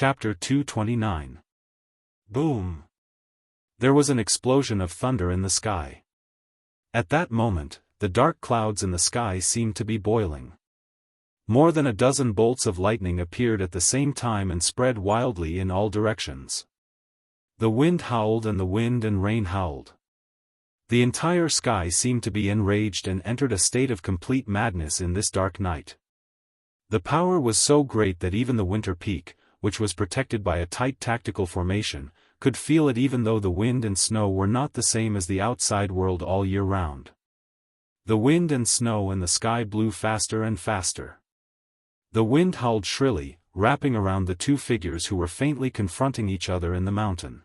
Chapter 229. Boom! There was an explosion of thunder in the sky. At that moment, the dark clouds in the sky seemed to be boiling. More than a dozen bolts of lightning appeared at the same time and spread wildly in all directions. The wind howled and the wind and rain howled. The entire sky seemed to be enraged and entered a state of complete madness in this dark night. The power was so great that even the winter peak, which was protected by a tight tactical formation, could feel it even though the wind and snow were not the same as the outside world all year round. The wind and snow and the sky blew faster and faster. The wind howled shrilly, wrapping around the two figures who were faintly confronting each other in the mountain.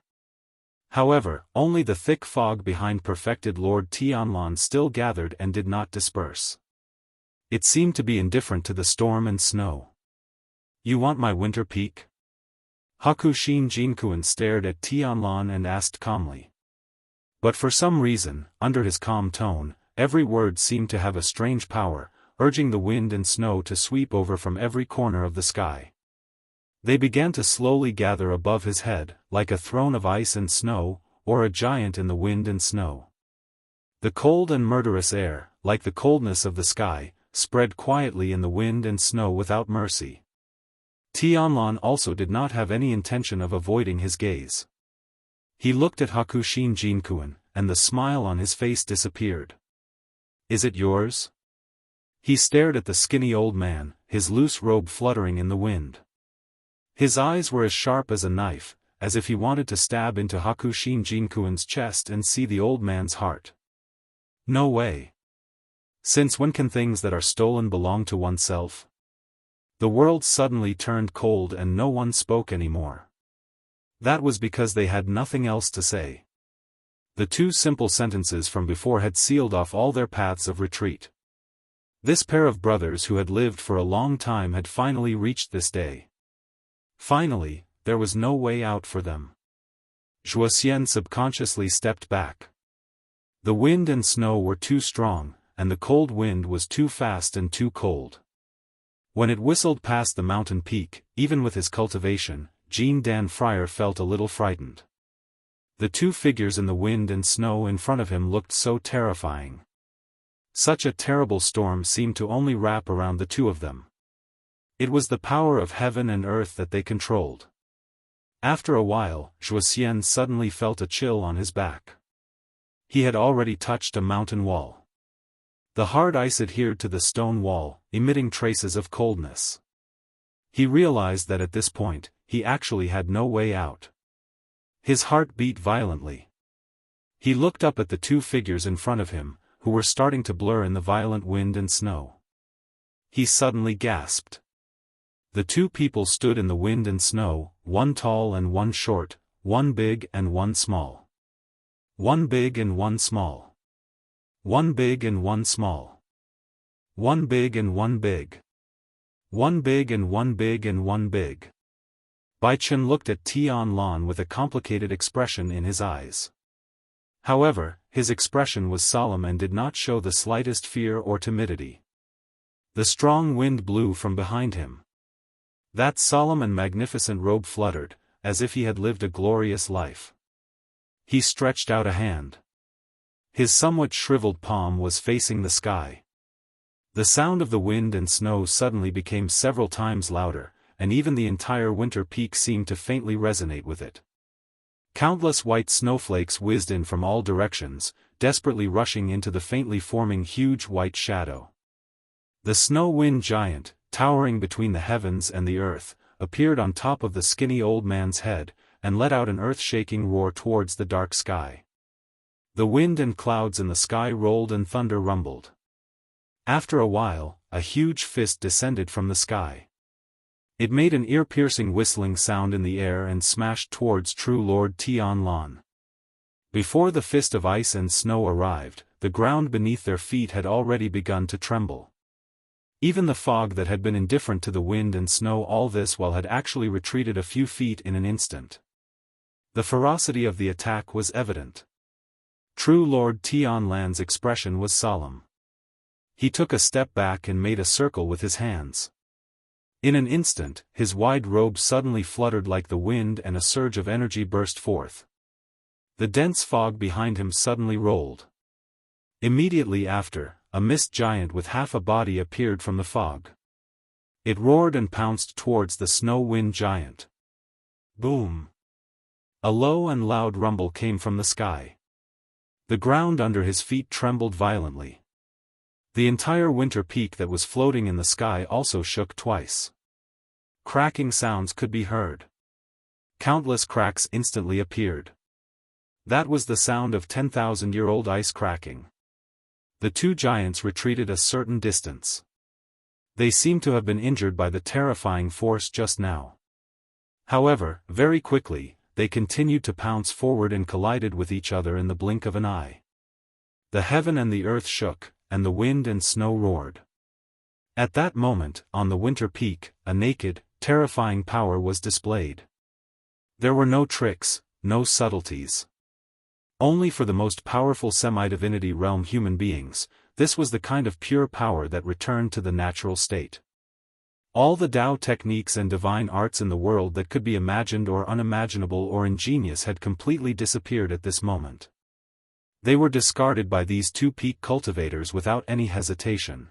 However, only the thick fog behind perfected Lord Tianlan still gathered and did not disperse. It seemed to be indifferent to the storm and snow. "You want my winter peak?" Hakushin Jinkuan stared at Tianlan and asked calmly. But for some reason, under his calm tone, every word seemed to have a strange power, urging the wind and snow to sweep over from every corner of the sky. They began to slowly gather above his head, like a throne of ice and snow, or a giant in the wind and snow. The cold and murderous air, like the coldness of the sky, spread quietly in the wind and snow without mercy. Tianlan also did not have any intention of avoiding his gaze. He looked at Hakushin Jinkuan, and the smile on his face disappeared. "Is it yours?" He stared at the skinny old man, his loose robe fluttering in the wind. His eyes were as sharp as a knife, as if he wanted to stab into Hakushin Jinkuan's chest and see the old man's heart. "No way. Since when can things that are stolen belong to oneself?" The world suddenly turned cold and no one spoke anymore. That was because they had nothing else to say. The two simple sentences from before had sealed off all their paths of retreat. This pair of brothers who had lived for a long time had finally reached this day. Finally, there was no way out for them. Zhuoxian subconsciously stepped back. The wind and snow were too strong, and the cold wind was too fast and too cold. When it whistled past the mountain peak, even with his cultivation, Jean Dan Friar felt a little frightened. The two figures in the wind and snow in front of him looked so terrifying. Such a terrible storm seemed to only wrap around the two of them. It was the power of heaven and earth that they controlled. After a while, Zhuoxian suddenly felt a chill on his back. He had already touched a mountain wall. The hard ice adhered to the stone wall, emitting traces of coldness. He realized that at this point, he actually had no way out. His heart beat violently. He looked up at the two figures in front of him, who were starting to blur in the violent wind and snow. He suddenly gasped. The two people stood in the wind and snow, one tall and one short, one big and one small. One big and one small. One big and one small. One big and one big. One big and one big and one big. Bai Chen looked at Tianlan with a complicated expression in his eyes. However, his expression was solemn and did not show the slightest fear or timidity. The strong wind blew from behind him. That solemn and magnificent robe fluttered, as if he had lived a glorious life. He stretched out a hand. His somewhat shriveled palm was facing the sky. The sound of the wind and snow suddenly became several times louder, and even the entire winter peak seemed to faintly resonate with it. Countless white snowflakes whizzed in from all directions, desperately rushing into the faintly forming huge white shadow. The snow wind giant, towering between the heavens and the earth, appeared on top of the skinny old man's head, and let out an earth-shaking roar towards the dark sky. The wind and clouds in the sky rolled and thunder rumbled. After a while, a huge fist descended from the sky. It made an ear-piercing whistling sound in the air and smashed towards True Lord Tianlan. Before the fist of ice and snow arrived, the ground beneath their feet had already begun to tremble. Even the fog that had been indifferent to the wind and snow all this while had actually retreated a few feet in an instant. The ferocity of the attack was evident. True Lord Tianlan's expression was solemn. He took a step back and made a circle with his hands. In an instant, his wide robe suddenly fluttered like the wind and a surge of energy burst forth. The dense fog behind him suddenly rolled. Immediately after, a mist giant with half a body appeared from the fog. It roared and pounced towards the snow wind giant. Boom! A low and loud rumble came from the sky. The ground under his feet trembled violently. The entire winter peak that was floating in the sky also shook twice. Cracking sounds could be heard. Countless cracks instantly appeared. That was the sound of 10,000-year-old ice cracking. The two giants retreated a certain distance. They seemed to have been injured by the terrifying force just now. However, very quickly, they continued to pounce forward and collided with each other in the blink of an eye. The heaven and the earth shook, and the wind and snow roared. At that moment, on the winter peak, a naked, terrifying power was displayed. There were no tricks, no subtleties. Only for the most powerful semi-divinity realm human beings, this was the kind of pure power that returned to the natural state. All the Tao techniques and divine arts in the world that could be imagined or unimaginable or ingenious had completely disappeared at this moment. They were discarded by these two peak cultivators without any hesitation.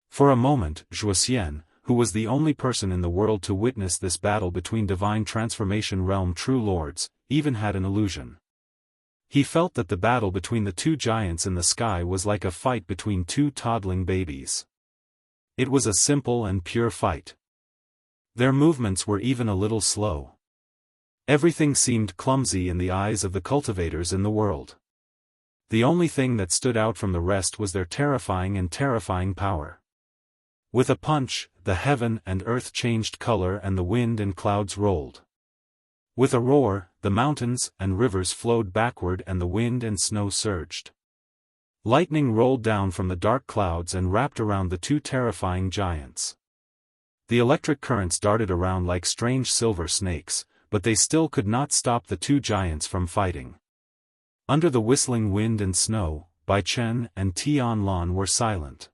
For a moment, Zhuoxian, who was the only person in the world to witness this battle between divine transformation realm true lords, even had an illusion. He felt that the battle between the two giants in the sky was like a fight between two toddling babies. It was a simple and pure fight. Their movements were even a little slow. Everything seemed clumsy in the eyes of the cultivators in the world. The only thing that stood out from the rest was their terrifying power. With a punch, the heaven and earth changed color and the wind and clouds rolled. With a roar, the mountains and rivers flowed backward and the wind and snow surged. Lightning rolled down from the dark clouds and wrapped around the two terrifying giants. The electric currents darted around like strange silver snakes, but they still could not stop the two giants from fighting. Under the whistling wind and snow, Bai Chen and Tian Lan were silent.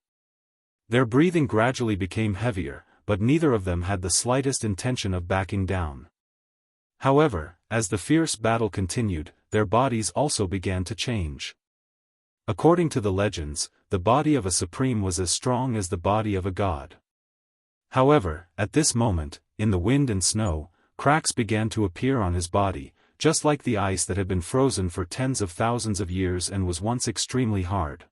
Their breathing gradually became heavier, but neither of them had the slightest intention of backing down. However, as the fierce battle continued, their bodies also began to change. According to the legends, the body of a supreme was as strong as the body of a god. However, at this moment, in the wind and snow, cracks began to appear on his body, just like the ice that had been frozen for tens of thousands of years and was once extremely hard.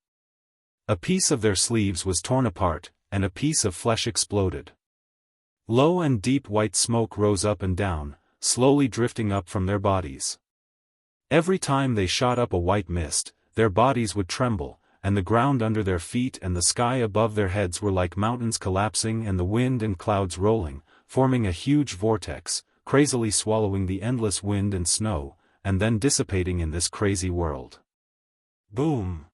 A piece of their sleeves was torn apart, and a piece of flesh exploded. Low and deep white smoke rose up and down, slowly drifting up from their bodies. Every time they shot up a white mist, their bodies would tremble, and the ground under their feet and the sky above their heads were like mountains collapsing and the wind and clouds rolling, forming a huge vortex, crazily swallowing the endless wind and snow, and then dissipating in this crazy world. Boom!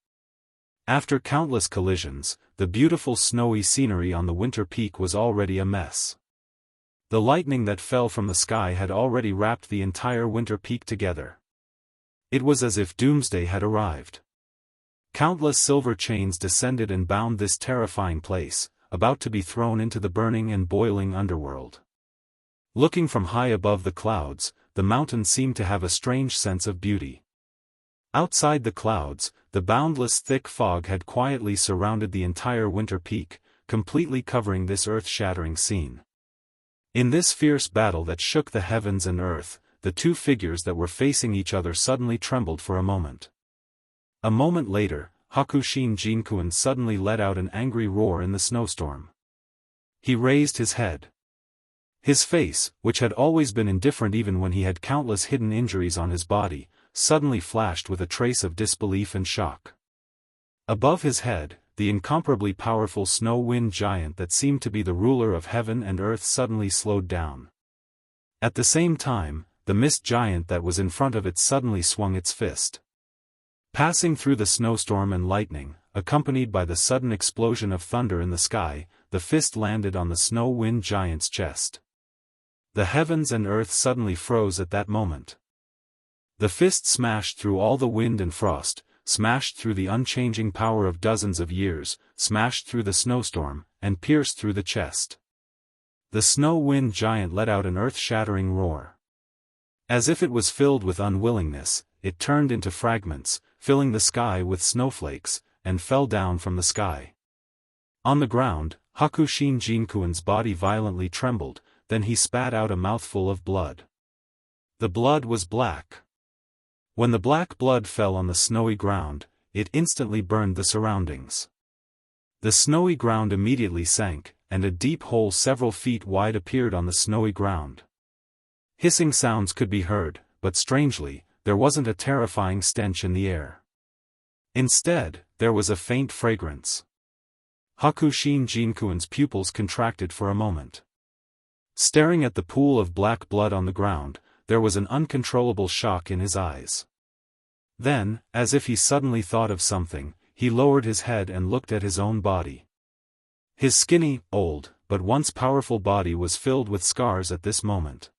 After countless collisions, the beautiful snowy scenery on the winter peak was already a mess. The lightning that fell from the sky had already wrapped the entire winter peak together. It was as if doomsday had arrived. Countless silver chains descended and bound this terrifying place, about to be thrown into the burning and boiling underworld. Looking from high above the clouds, the mountain seemed to have a strange sense of beauty. Outside the clouds, the boundless thick fog had quietly surrounded the entire winter peak, completely covering this earth-shattering scene. In this fierce battle that shook the heavens and earth, the two figures that were facing each other suddenly trembled for a moment. A moment later, Hakushin Jinkuan suddenly let out an angry roar in the snowstorm. He raised his head. His face, which had always been indifferent even when he had countless hidden injuries on his body, suddenly flashed with a trace of disbelief and shock. Above his head, the incomparably powerful snow wind giant that seemed to be the ruler of heaven and earth suddenly slowed down. At the same time, the mist giant that was in front of it suddenly swung its fist. Passing through the snowstorm and lightning, accompanied by the sudden explosion of thunder in the sky, the fist landed on the snow wind giant's chest. The heavens and earth suddenly froze at that moment. The fist smashed through all the wind and frost, smashed through the unchanging power of dozens of years, smashed through the snowstorm, and pierced through the chest. The snow wind giant let out an earth-shattering roar. As if it was filled with unwillingness, it turned into fragments, filling the sky with snowflakes, and fell down from the sky. On the ground, Hakushin Jinkuin's body violently trembled, then he spat out a mouthful of blood. The blood was black. When the black blood fell on the snowy ground, it instantly burned the surroundings. The snowy ground immediately sank, and a deep hole several feet wide appeared on the snowy ground. Hissing sounds could be heard, but strangely, there wasn't a terrifying stench in the air. Instead, there was a faint fragrance. Hakushin Jinkuin's pupils contracted for a moment. Staring at the pool of black blood on the ground, there was an uncontrollable shock in his eyes. Then, as if he suddenly thought of something, he lowered his head and looked at his own body. His skinny, old, but once powerful body was filled with scars at this moment.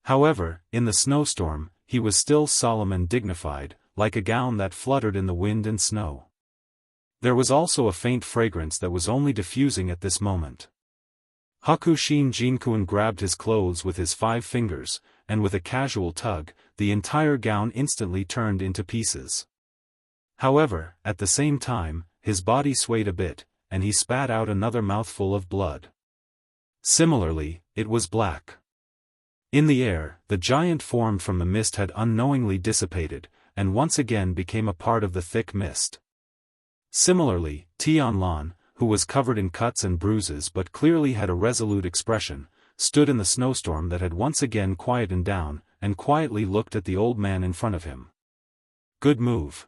However, in the snowstorm, he was still solemn and dignified, like a gown that fluttered in the wind and snow. There was also a faint fragrance that was only diffusing at this moment. Hakushin Jinkuin grabbed his clothes with his 5 fingers, and with a casual tug, the entire gown instantly turned into pieces. However, at the same time, his body swayed a bit, and he spat out another mouthful of blood. Similarly, it was black. In the air, the giant formed from the mist had unknowingly dissipated, and once again became a part of the thick mist. Similarly, Tianlan, who was covered in cuts and bruises but clearly had a resolute expression, stood in the snowstorm that had once again quietened down, and quietly looked at the old man in front of him. "Good move."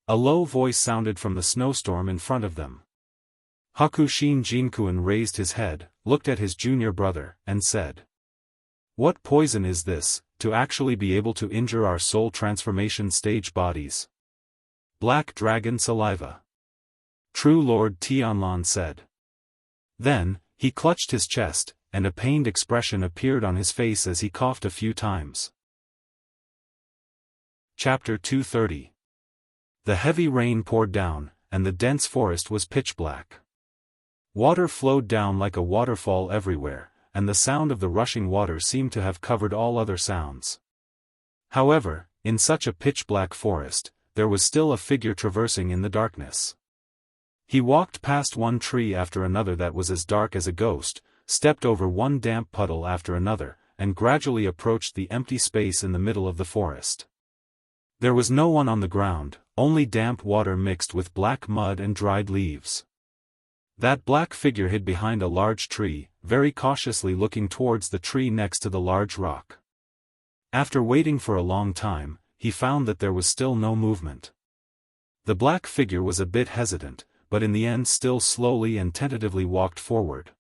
A low voice sounded from the snowstorm in front of them. Hakushin Jinkuin raised his head, looked at his junior brother, and said, "What poison is this, to actually be able to injure our soul transformation stage bodies?" "Black dragon saliva." True Lord Tianlan said. Then, he clutched his chest, and a pained expression appeared on his face as he coughed a few times. Chapter 230. The heavy rain poured down, and the dense forest was pitch black. Water flowed down like a waterfall everywhere, and the sound of the rushing water seemed to have covered all other sounds. However, in such a pitch-black forest, there was still a figure traversing in the darkness. He walked past one tree after another that was as dark as a ghost, stepped over one damp puddle after another, and gradually approached the empty space in the middle of the forest. There was no one on the ground, only damp water mixed with black mud and dried leaves. That black figure hid behind a large tree, very cautiously looking towards the tree next to the large rock. After waiting for a long time, he found that there was still no movement. The black figure was a bit hesitant, but in the end still slowly and tentatively walked forward.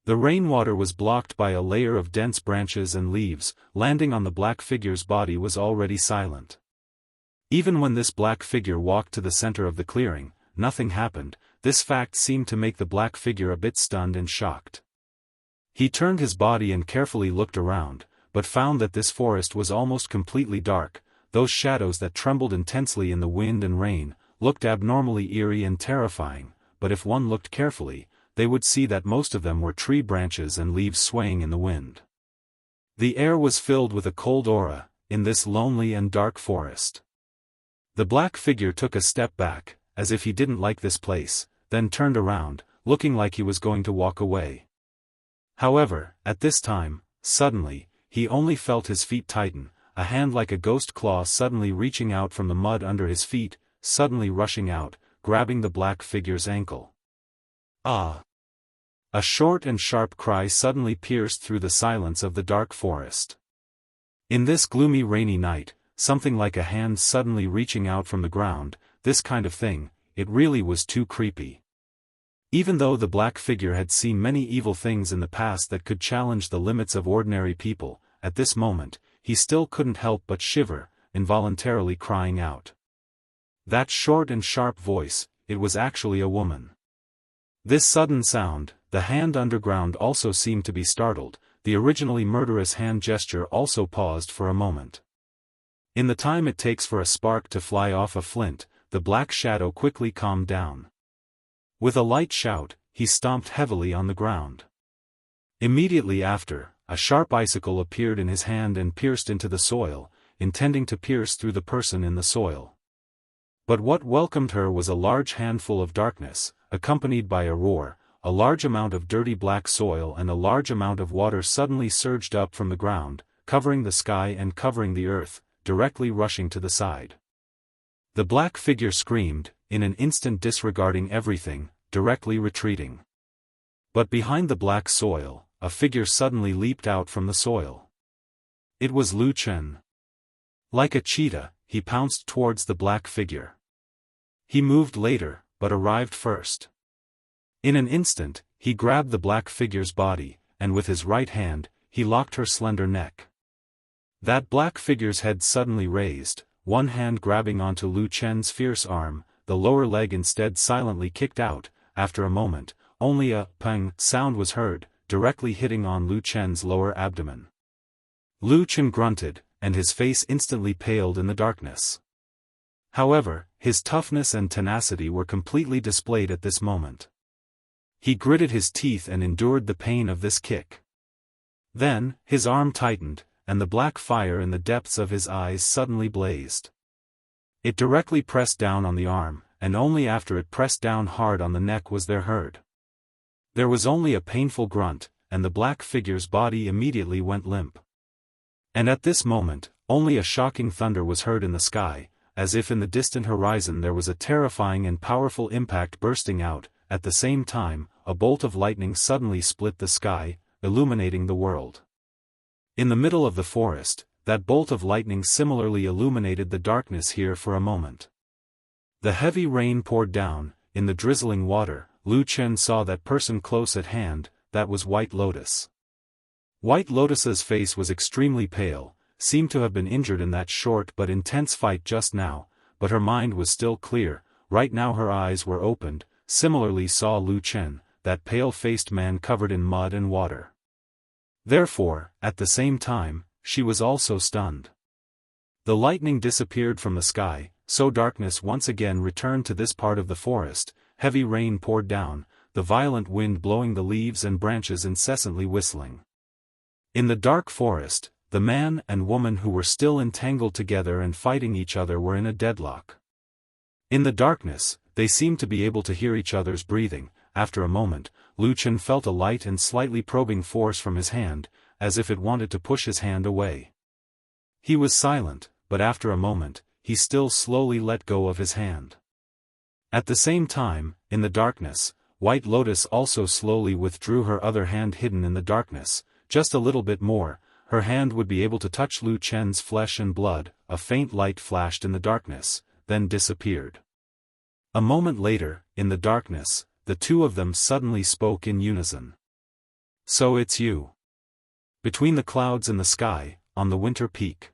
The rainwater was blocked by a layer of dense branches and leaves, landing on the black figure's body was already silent. Even when this black figure walked to the center of the clearing, nothing happened. This fact seemed to make the black figure a bit stunned and shocked. He turned his body and carefully looked around, but found that this forest was almost completely dark. Those shadows that trembled intensely in the wind and rain looked abnormally eerie and terrifying, but if one looked carefully, they would see that most of them were tree branches and leaves swaying in the wind. The air was filled with a cold aura, in this lonely and dark forest. The black figure took a step back, as if he didn't like this place, then turned around, looking like he was going to walk away. However, at this time, suddenly, he only felt his feet tighten, a hand like a ghost claw suddenly reaching out from the mud under his feet, suddenly rushing out, grabbing the black figure's ankle. "Ah!" A short and sharp cry suddenly pierced through the silence of the dark forest. In this gloomy rainy night, something like a hand suddenly reaching out from the ground, this kind of thing, it really was too creepy. Even though the black figure had seen many evil things in the past that could challenge the limits of ordinary people, at this moment, he still couldn't help but shiver, involuntarily crying out. That short and sharp voice, it was actually a woman. This sudden sound, the hand underground also seemed to be startled, the originally murderous hand gesture also paused for a moment. In the time it takes for a spark to fly off a flint, the black shadow quickly calmed down. With a light shout, he stomped heavily on the ground. Immediately after, a sharp icicle appeared in his hand and pierced into the soil, intending to pierce through the person in the soil. But what welcomed her was a large handful of darkness, accompanied by a roar. A large amount of dirty black soil and a large amount of water suddenly surged up from the ground, covering the sky and covering the earth, directly rushing to the side. The black figure screamed, in an instant disregarding everything, directly retreating. But behind the black soil, a figure suddenly leaped out from the soil. It was Lu Chen. Like a cheetah, he pounced towards the black figure. He moved later, but arrived first. In an instant, he grabbed the black figure's body, and with his right hand, he locked her slender neck. That black figure's head suddenly raised, one hand grabbing onto Lu Chen's fierce arm, the lower leg instead silently kicked out. After a moment, only a pang sound was heard, directly hitting on Lu Chen's lower abdomen. Lu Chen grunted, and his face instantly paled in the darkness. However, his toughness and tenacity were completely displayed at this moment. He gritted his teeth and endured the pain of this kick. Then, his arm tightened, and the black fire in the depths of his eyes suddenly blazed. It directly pressed down on the arm, and only after it pressed down hard on the neck was there heard. There was only a painful grunt, and the black figure's body immediately went limp. And at this moment, only a shocking thunder was heard in the sky, as if in the distant horizon there was a terrifying and powerful impact bursting out. At the same time, a bolt of lightning suddenly split the sky, illuminating the world. In the middle of the forest, that bolt of lightning similarly illuminated the darkness here for a moment. The heavy rain poured down. In the drizzling water, Lu Chen saw that person close at hand. That was White Lotus. White Lotus's face was extremely pale, seemed to have been injured in that short but intense fight just now, but her mind was still clear. Right now her eyes were opened. Similarly saw Lu Chen, that pale-faced man covered in mud and water. Therefore, at the same time, she was also stunned. The lightning disappeared from the sky, so darkness once again returned to this part of the forest. Heavy rain poured down, the violent wind blowing the leaves and branches incessantly whistling. In the dark forest, the man and woman who were still entangled together and fighting each other were in a deadlock. In the darkness, they seemed to be able to hear each other's breathing. After a moment, Lu Chen felt a light and slightly probing force from his hand, as if it wanted to push his hand away. He was silent, but after a moment, he still slowly let go of his hand. At the same time, in the darkness, White Lotus also slowly withdrew her other hand hidden in the darkness. Just a little bit more, her hand would be able to touch Lu Chen's flesh and blood. A faint light flashed in the darkness, then disappeared. A moment later, in the darkness, the two of them suddenly spoke in unison. "So it's you." Between the clouds in the sky, on the winter peak.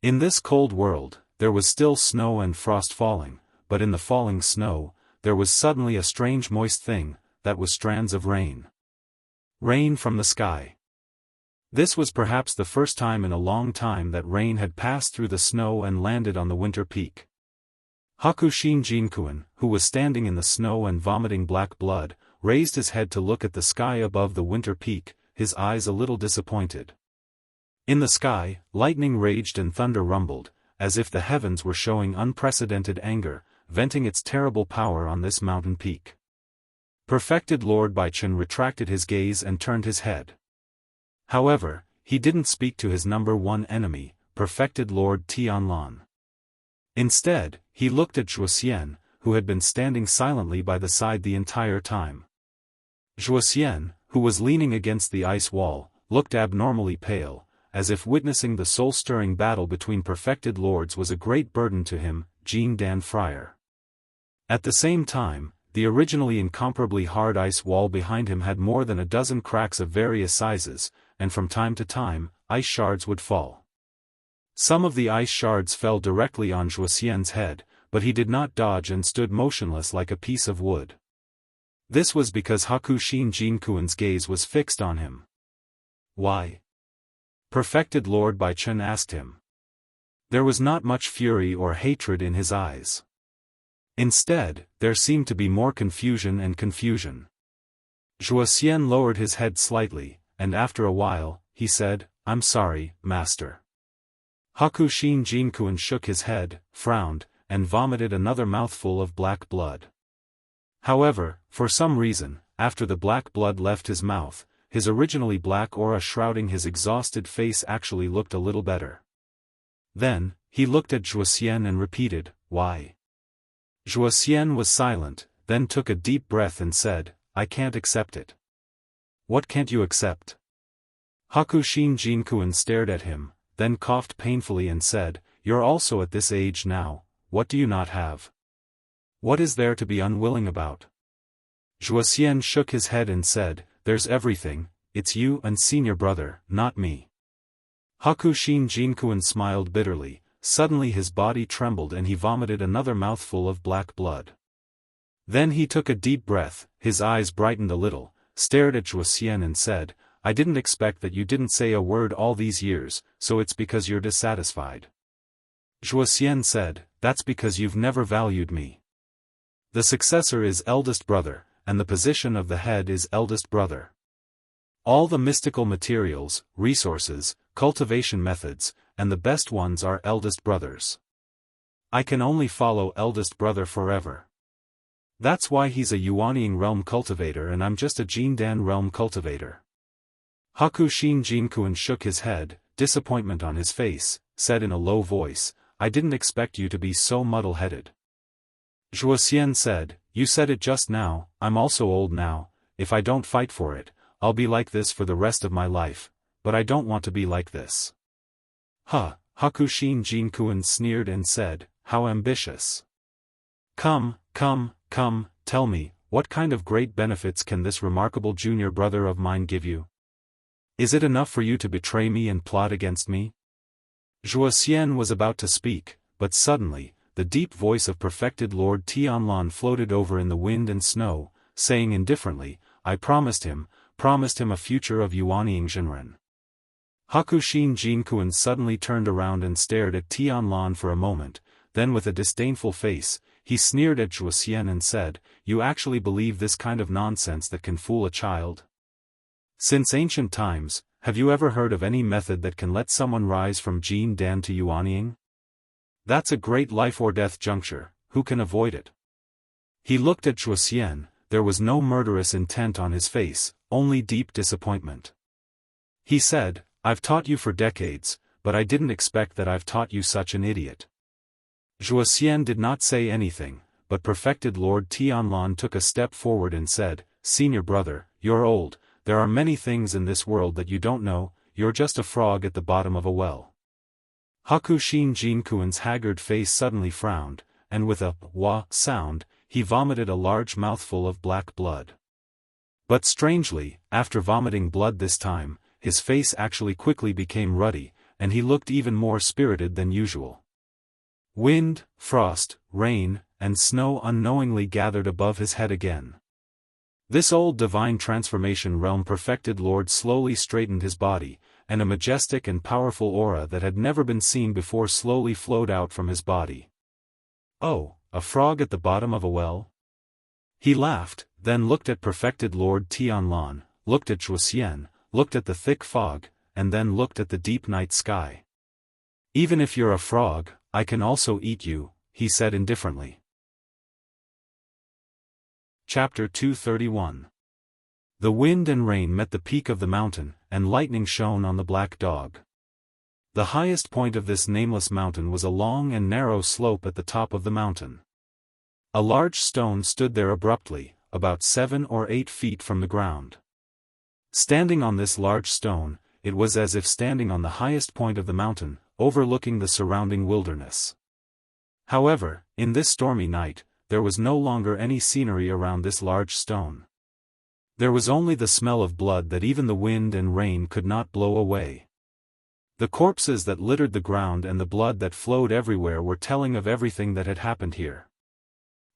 In this cold world, there was still snow and frost falling, but in the falling snow, there was suddenly a strange moist thing, that was strands of rain. Rain from the sky. This was perhaps the first time in a long time that rain had passed through the snow and landed on the winter peak. Hakushin Jinkuan, who was standing in the snow and vomiting black blood, raised his head to look at the sky above the winter peak, his eyes a little disappointed. In the sky, lightning raged and thunder rumbled, as if the heavens were showing unprecedented anger, venting its terrible power on this mountain peak. Perfected Lord Baichen retracted his gaze and turned his head. However, he didn't speak to his number one enemy, Perfected Lord Tianlan. Instead, he looked at Zhuoxian, who had been standing silently by the side the entire time. Zhuoxian, who was leaning against the ice wall, looked abnormally pale, as if witnessing the soul-stirring battle between perfected lords was a great burden to him. Jin Dan Friar. At the same time, the originally incomparably hard ice wall behind him had more than a dozen cracks of various sizes, and from time to time, ice shards would fall. Some of the ice shards fell directly on Zhuoxian's head, but he did not dodge and stood motionless like a piece of wood. This was because Hakushin Jinkuan's gaze was fixed on him. Why? Perfected Lord Baichen asked him. There was not much fury or hatred in his eyes. Instead, there seemed to be more confusion and confusion. Zhuo lowered his head slightly, and after a while, he said, "I'm sorry, master." Hakushin Jinkuan shook his head, frowned, and vomited another mouthful of black blood. However, for some reason, after the black blood left his mouth, his originally black aura shrouding his exhausted face actually looked a little better. Then, he looked at Zhuo and repeated, "Why?" Zhuo was silent, then took a deep breath and said, "I can't accept it." "What can't you accept?" Hakushin Jinkuan stared at him, then coughed painfully and said, "You're also at this age now, what do you not have? What is there to be unwilling about?" Zhuo shook his head and said, "There's everything, it's you and senior brother, not me." Hakushin Jinkuan smiled bitterly, suddenly his body trembled and he vomited another mouthful of black blood. Then he took a deep breath, his eyes brightened a little, stared at Zhuo and said, "I didn't expect that you didn't say a word all these years, so it's because you're dissatisfied." Zhuo said, "That's because you've never valued me. The successor is eldest brother, and the position of the head is eldest brother. All the mystical materials, resources, cultivation methods, and the best ones are eldest brothers. I can only follow eldest brother forever. That's why he's a Yuanying realm cultivator and I'm just a Jindan realm cultivator." Hakushin Jinkuan shook his head, disappointment on his face, said in a low voice, "I didn't expect you to be so muddle-headed." Zhuo said, "You said it just now, I'm also old now, if I don't fight for it, I'll be like this for the rest of my life, but I don't want to be like this." Hakushin Jinkuan sneered and said, "How ambitious. Come, tell me, what kind of great benefits can this remarkable junior brother of mine give you? Is it enough for you to betray me and plot against me?" Zhuo was about to speak, but suddenly, the deep voice of perfected Lord Tianlan floated over in the wind and snow, saying indifferently, "I promised him a future of Yuanying Zhenren." Hakushin Jinkuan suddenly turned around and stared at Tianlan for a moment, then with a disdainful face, he sneered at Zhuo and said, "You actually believe this kind of nonsense that can fool a child? Since ancient times, have you ever heard of any method that can let someone rise from Jin Dan to Yuanying? That's a great life-or-death juncture, who can avoid it?" He looked at Zhuo. There was no murderous intent on his face, only deep disappointment. He said, "I've taught you for decades, but I didn't expect that I've taught you such an idiot." Zhuo did not say anything, but perfected Lord Tianlan took a step forward and said, "Senior brother, you're old, there are many things in this world that you don't know, you're just a frog at the bottom of a well." Hakushin Jinkuan's haggard face suddenly frowned, and with a "wah" sound, he vomited a large mouthful of black blood. But strangely, after vomiting blood this time, his face actually quickly became ruddy, and he looked even more spirited than usual. Wind, frost, rain, and snow unknowingly gathered above his head again. This old divine transformation realm perfected Lord slowly straightened his body, and a majestic and powerful aura that had never been seen before slowly flowed out from his body. "Oh, a frog at the bottom of a well?" He laughed, then looked at perfected Lord Tianlan, looked at Zhuo, looked at the thick fog, and then looked at the deep night sky. "Even if you're a frog, I can also eat you," he said indifferently. Chapter 231. The wind and rain met the peak of the mountain, and lightning shone on the black dog. The highest point of this nameless mountain was a long and narrow slope at the top of the mountain. A large stone stood there abruptly, about 7 or 8 feet from the ground. Standing on this large stone, it was as if standing on the highest point of the mountain, overlooking the surrounding wilderness. However, in this stormy night, there was no longer any scenery around this large stone. There was only the smell of blood that even the wind and rain could not blow away. The corpses that littered the ground and the blood that flowed everywhere were telling of everything that had happened here.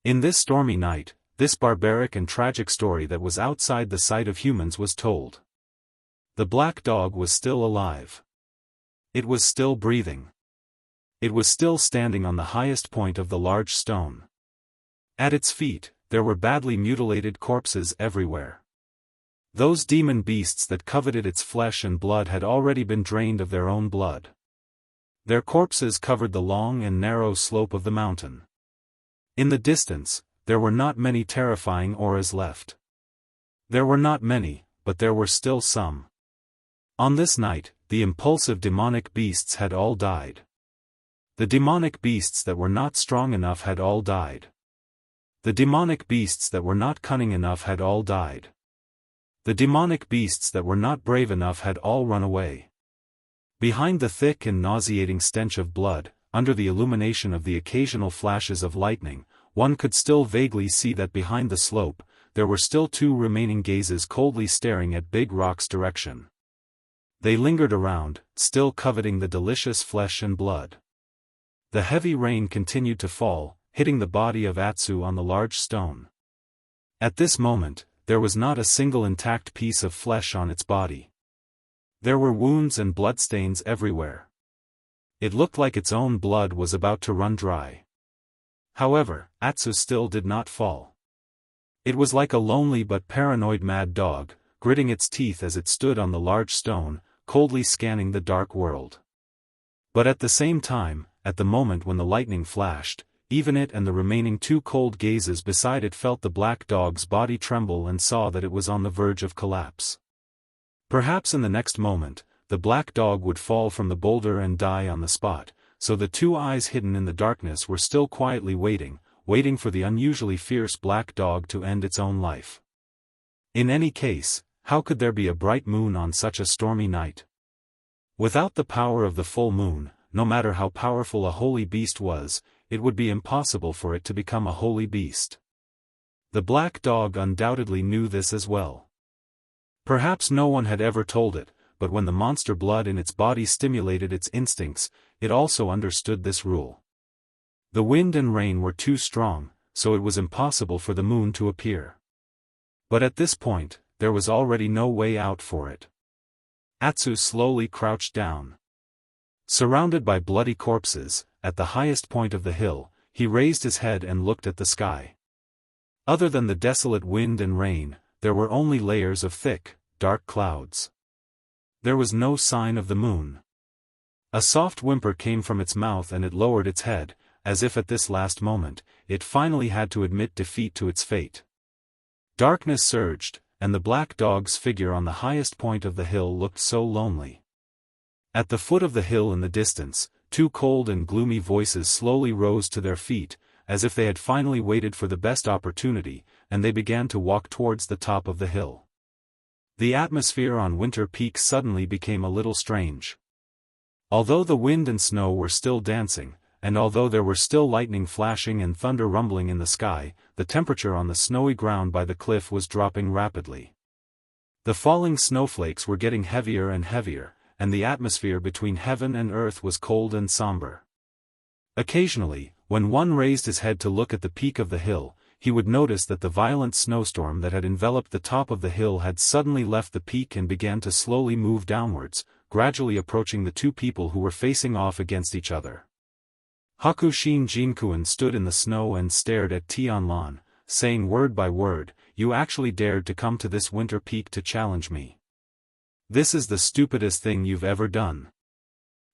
In this stormy night, this barbaric and tragic story that was outside the sight of humans was told. The black dog was still alive. It was still breathing. It was still standing on the highest point of the large stone. At its feet, there were badly mutilated corpses everywhere. Those demon beasts that coveted its flesh and blood had already been drained of their own blood. Their corpses covered the long and narrow slope of the mountain. In the distance, there were not many terrifying auras left. There were not many, but there were still some. On this night, the impulsive demonic beasts had all died. The demonic beasts that were not strong enough had all died. The demonic beasts that were not cunning enough had all died. The demonic beasts that were not brave enough had all run away. Behind the thick and nauseating stench of blood, under the illumination of the occasional flashes of lightning, one could still vaguely see that behind the slope, there were still two remaining gazes coldly staring at Big Rock's direction. They lingered around, still coveting the delicious flesh and blood. The heavy rain continued to fall, hitting the body of Atsu on the large stone. At this moment, there was not a single intact piece of flesh on its body. There were wounds and bloodstains everywhere. It looked like its own blood was about to run dry. However, Atsu still did not fall. It was like a lonely but paranoid mad dog, gritting its teeth as it stood on the large stone, coldly scanning the dark world. But at the same time, at the moment when the lightning flashed, even it and the remaining two cold gazes beside it felt the black dog's body tremble and saw that it was on the verge of collapse. Perhaps in the next moment, the black dog would fall from the boulder and die on the spot, so the two eyes hidden in the darkness were still quietly waiting for the unusually fierce black dog to end its own life. In any case, how could there be a bright moon on such a stormy night? Without the power of the full moon, no matter how powerful a holy beast was, it would be impossible for it to become a holy beast. The black dog undoubtedly knew this as well. Perhaps no one had ever told it, but when the monster blood in its body stimulated its instincts, it also understood this rule. The wind and rain were too strong, so it was impossible for the moon to appear. But at this point, there was already no way out for it. Atsu slowly crouched down. Surrounded by bloody corpses, at the highest point of the hill, he raised his head and looked at the sky. Other than the desolate wind and rain, there were only layers of thick, dark clouds. There was no sign of the moon. A soft whimper came from its mouth and it lowered its head, as if at this last moment, it finally had to admit defeat to its fate. Darkness surged, and the black dog's figure on the highest point of the hill looked so lonely. At the foot of the hill in the distance, two cold and gloomy voices slowly rose to their feet, as if they had finally waited for the best opportunity, and they began to walk towards the top of the hill. The atmosphere on Winter Peak suddenly became a little strange. Although the wind and snow were still dancing, and although there were still lightning flashing and thunder rumbling in the sky, the temperature on the snowy ground by the cliff was dropping rapidly. The falling snowflakes were getting heavier and heavier, and the atmosphere between heaven and earth was cold and somber. Occasionally, when one raised his head to look at the peak of the hill, he would notice that the violent snowstorm that had enveloped the top of the hill had suddenly left the peak and began to slowly move downwards, gradually approaching the two people who were facing off against each other. Hakushin Jinkuan stood in the snow and stared at Tianlan, saying word by word, "You actually dared to come to this Winter Peak to challenge me. This is the stupidest thing you've ever done."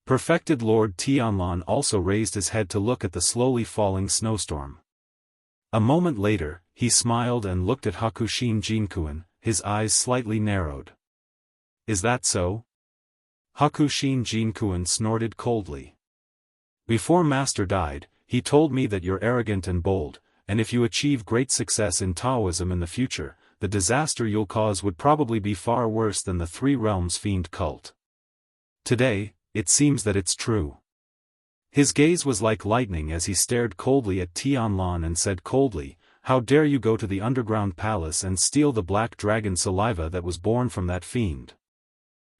Perfected Lord Tianlan also raised his head to look at the slowly falling snowstorm. A moment later, he smiled and looked at Hakushin Jinkuan, his eyes slightly narrowed. "Is that so?" Hakushin Jinkuan snorted coldly. "Before Master died, he told me that you're arrogant and bold, and if you achieve great success in Taoism in the future, the disaster you'll cause would probably be far worse than the Three Realms Fiend cult. Today, it seems that it's true." His gaze was like lightning as he stared coldly at Tianlan and said coldly, "How dare you go to the underground palace and steal the black dragon saliva that was born from that fiend?"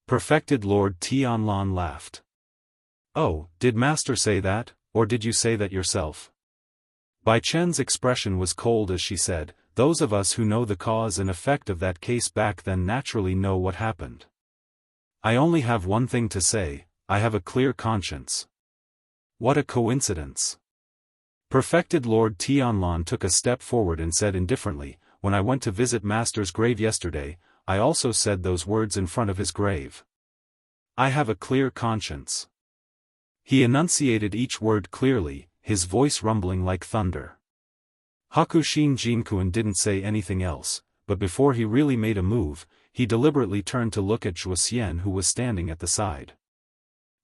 Perfected Lord Tianlan laughed. "Oh, did Master say that, or did you say that yourself?" Bai Chen's expression was cold as she said, "Those of us who know the cause and effect of that case back then naturally know what happened. I only have one thing to say, I have a clear conscience." "What a coincidence." Perfected Lord Tianlan took a step forward and said indifferently, "When I went to visit Master's grave yesterday, I also said those words in front of his grave. I have a clear conscience. He enunciated each word clearly, his voice rumbling like thunder. Hakushin Jinkun didn't say anything else, but before he really made a move, he deliberately turned to look at Zhuoxian, who was standing at the side.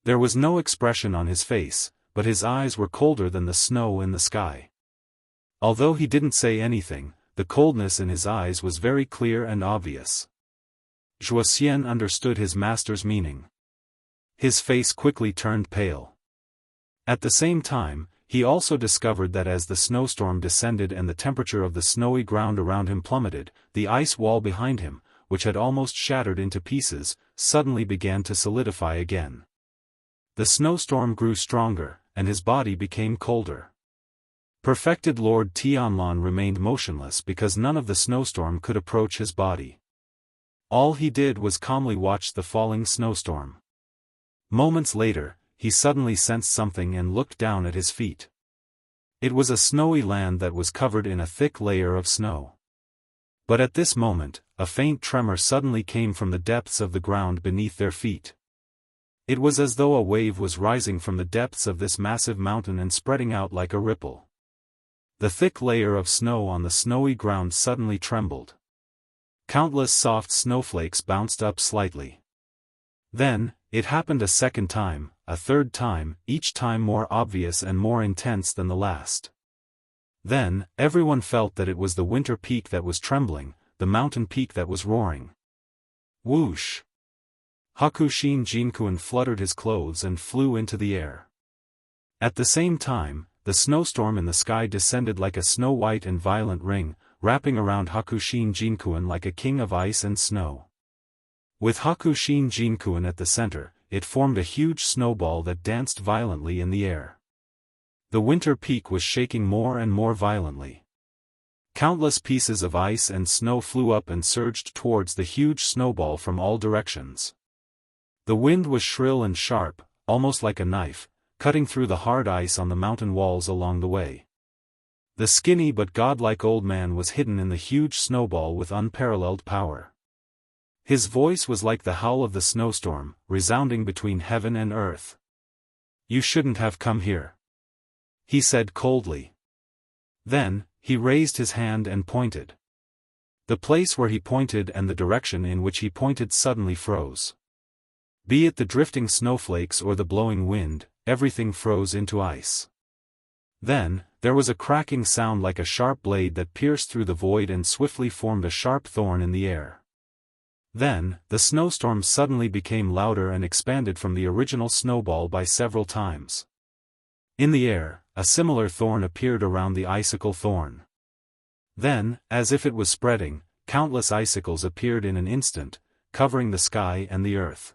There was no expression on his face, but his eyes were colder than the snow in the sky. Although he didn't say anything, the coldness in his eyes was very clear and obvious. Zhuoxian understood his master's meaning. His face quickly turned pale. At the same time, he also discovered that as the snowstorm descended and the temperature of the snowy ground around him plummeted, the ice wall behind him, which had almost shattered into pieces, suddenly began to solidify again. The snowstorm grew stronger, and his body became colder. Perfected Lord Tianlan remained motionless because none of the snowstorm could approach his body. All he did was calmly watch the falling snowstorm. Moments later, he suddenly sensed something and looked down at his feet. It was a snowy land that was covered in a thick layer of snow. But at this moment, a faint tremor suddenly came from the depths of the ground beneath their feet. It was as though a wave was rising from the depths of this massive mountain and spreading out like a ripple. The thick layer of snow on the snowy ground suddenly trembled. Countless soft snowflakes bounced up slightly. Then, it happened a second time, a third time, each time more obvious and more intense than the last. Then, everyone felt that it was the winter peak that was trembling, the mountain peak that was roaring. Whoosh! Hakushin Jinkun fluttered his clothes and flew into the air. At the same time, the snowstorm in the sky descended like a snow-white and violent ring, wrapping around Hakushin Jinkun like a king of ice and snow. With Hakushin Jinkun at the center, it formed a huge snowball that danced violently in the air. The winter peak was shaking more and more violently. Countless pieces of ice and snow flew up and surged towards the huge snowball from all directions. The wind was shrill and sharp, almost like a knife, cutting through the hard ice on the mountain walls along the way. The skinny but godlike old man was hidden in the huge snowball with unparalleled power. His voice was like the howl of the snowstorm, resounding between heaven and earth. "You shouldn't have come here," he said coldly. Then, he raised his hand and pointed. The place where he pointed and the direction in which he pointed suddenly froze. Be it the drifting snowflakes or the blowing wind, everything froze into ice. Then, there was a cracking sound like a sharp blade that pierced through the void and swiftly formed a sharp thorn in the air. Then, the snowstorm suddenly became louder and expanded from the original snowball by several times. In the air, a similar thorn appeared around the icicle thorn. Then, as if it was spreading, countless icicles appeared in an instant, covering the sky and the earth.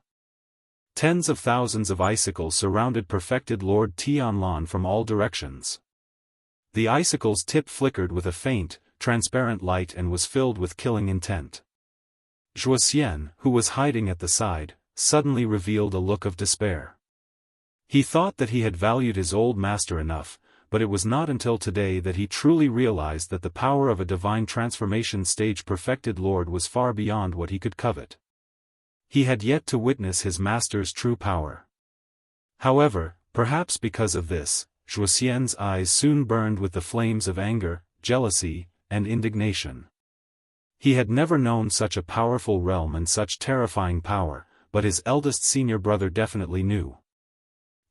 Tens of thousands of icicles surrounded perfected Lord Tianlan from all directions. The icicle's tip flickered with a faint, transparent light and was filled with killing intent. Zhuoxian, who was hiding at the side, suddenly revealed a look of despair. He thought that he had valued his old master enough, but it was not until today that he truly realized that the power of a divine transformation stage perfected lord was far beyond what he could covet. He had yet to witness his master's true power. However, perhaps because of this, Zhuoxian's eyes soon burned with the flames of anger, jealousy, and indignation. He had never known such a powerful realm and such terrifying power, but his eldest senior brother definitely knew.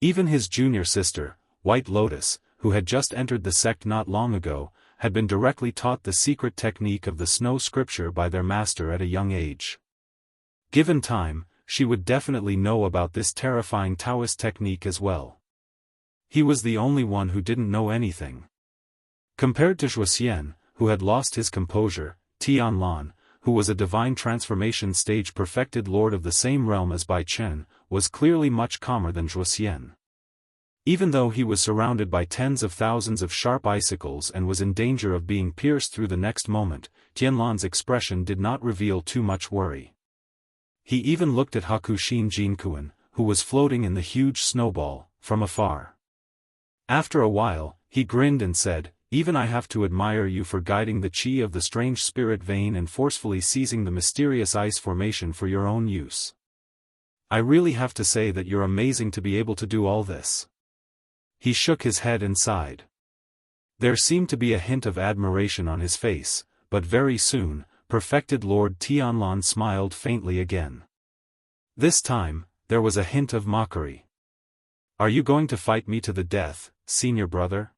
Even his junior sister, White Lotus, who had just entered the sect not long ago, had been directly taught the secret technique of the snow scripture by their master at a young age. Given time, she would definitely know about this terrifying Daoist technique as well. He was the only one who didn't know anything. Compared to Zhuoxian, who had lost his composure, Tianlan, who was a divine transformation stage perfected lord of the same realm as Bai Chen, was clearly much calmer than Zhuoxian. Even though he was surrounded by tens of thousands of sharp icicles and was in danger of being pierced through the next moment, Tianlan's expression did not reveal too much worry. He even looked at Hakushin Jinkun, who was floating in the huge snowball, from afar. After a while, he grinned and said, even I have to admire you for guiding the chi of the strange spirit vein and forcefully seizing the mysterious ice formation for your own use. I really have to say that you're amazing to be able to do all this." He shook his head and sighed. There seemed to be a hint of admiration on his face, but very soon, perfected Lord Tianlan smiled faintly again. This time, there was a hint of mockery. "Are you going to fight me to the death, senior brother?"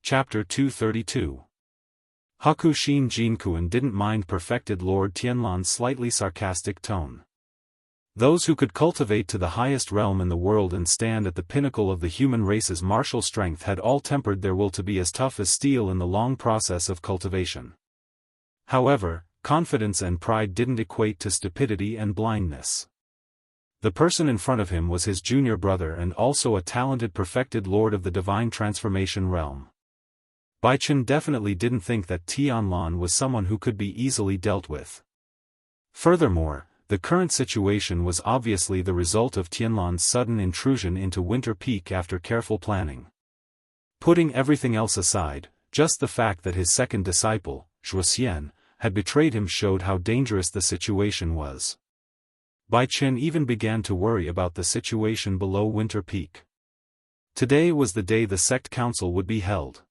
Chapter 232. Hakushin Jinkuin didn't mind perfected Lord Tianlan's slightly sarcastic tone. Those who could cultivate to the highest realm in the world and stand at the pinnacle of the human race's martial strength had all tempered their will to be as tough as steel in the long process of cultivation. However, confidence and pride didn't equate to stupidity and blindness. The person in front of him was his junior brother and also a talented perfected lord of the divine transformation realm. Baichen definitely didn't think that Tianlan was someone who could be easily dealt with. Furthermore, the current situation was obviously the result of Tianlan's sudden intrusion into Winter Peak after careful planning. Putting everything else aside, just the fact that his second disciple, Zhuxian, had betrayed him showed how dangerous the situation was. Baichen even began to worry about the situation below Winter Peak. Today was the day the sect council would be held.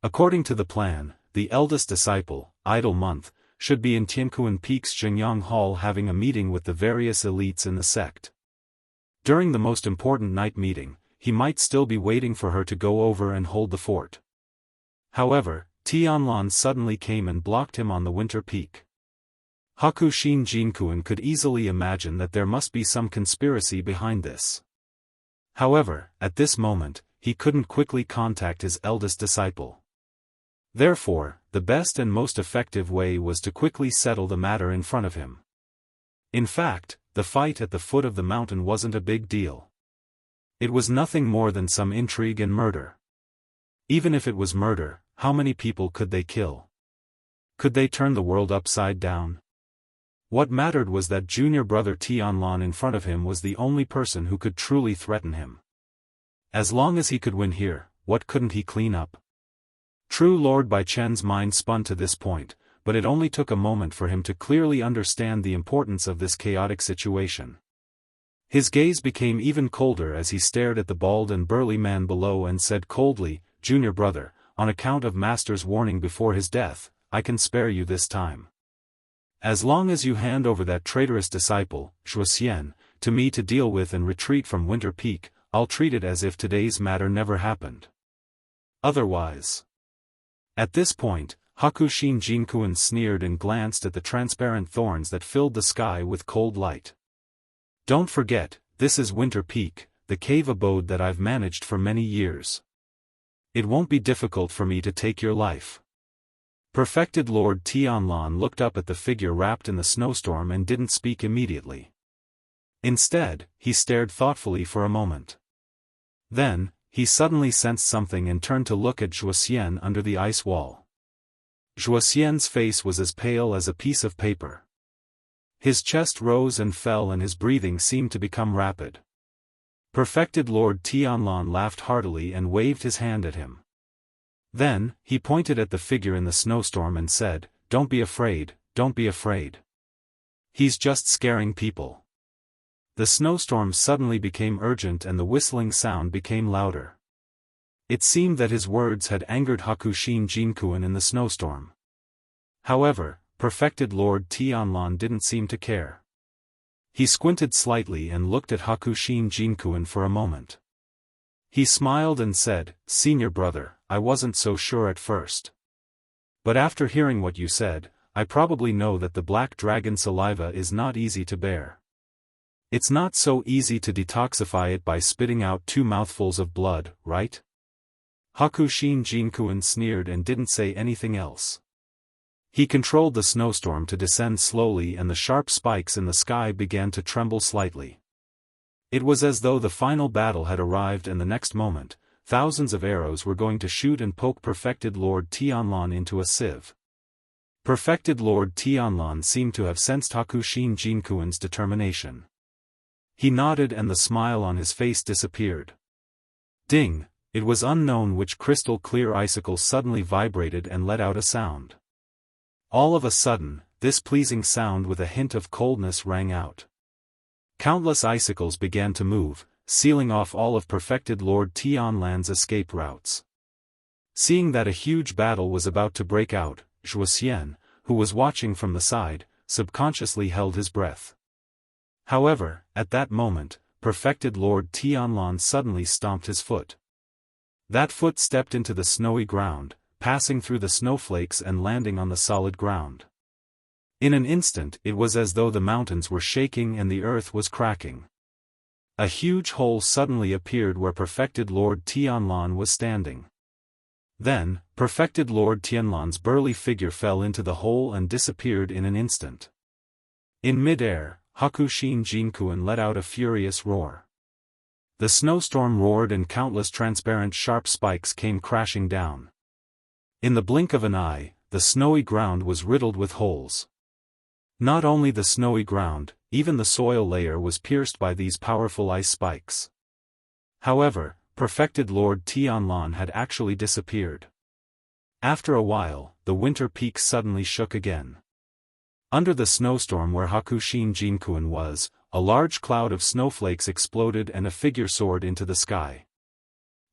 According to the plan, the eldest disciple, Idle Month, should be in Tiankuan Peak's Jingyang Hall having a meeting with the various elites in the sect. During the most important night meeting, he might still be waiting for her to go over and hold the fort. However, Tianlan suddenly came and blocked him on the Winter Peak. Hakushin Jinkuin could easily imagine that there must be some conspiracy behind this. However, at this moment, he couldn't quickly contact his eldest disciple. Therefore, the best and most effective way was to quickly settle the matter in front of him. In fact, the fight at the foot of the mountain wasn't a big deal. It was nothing more than some intrigue and murder. Even if it was murder, how many people could they kill? Could they turn the world upside down? What mattered was that junior brother Tianlan in front of him was the only person who could truly threaten him. As long as he could win here, what couldn't he clean up? True Lord Baichen's mind spun to this point, but it only took a moment for him to clearly understand the importance of this chaotic situation. His gaze became even colder as he stared at the bald and burly man below and said coldly, "Junior brother, on account of Master's warning before his death, I can spare you this time. As long as you hand over that traitorous disciple, Zhuxian, to me to deal with and retreat from Winter Peak, I'll treat it as if today's matter never happened. Otherwise..." At this point, Hakushin Jinkuin sneered and glanced at the transparent thorns that filled the sky with cold light. "Don't forget, this is Winter Peak, the cave abode that I've managed for many years. It won't be difficult for me to take your life." Perfected Lord Tianlan looked up at the figure wrapped in the snowstorm and didn't speak immediately. Instead, he stared thoughtfully for a moment. Then, he suddenly sensed something and turned to look at Zhuxian under the ice wall. Zhuxian's face was as pale as a piece of paper. His chest rose and fell and his breathing seemed to become rapid. Perfected Lord Tianlan laughed heartily and waved his hand at him. Then, he pointed at the figure in the snowstorm and said, "Don't be afraid, don't be afraid. He's just scaring people." The snowstorm suddenly became urgent and the whistling sound became louder. It seemed that his words had angered Hakushin Jinkuin in the snowstorm. However, perfected Lord Tianlan didn't seem to care. He squinted slightly and looked at Hakushin Jinkuin for a moment. He smiled and said, "Senior brother, I wasn't so sure at first. But after hearing what you said, I probably know that the black dragon saliva is not easy to bear. It's not so easy to detoxify it by spitting out 2 mouthfuls of blood, right?" Hakushin Jinkuin sneered and didn't say anything else. He controlled the snowstorm to descend slowly and the sharp spikes in the sky began to tremble slightly. It was as though the final battle had arrived and the next moment, thousands of arrows were going to shoot and poke perfected Lord Tianlan into a sieve. Perfected Lord Tianlan seemed to have sensed Hakushin Jinkuin's determination. He nodded and the smile on his face disappeared. Ding, It was unknown which crystal-clear icicle suddenly vibrated and let out a sound. All of a sudden, this pleasing sound with a hint of coldness rang out. Countless icicles began to move, sealing off all of perfected Lord Tianlan's escape routes. Seeing that a huge battle was about to break out, Zhuo Xian, who was watching from the side, subconsciously held his breath. However, at that moment, perfected Lord Tianlan suddenly stomped his foot. That foot stepped into the snowy ground, passing through the snowflakes and landing on the solid ground. In an instant it was as though the mountains were shaking and the earth was cracking. A huge hole suddenly appeared where perfected Lord Tianlan was standing. Then, perfected Lord Tianlan's burly figure fell into the hole and disappeared in an instant. In mid-air, Hakushin Jinkuan let out a furious roar. The snowstorm roared and countless transparent sharp spikes came crashing down. In the blink of an eye, the snowy ground was riddled with holes. Not only the snowy ground, even the soil layer was pierced by these powerful ice spikes. However, perfected Lord Tianlan had actually disappeared. After a while, the winter peaks suddenly shook again. Under the snowstorm where Hakushin Jinkuan was, a large cloud of snowflakes exploded and a figure soared into the sky.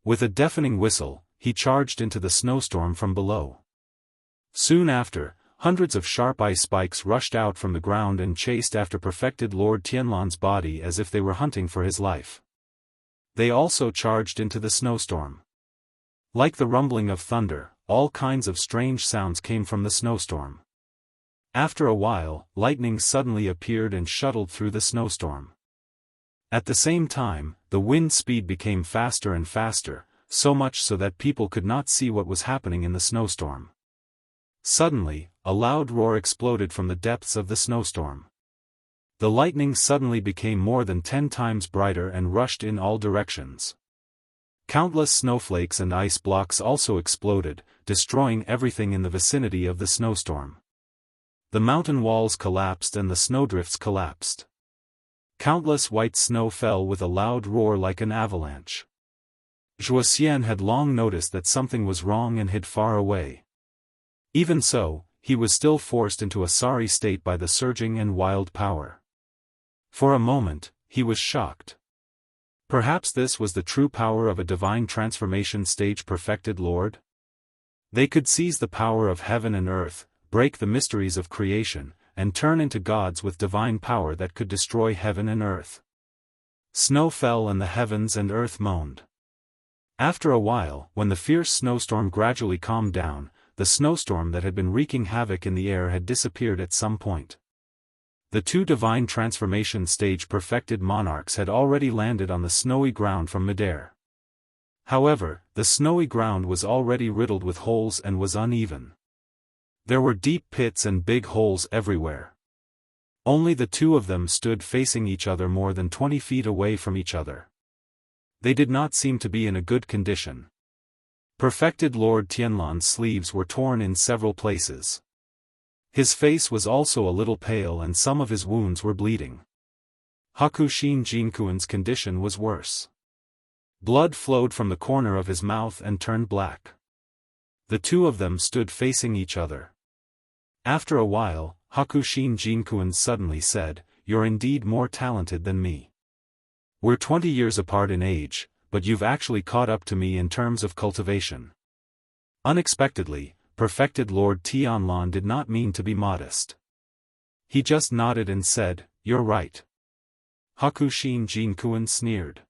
With a deafening whistle, he charged into the snowstorm from below. Soon after, hundreds of sharp ice spikes rushed out from the ground and chased after perfected Lord Tianlan's body as if they were hunting for his life. They also charged into the snowstorm. Like the rumbling of thunder, all kinds of strange sounds came from the snowstorm. After a while, lightning suddenly appeared and shuttled through the snowstorm. At the same time, the wind speed became faster and faster, so much so that people could not see what was happening in the snowstorm. Suddenly, a loud roar exploded from the depths of the snowstorm. The lightning suddenly became more than 10 times brighter and rushed in all directions. Countless snowflakes and ice blocks also exploded, destroying everything in the vicinity of the snowstorm. The mountain walls collapsed and the snowdrifts collapsed. Countless white snow fell with a loud roar like an avalanche. Zhuo Xian had long noticed that something was wrong and hid far away. Even so, he was still forced into a sorry state by the surging and wild power. For a moment, he was shocked. Perhaps this was the true power of a divine transformation stage perfected Lord? They could seize the power of heaven and earth, break the mysteries of creation, and turn into gods with divine power that could destroy heaven and earth. Snow fell and the heavens and earth moaned. After a while, when the fierce snowstorm gradually calmed down, the snowstorm that had been wreaking havoc in the air had disappeared at some point. The two divine transformation stage perfected monarchs had already landed on the snowy ground from midair. However, the snowy ground was already riddled with holes and was uneven. There were deep pits and big holes everywhere. Only the two of them stood facing each other more than 20 feet away from each other. They did not seem to be in a good condition. Perfected Lord Tianlan's sleeves were torn in several places. His face was also a little pale and some of his wounds were bleeding. Hakushin Jinkuan's condition was worse. Blood flowed from the corner of his mouth and turned black. The two of them stood facing each other. After a while, Hakushin Jinkuan suddenly said, "You're indeed more talented than me. We're 20 years apart in age, but you've actually caught up to me in terms of cultivation." Unexpectedly, perfected Lord Tianlan did not mean to be modest. He just nodded and said, "You're right." Hakushin Jinkuan sneered.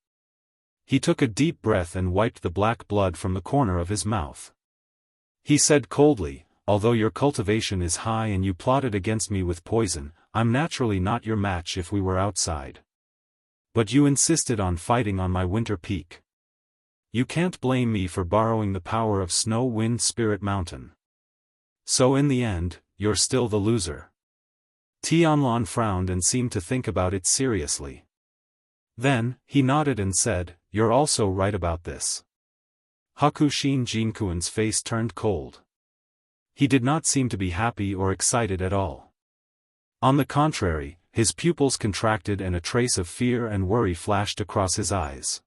He took a deep breath and wiped the black blood from the corner of his mouth. He said coldly, "Although your cultivation is high and you plotted against me with poison, I'm naturally not your match if we were outside. But you insisted on fighting on my winter peak. You can't blame me for borrowing the power of Snow Wind Spirit Mountain. So in the end, you're still the loser." Tianlan frowned and seemed to think about it seriously. Then, he nodded and said, "You're also right about this." Hakushin Jinkuan's face turned cold. He did not seem to be happy or excited at all. On the contrary, his pupils contracted and a trace of fear and worry flashed across his eyes.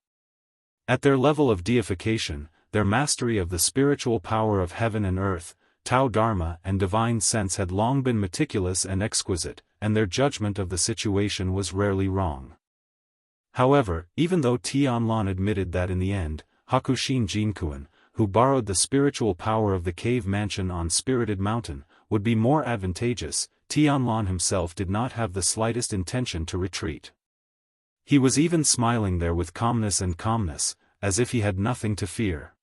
At their level of deification, their mastery of the spiritual power of heaven and earth, Tao Dharma and divine sense had long been meticulous and exquisite, and their judgment of the situation was rarely wrong. However, even though Tianlong admitted that in the end, Hakushin Jinkuan, who borrowed the spiritual power of the cave mansion on Spirited Mountain, would be more advantageous, Tianlong himself did not have the slightest intention to retreat. He was even smiling there with calmness, as if he had nothing to fear.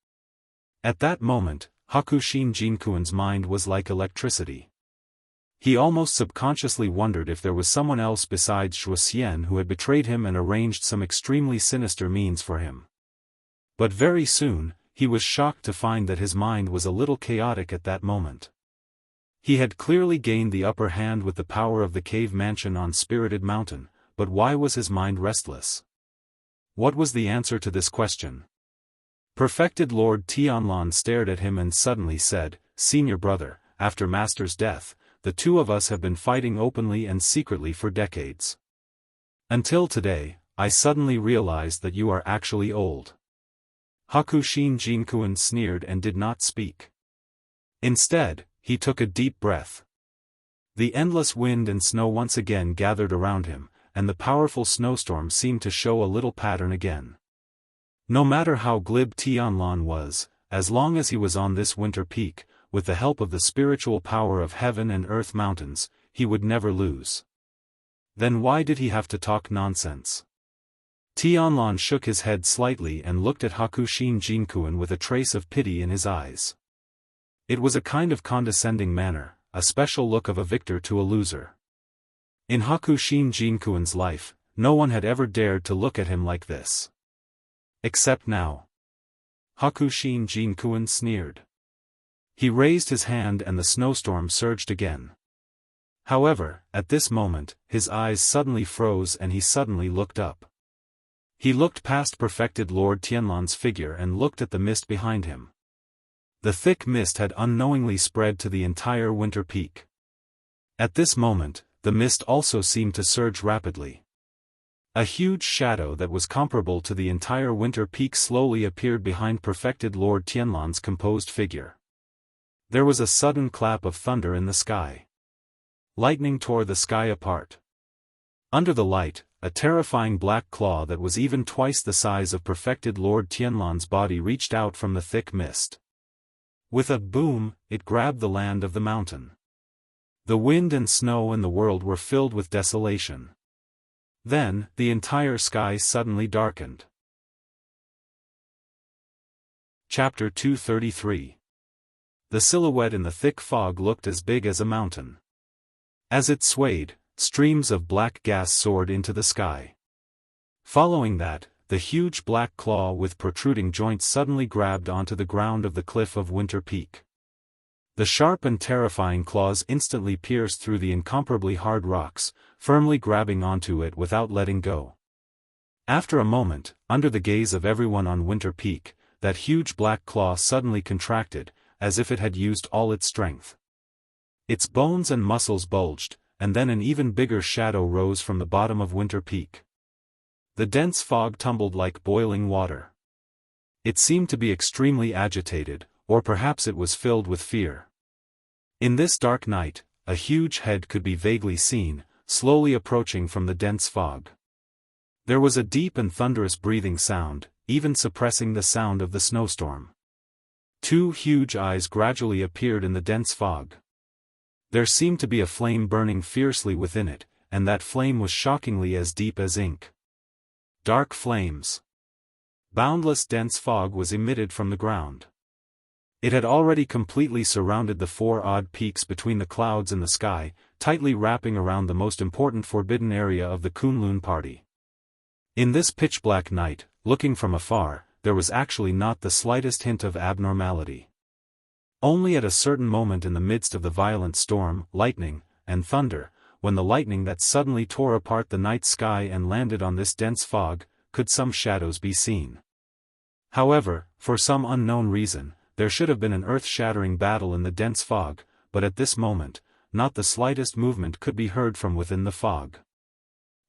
At that moment, Hakushin Jinkuan's mind was like electricity. He almost subconsciously wondered if there was someone else besides Shuo Xian who had betrayed him and arranged some extremely sinister means for him. But very soon, he was shocked to find that his mind was a little chaotic at that moment. He had clearly gained the upper hand with the power of the cave mansion on Spirited Mountain, but why was his mind restless? What was the answer to this question? Perfected Lord Tianlong stared at him and suddenly said, "Senior brother, after Master's death, the two of us have been fighting openly and secretly for decades. Until today, I suddenly realized that you are actually old." Hakushin Jinkuan sneered and did not speak. Instead, he took a deep breath. The endless wind and snow once again gathered around him, and the powerful snowstorm seemed to show a little pattern again. No matter how glib Tianlong was, as long as he was on this winter peak, with the help of the spiritual power of heaven and earth mountains, he would never lose. Then why did he have to talk nonsense? Tianlong shook his head slightly and looked at Hakushin Jinkuan with a trace of pity in his eyes. It was a kind of condescending manner, a special look of a victor to a loser. In Hakushin Jinkuan's life, no one had ever dared to look at him like this. Except now. Hakushin Jinkuan sneered. He raised his hand and the snowstorm surged again. However, at this moment, his eyes suddenly froze and he suddenly looked up. He looked past Perfected Lord Tianlong's figure and looked at the mist behind him. The thick mist had unknowingly spread to the entire winter peak. At this moment, the mist also seemed to surge rapidly. A huge shadow that was comparable to the entire winter peak slowly appeared behind Perfected Lord Tianlong's composed figure. There was a sudden clap of thunder in the sky. Lightning tore the sky apart. Under the light, a terrifying black claw that was even twice the size of Perfected Lord Tianlong's body reached out from the thick mist. With a boom, it grabbed the land of the mountain. The wind and snow and the world were filled with desolation. Then, the entire sky suddenly darkened. Chapter 233. The silhouette in the thick fog looked as big as a mountain. As it swayed, streams of black gas soared into the sky. Following that, the huge black claw with protruding joints suddenly grabbed onto the ground of the cliff of Winter Peak. The sharp and terrifying claws instantly pierced through the incomparably hard rocks, firmly grabbing onto it without letting go. After a moment, under the gaze of everyone on Winter Peak, that huge black claw suddenly contracted, as if it had used all its strength. Its bones and muscles bulged, and then an even bigger shadow rose from the bottom of Winter Peak. The dense fog tumbled like boiling water. It seemed to be extremely agitated, or perhaps it was filled with fear. In this dark night, a huge head could be vaguely seen, slowly approaching from the dense fog. There was a deep and thunderous breathing sound, even suppressing the sound of the snowstorm. Two huge eyes gradually appeared in the dense fog. There seemed to be a flame burning fiercely within it, and that flame was shockingly as deep as ink. Dark flames. Boundless dense fog was emitted from the ground. It had already completely surrounded the four odd peaks between the clouds and the sky, tightly wrapping around the most important forbidden area of the Kunlun party. In this pitch-black night, looking from afar, there was actually not the slightest hint of abnormality. Only at a certain moment in the midst of the violent storm, lightning, and thunder, when the lightning that suddenly tore apart the night sky and landed on this dense fog, could some shadows be seen. However, for some unknown reason, there should have been an earth-shattering battle in the dense fog, but at this moment, not the slightest movement could be heard from within the fog.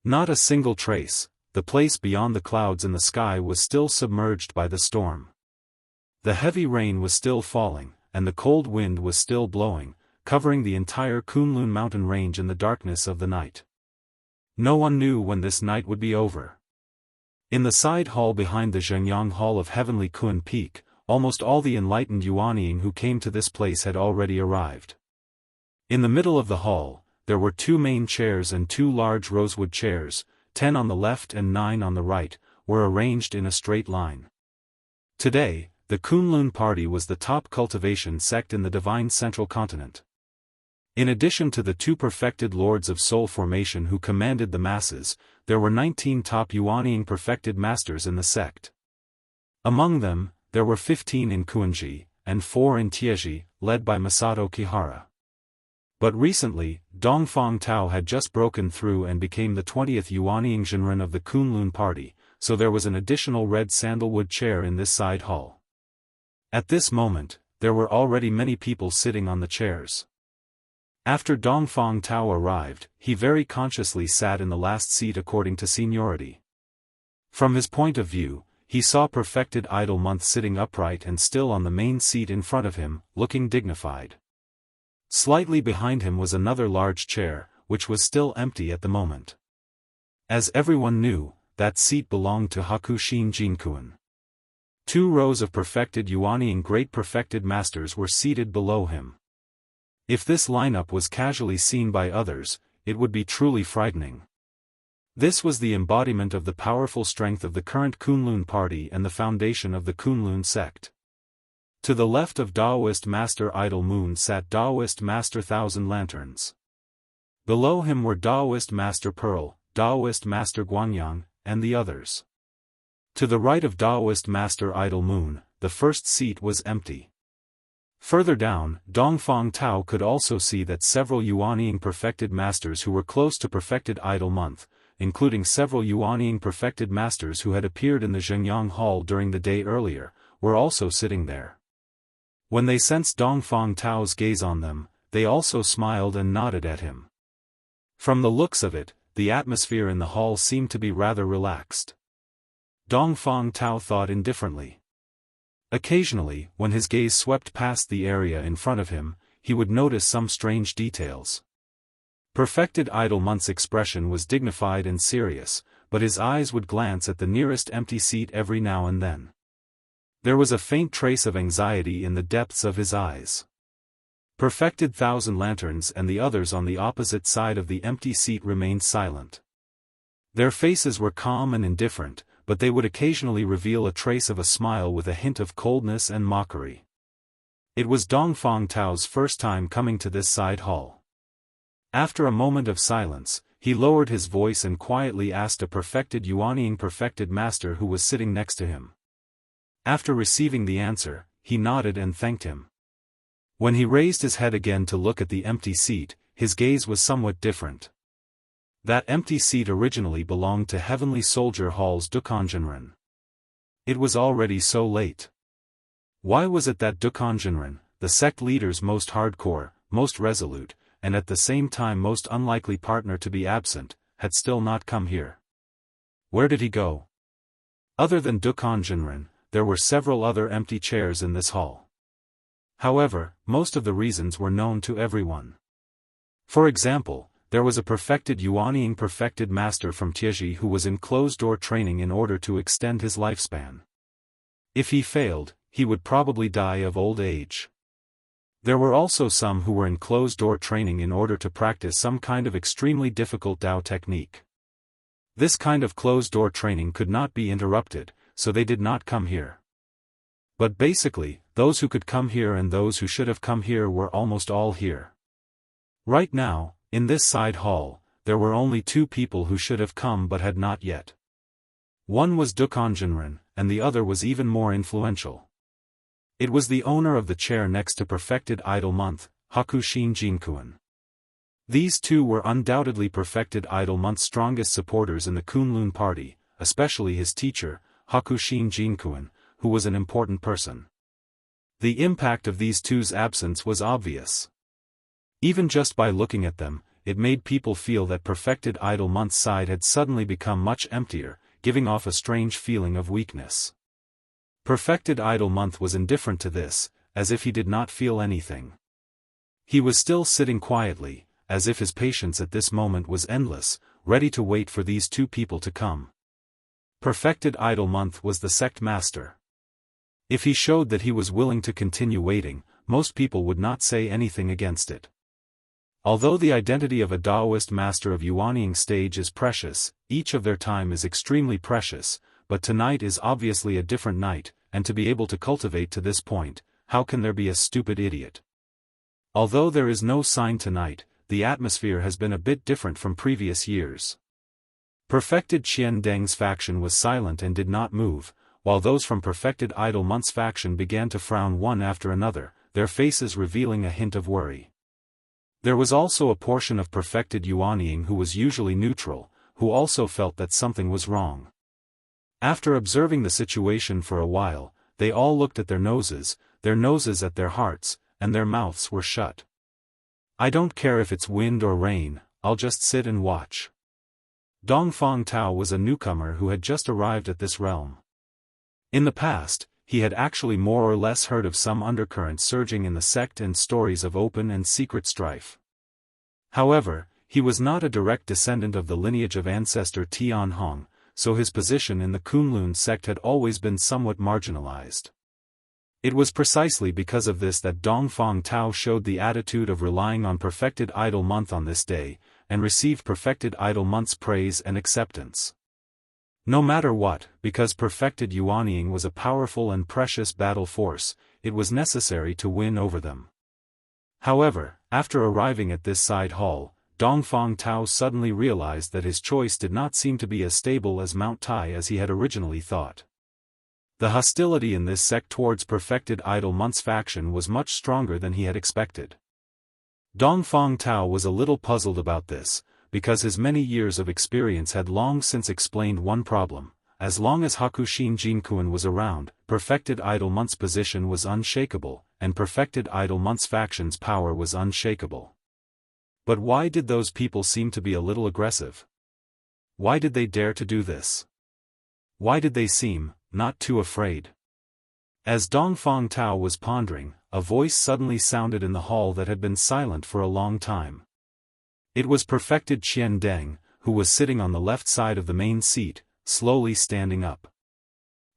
Not a single trace, the place beyond the clouds in the sky was still submerged by the storm. The heavy rain was still falling, and the cold wind was still blowing, covering the entire Kunlun mountain range in the darkness of the night. No one knew when this night would be over. In the side hall behind the Zhengyang Hall of Heavenly Kun Peak, almost all the enlightened Yuanying who came to this place had already arrived. In the middle of the hall, there were 2 main chairs and 2 large rosewood chairs, 10 on the left and 9 on the right, were arranged in a straight line. Today, the Kunlun party was the top cultivation sect in the divine central continent. In addition to the 2 perfected lords of soul formation who commanded the masses, there were 19 top Yuanying perfected masters in the sect. Among them, there were 15 in Kuanji, and 4 in Tieji, led by Masato Kihara. But recently, Dongfang Tao had just broken through and became the 20th Yuanying Zhenren of the Kunlun party, so there was an additional red sandalwood chair in this side hall. At this moment, there were already many people sitting on the chairs. After Dongfang Tao arrived, he very consciously sat in the last seat according to seniority. From his point of view, he saw perfected idol month sitting upright and still on the main seat in front of him, looking dignified. Slightly behind him was another large chair, which was still empty at the moment. As everyone knew, that seat belonged to Hakushin Jinkun. 2 rows of perfected Yuanying great perfected masters were seated below him. If this lineup was casually seen by others, it would be truly frightening. This was the embodiment of the powerful strength of the current Kunlun party and the foundation of the Kunlun sect. To the left of Daoist Master Idol Moon sat Daoist Master Thousand Lanterns. Below him were Daoist Master Pearl, Daoist Master Guanyang, and the others. To the right of Daoist Master Idol Moon, the first seat was empty. Further down, Dongfang Tao could also see that several Yuanying perfected masters who were close to perfected idol month, including several Yuanying perfected masters who had appeared in the Zhengyang Hall during the day earlier, were also sitting there. When they sensed Dongfang Tao's gaze on them, they also smiled and nodded at him. From the looks of it, the atmosphere in the hall seemed to be rather relaxed. Dongfang Tao thought indifferently. Occasionally, when his gaze swept past the area in front of him, he would notice some strange details. Perfected idol month's expression was dignified and serious, but his eyes would glance at the nearest empty seat every now and then. There was a faint trace of anxiety in the depths of his eyes. Perfected Thousand Lanterns and the others on the opposite side of the empty seat remained silent. Their faces were calm and indifferent, but they would occasionally reveal a trace of a smile with a hint of coldness and mockery. It was Dongfang Tao's first time coming to this side hall. After a moment of silence, he lowered his voice and quietly asked a perfected Yuanying perfected master who was sitting next to him. After receiving the answer, he nodded and thanked him. When he raised his head again to look at the empty seat, his gaze was somewhat different. That empty seat originally belonged to Heavenly Soldier Hall's Dukanjinren. It was already so late. Why was it that Dukanjinren, the sect leader's most hardcore, most resolute, and at the same time most unlikely partner to be absent, had still not come here? Where did he go? Other than Dukanjinren, there were several other empty chairs in this hall. However, most of the reasons were known to everyone. For example, there was a perfected Yuanying perfected master from Tieji who was in closed-door training in order to extend his lifespan. If he failed, he would probably die of old age. There were also some who were in closed-door training in order to practice some kind of extremely difficult Dao technique. This kind of closed-door training could not be interrupted, so they did not come here. But basically, those who could come here and those who should have come here were almost all here. Right now, in this side hall, there were only 2 people who should have come but had not yet. One was Dukanjinren, and the other was even more influential. It was the owner of the chair next to perfected idol month, Hakushin Jinkun. These 2 were undoubtedly perfected idol month's strongest supporters in the Kunlun party, especially his teacher, Hakushin Jinkun, who was an important person. The impact of these 2's absence was obvious. Even just by looking at them, it made people feel that perfected idol month's side had suddenly become much emptier, giving off a strange feeling of weakness. Perfected Idle Month was indifferent to this, as if he did not feel anything. He was still sitting quietly, as if his patience at this moment was endless, ready to wait for these two people to come. Perfected Idle Month was the sect master. If he showed that he was willing to continue waiting, most people would not say anything against it. Although the identity of a Daoist master of Yuanying stage is precious, each of their time is extremely precious, but tonight is obviously a different night, and to be able to cultivate to this point, how can there be a stupid idiot? Although there is no sign tonight, the atmosphere has been a bit different from previous years. Perfected Qian Deng's faction was silent and did not move, while those from Perfected Idle Month's faction began to frown one after another, their faces revealing a hint of worry. There was also a portion of Perfected Yuanying who was usually neutral, who also felt that something was wrong. After observing the situation for a while, they all looked at their noses at their hearts, and their mouths were shut. I don't care if it's wind or rain, I'll just sit and watch. Dongfang Tao was a newcomer who had just arrived at this realm. In the past, he had actually more or less heard of some undercurrent surging in the sect and stories of open and secret strife. However, he was not a direct descendant of the lineage of ancestor Tianhong, so his position in the Kunlun sect had always been somewhat marginalized. It was precisely because of this that Dongfang Tao showed the attitude of relying on Perfected Idle Month on this day, and received Perfected Idle Month's praise and acceptance. No matter what, because Perfected Yuanying was a powerful and precious battle force, it was necessary to win over them. However, after arriving at this side hall, Dongfang Tao suddenly realized that his choice did not seem to be as stable as Mount Tai as he had originally thought. The hostility in this sect towards Perfected Idle Month's faction was much stronger than he had expected. Dongfang Tao was a little puzzled about this, because his many years of experience had long since explained one problem: as long as Hakushin Jinkuan was around, Perfected Idle Month's position was unshakable, and Perfected Idle Month's faction's power was unshakable. But why did those people seem to be a little aggressive? Why did they dare to do this? Why did they seem not too afraid? As Dongfang Tao was pondering, a voice suddenly sounded in the hall that had been silent for a long time. It was Perfected Qian Deng, who was sitting on the left side of the main seat, slowly standing up.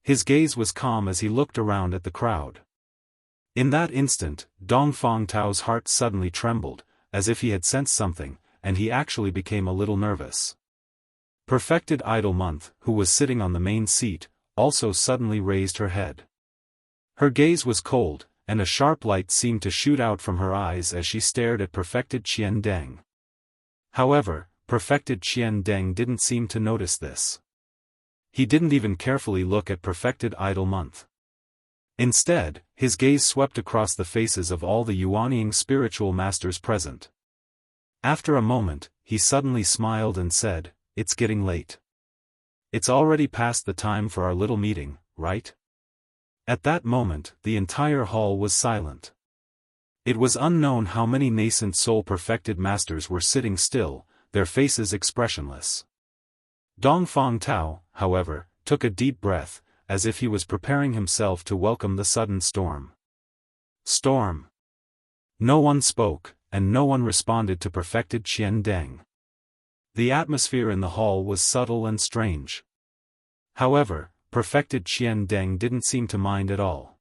His gaze was calm as he looked around at the crowd. In that instant, Dongfang Tao's heart suddenly trembled, as if he had sensed something, and he actually became a little nervous. Perfected Idle Month, who was sitting on the main seat, also suddenly raised her head. Her gaze was cold, and a sharp light seemed to shoot out from her eyes as she stared at Perfected Qian Deng. However, Perfected Qian Deng didn't seem to notice this. He didn't even carefully look at Perfected Idle Month. Instead, his gaze swept across the faces of all the Yuanying spiritual masters present. After a moment, he suddenly smiled and said, "It's getting late. It's already past the time for our little meeting, right?" At that moment, the entire hall was silent. It was unknown how many nascent soul-perfected masters were sitting still, their faces expressionless. Dongfang Tao, however, took a deep breath, as if he was preparing himself to welcome the sudden storm. Storm. No one spoke, and no one responded to Perfected Qian Deng. The atmosphere in the hall was subtle and strange. However, Perfected Qian Deng didn't seem to mind at all.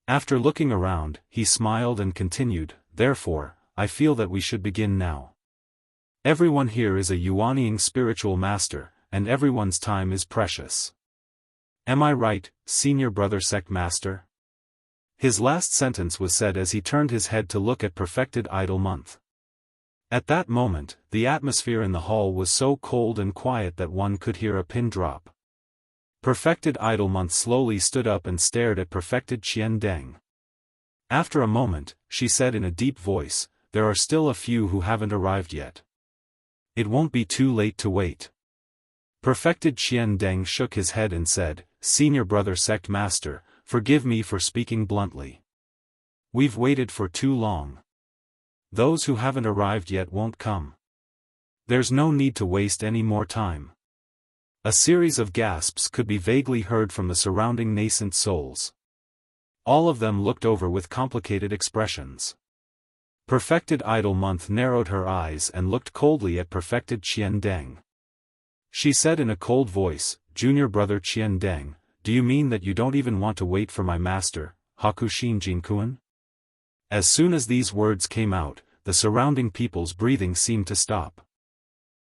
After looking around, he smiled and continued, "Therefore, I feel that we should begin now. Everyone here is a Yuanying spiritual master, and everyone's time is precious. Am I right, senior brother sect master?" His last sentence was said as he turned his head to look at Perfected Idle Month. At that moment, the atmosphere in the hall was so cold and quiet that one could hear a pin drop. Perfected Idle Month slowly stood up and stared at Perfected Qian Deng. After a moment, she said in a deep voice, "There are still a few who haven't arrived yet. It won't be too late to wait." Perfected Qian Deng shook his head and said, "Senior brother sect master, forgive me for speaking bluntly. We've waited for too long. Those who haven't arrived yet won't come. There's no need to waste any more time." A series of gasps could be vaguely heard from the surrounding nascent souls. All of them looked over with complicated expressions. Perfected Idol Month narrowed her eyes and looked coldly at Perfected Qian Deng. She said in a cold voice, "Junior brother Qian Deng, do you mean that you don't even want to wait for my master, Hakushin Jinkuan?" As soon as these words came out, the surrounding people's breathing seemed to stop.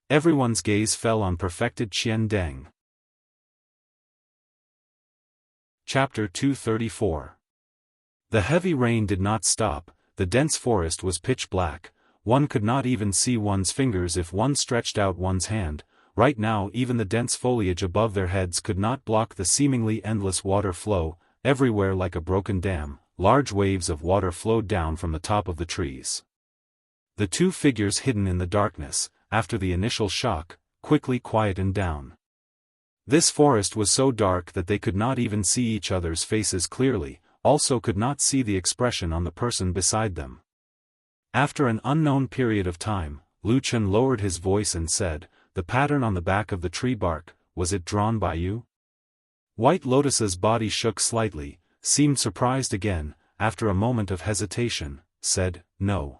Everyone's gaze fell on Perfected Qian Deng. Chapter 234. The heavy rain did not stop. The dense forest was pitch black. One could not even see one's fingers if one stretched out one's hand. Right now even the dense foliage above their heads could not block the seemingly endless water flow. Everywhere like a broken dam, large waves of water flowed down from the top of the trees. The two figures hidden in the darkness, after the initial shock, quickly quietened down. This forest was so dark that they could not even see each other's faces clearly, also could not see the expression on the person beside them. After an unknown period of time, Lu Chen lowered his voice and said, "The pattern on the back of the tree bark, was it drawn by you?" White Lotus's body shook slightly, seemed surprised again, after a moment of hesitation, said, "No."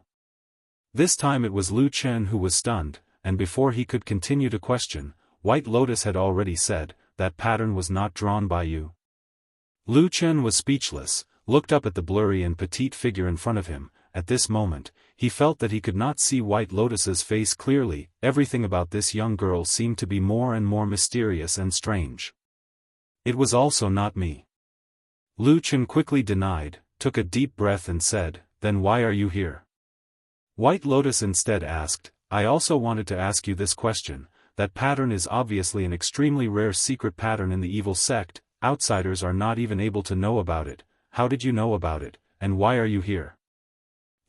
This time it was Lu Chen who was stunned, and before he could continue to question, White Lotus had already said, "That pattern was not drawn by you." Lu Chen was speechless, looked up at the blurry and petite figure in front of him. At this moment, he felt that he could not see White Lotus's face clearly. Everything about this young girl seemed to be more and more mysterious and strange. "It was also not me." Lu Chen quickly denied, took a deep breath and said, "Then why are you here?" White Lotus instead asked, "I also wanted to ask you this question. That pattern is obviously an extremely rare secret pattern in the evil sect. Outsiders are not even able to know about it. How did you know about it, and why are you here?"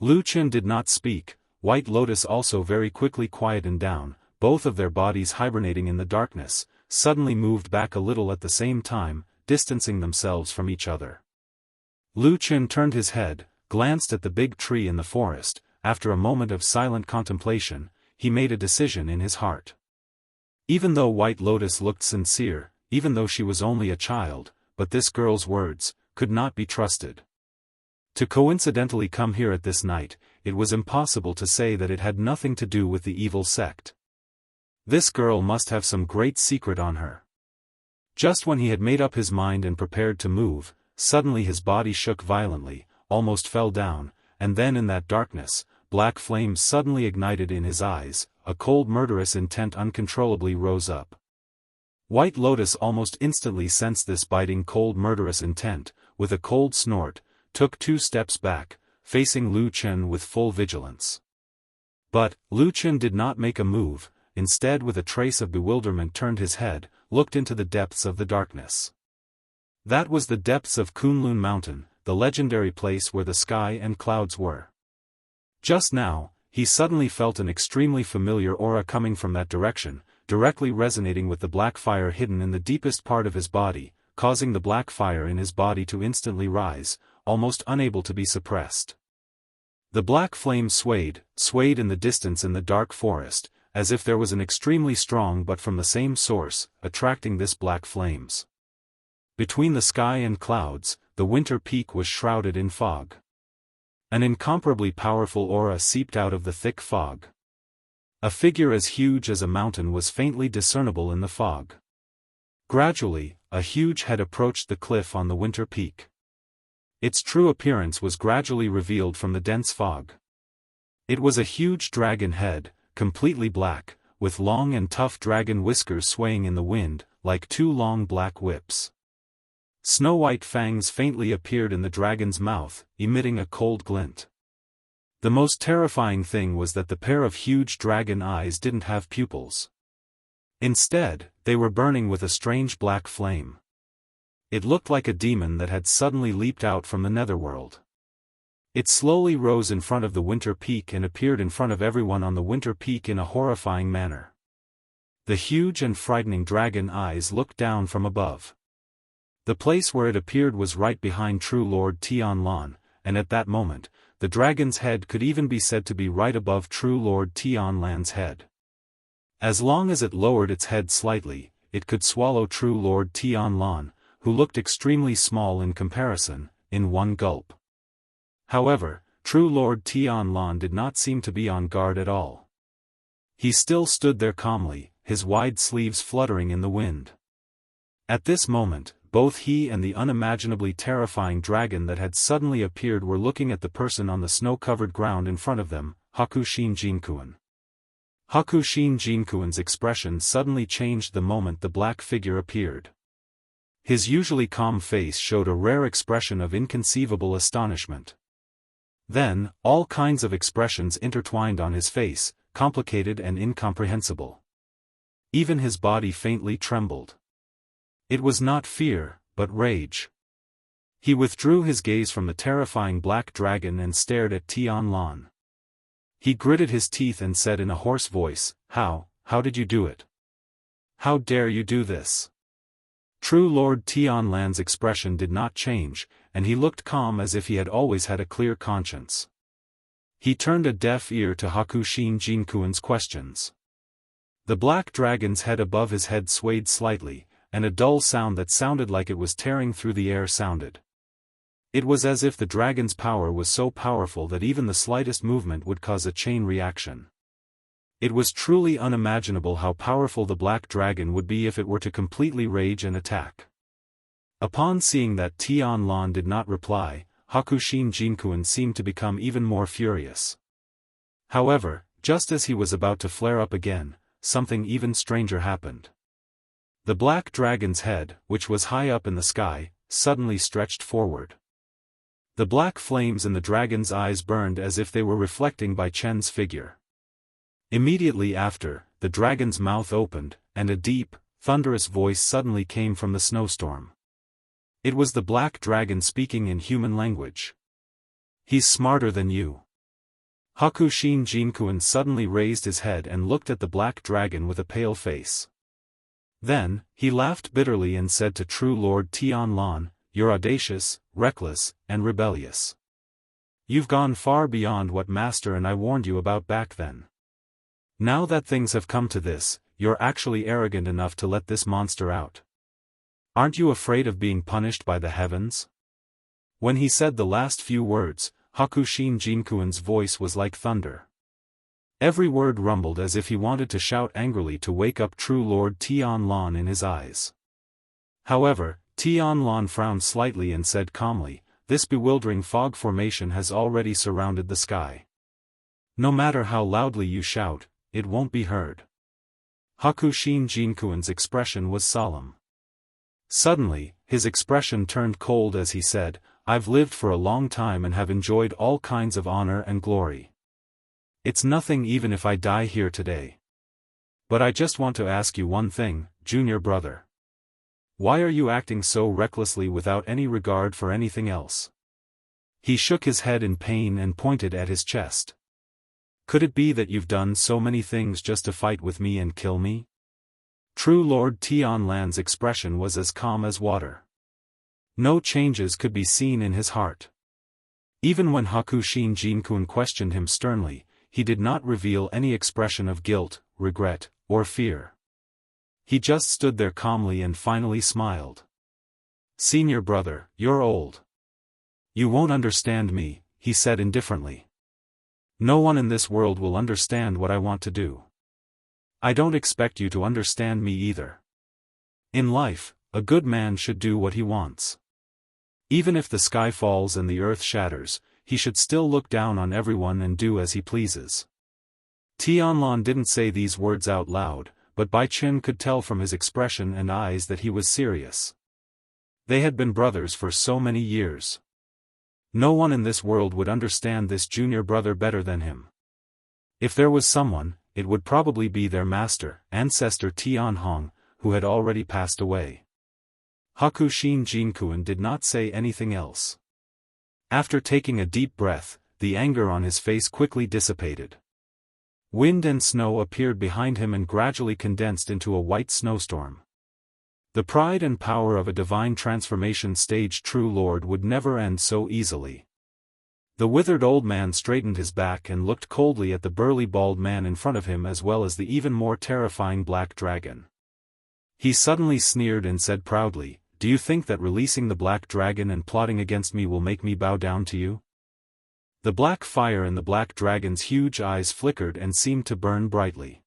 Lu Chen did not speak. White Lotus also very quickly quietened down. Both of their bodies hibernating in the darkness, suddenly moved back a little at the same time, distancing themselves from each other. Lu Chen turned his head, glanced at the big tree in the forest. After a moment of silent contemplation, he made a decision in his heart. Even though White Lotus looked sincere, even though she was only a child, but this girl's words could not be trusted. To coincidentally come here at this night, it was impossible to say that it had nothing to do with the evil sect. This girl must have some great secret on her. Just when he had made up his mind and prepared to move, suddenly his body shook violently, almost fell down, and then in that darkness, black flames suddenly ignited in his eyes. A cold murderous intent uncontrollably rose up. White Lotus almost instantly sensed this biting cold murderous intent. With a cold snort, took 2 steps back, facing Lu Chen with full vigilance. But Lu Chen did not make a move. Instead, with a trace of bewilderment, turned his head, looked into the depths of the darkness. That was the depths of Kunlun Mountain, the legendary place where the sky and clouds were. Just now, he suddenly felt an extremely familiar aura coming from that direction, directly resonating with the black fire hidden in the deepest part of his body, causing the black fire in his body to instantly rise, almost unable to be suppressed. The black flame swayed in the distance in the dark forest, as if there was an extremely strong but from the same source, attracting this black flames. Between the sky and clouds, the winter peak was shrouded in fog. An incomparably powerful aura seeped out of the thick fog. A figure as huge as a mountain was faintly discernible in the fog. Gradually, a huge head approached the cliff on the winter peak. Its true appearance was gradually revealed from the dense fog. It was a huge dragon head, completely black, with long and tough dragon whiskers swaying in the wind, like 2 long black whips. Snow-white fangs faintly appeared in the dragon's mouth, emitting a cold glint. The most terrifying thing was that the pair of huge dragon eyes didn't have pupils. Instead, they were burning with a strange black flame. It looked like a demon that had suddenly leaped out from the netherworld. It slowly rose in front of the winter peak and appeared in front of everyone on the winter peak in a horrifying manner. The huge and frightening dragon eyes looked down from above. The place where it appeared was right behind True Lord Tianlan, and at that moment, the dragon's head could even be said to be right above True Lord Tianlan's head. As long as it lowered its head slightly, it could swallow true Lord Tianlan, who looked extremely small in comparison, in one gulp. However, true Lord Tianlan did not seem to be on guard at all. He still stood there calmly, his wide sleeves fluttering in the wind. At this moment, both he and the unimaginably terrifying dragon that had suddenly appeared were looking at the person on the snow-covered ground in front of them, Hakushin Jinkuan. Hakushin Jinkuan's expression suddenly changed the moment the black figure appeared. His usually calm face showed a rare expression of inconceivable astonishment. Then, all kinds of expressions intertwined on his face, complicated and incomprehensible. Even his body faintly trembled. It was not fear, but rage. He withdrew his gaze from the terrifying black dragon and stared at Tianlan. He gritted his teeth and said in a hoarse voice, How did you do it? How dare you do this? True Lord Tianlan's expression did not change, and he looked calm as if he had always had a clear conscience. He turned a deaf ear to Hakushin Jinkuan's questions. The black dragon's head above his head swayed slightly, and a dull sound that sounded like it was tearing through the air sounded. It was as if the dragon's power was so powerful that even the slightest movement would cause a chain reaction. It was truly unimaginable how powerful the black dragon would be if it were to completely rage and attack. Upon seeing that Tianlan did not reply, Hakushin Jinkuan seemed to become even more furious. However, just as he was about to flare up again, something even stranger happened. The black dragon's head, which was high up in the sky, suddenly stretched forward. The black flames in the dragon's eyes burned as if they were reflecting by Chen's figure. Immediately after, the dragon's mouth opened, and a deep, thunderous voice suddenly came from the snowstorm. It was the black dragon speaking in human language. He's smarter than you. Hakushin Jinkuan suddenly raised his head and looked at the black dragon with a pale face. Then, he laughed bitterly and said to true Lord Tianlan, You're audacious, reckless, and rebellious. You've gone far beyond what Master and I warned you about back then. Now that things have come to this, you're actually arrogant enough to let this monster out. Aren't you afraid of being punished by the heavens? When he said the last few words, Hakushin Jinkuan's voice was like thunder. Every word rumbled as if he wanted to shout angrily to wake up true Lord Tianlan in his eyes. However, Tianlan frowned slightly and said calmly, This bewildering fog formation has already surrounded the sky. No matter how loudly you shout, it won't be heard. Hakushin Jinkuan's expression was solemn. Suddenly, his expression turned cold as he said, I've lived for a long time and have enjoyed all kinds of honor and glory. It's nothing even if I die here today. But I just want to ask you one thing, junior brother. Why are you acting so recklessly without any regard for anything else? He shook his head in pain and pointed at his chest. Could it be that you've done so many things just to fight with me and kill me? True Lord Tianlan's expression was as calm as water. No changes could be seen in his heart. Even when Hakushin Jinkuan questioned him sternly, he did not reveal any expression of guilt, regret, or fear. He just stood there calmly and finally smiled. Senior brother, you're old. You won't understand me, he said indifferently. No one in this world will understand what I want to do. I don't expect you to understand me either. In life, a good man should do what he wants. Even if the sky falls and the earth shatters, he should still look down on everyone and do as he pleases. Tianlan didn't say these words out loud, but Bai Qin could tell from his expression and eyes that he was serious. They had been brothers for so many years. No one in this world would understand this junior brother better than him. If there was someone, it would probably be their master, ancestor Tianhong, who had already passed away. Hakushin Jinkuan did not say anything else. After taking a deep breath, the anger on his face quickly dissipated. Wind and snow appeared behind him and gradually condensed into a white snowstorm. The pride and power of a divine transformation stage true lord would never end so easily. The withered old man straightened his back and looked coldly at the burly bald man in front of him as well as the even more terrifying black dragon. He suddenly sneered and said proudly, "Do you think that releasing the black dragon and plotting against me will make me bow down to you?" The black fire in the black dragon's huge eyes flickered and seemed to burn brightly.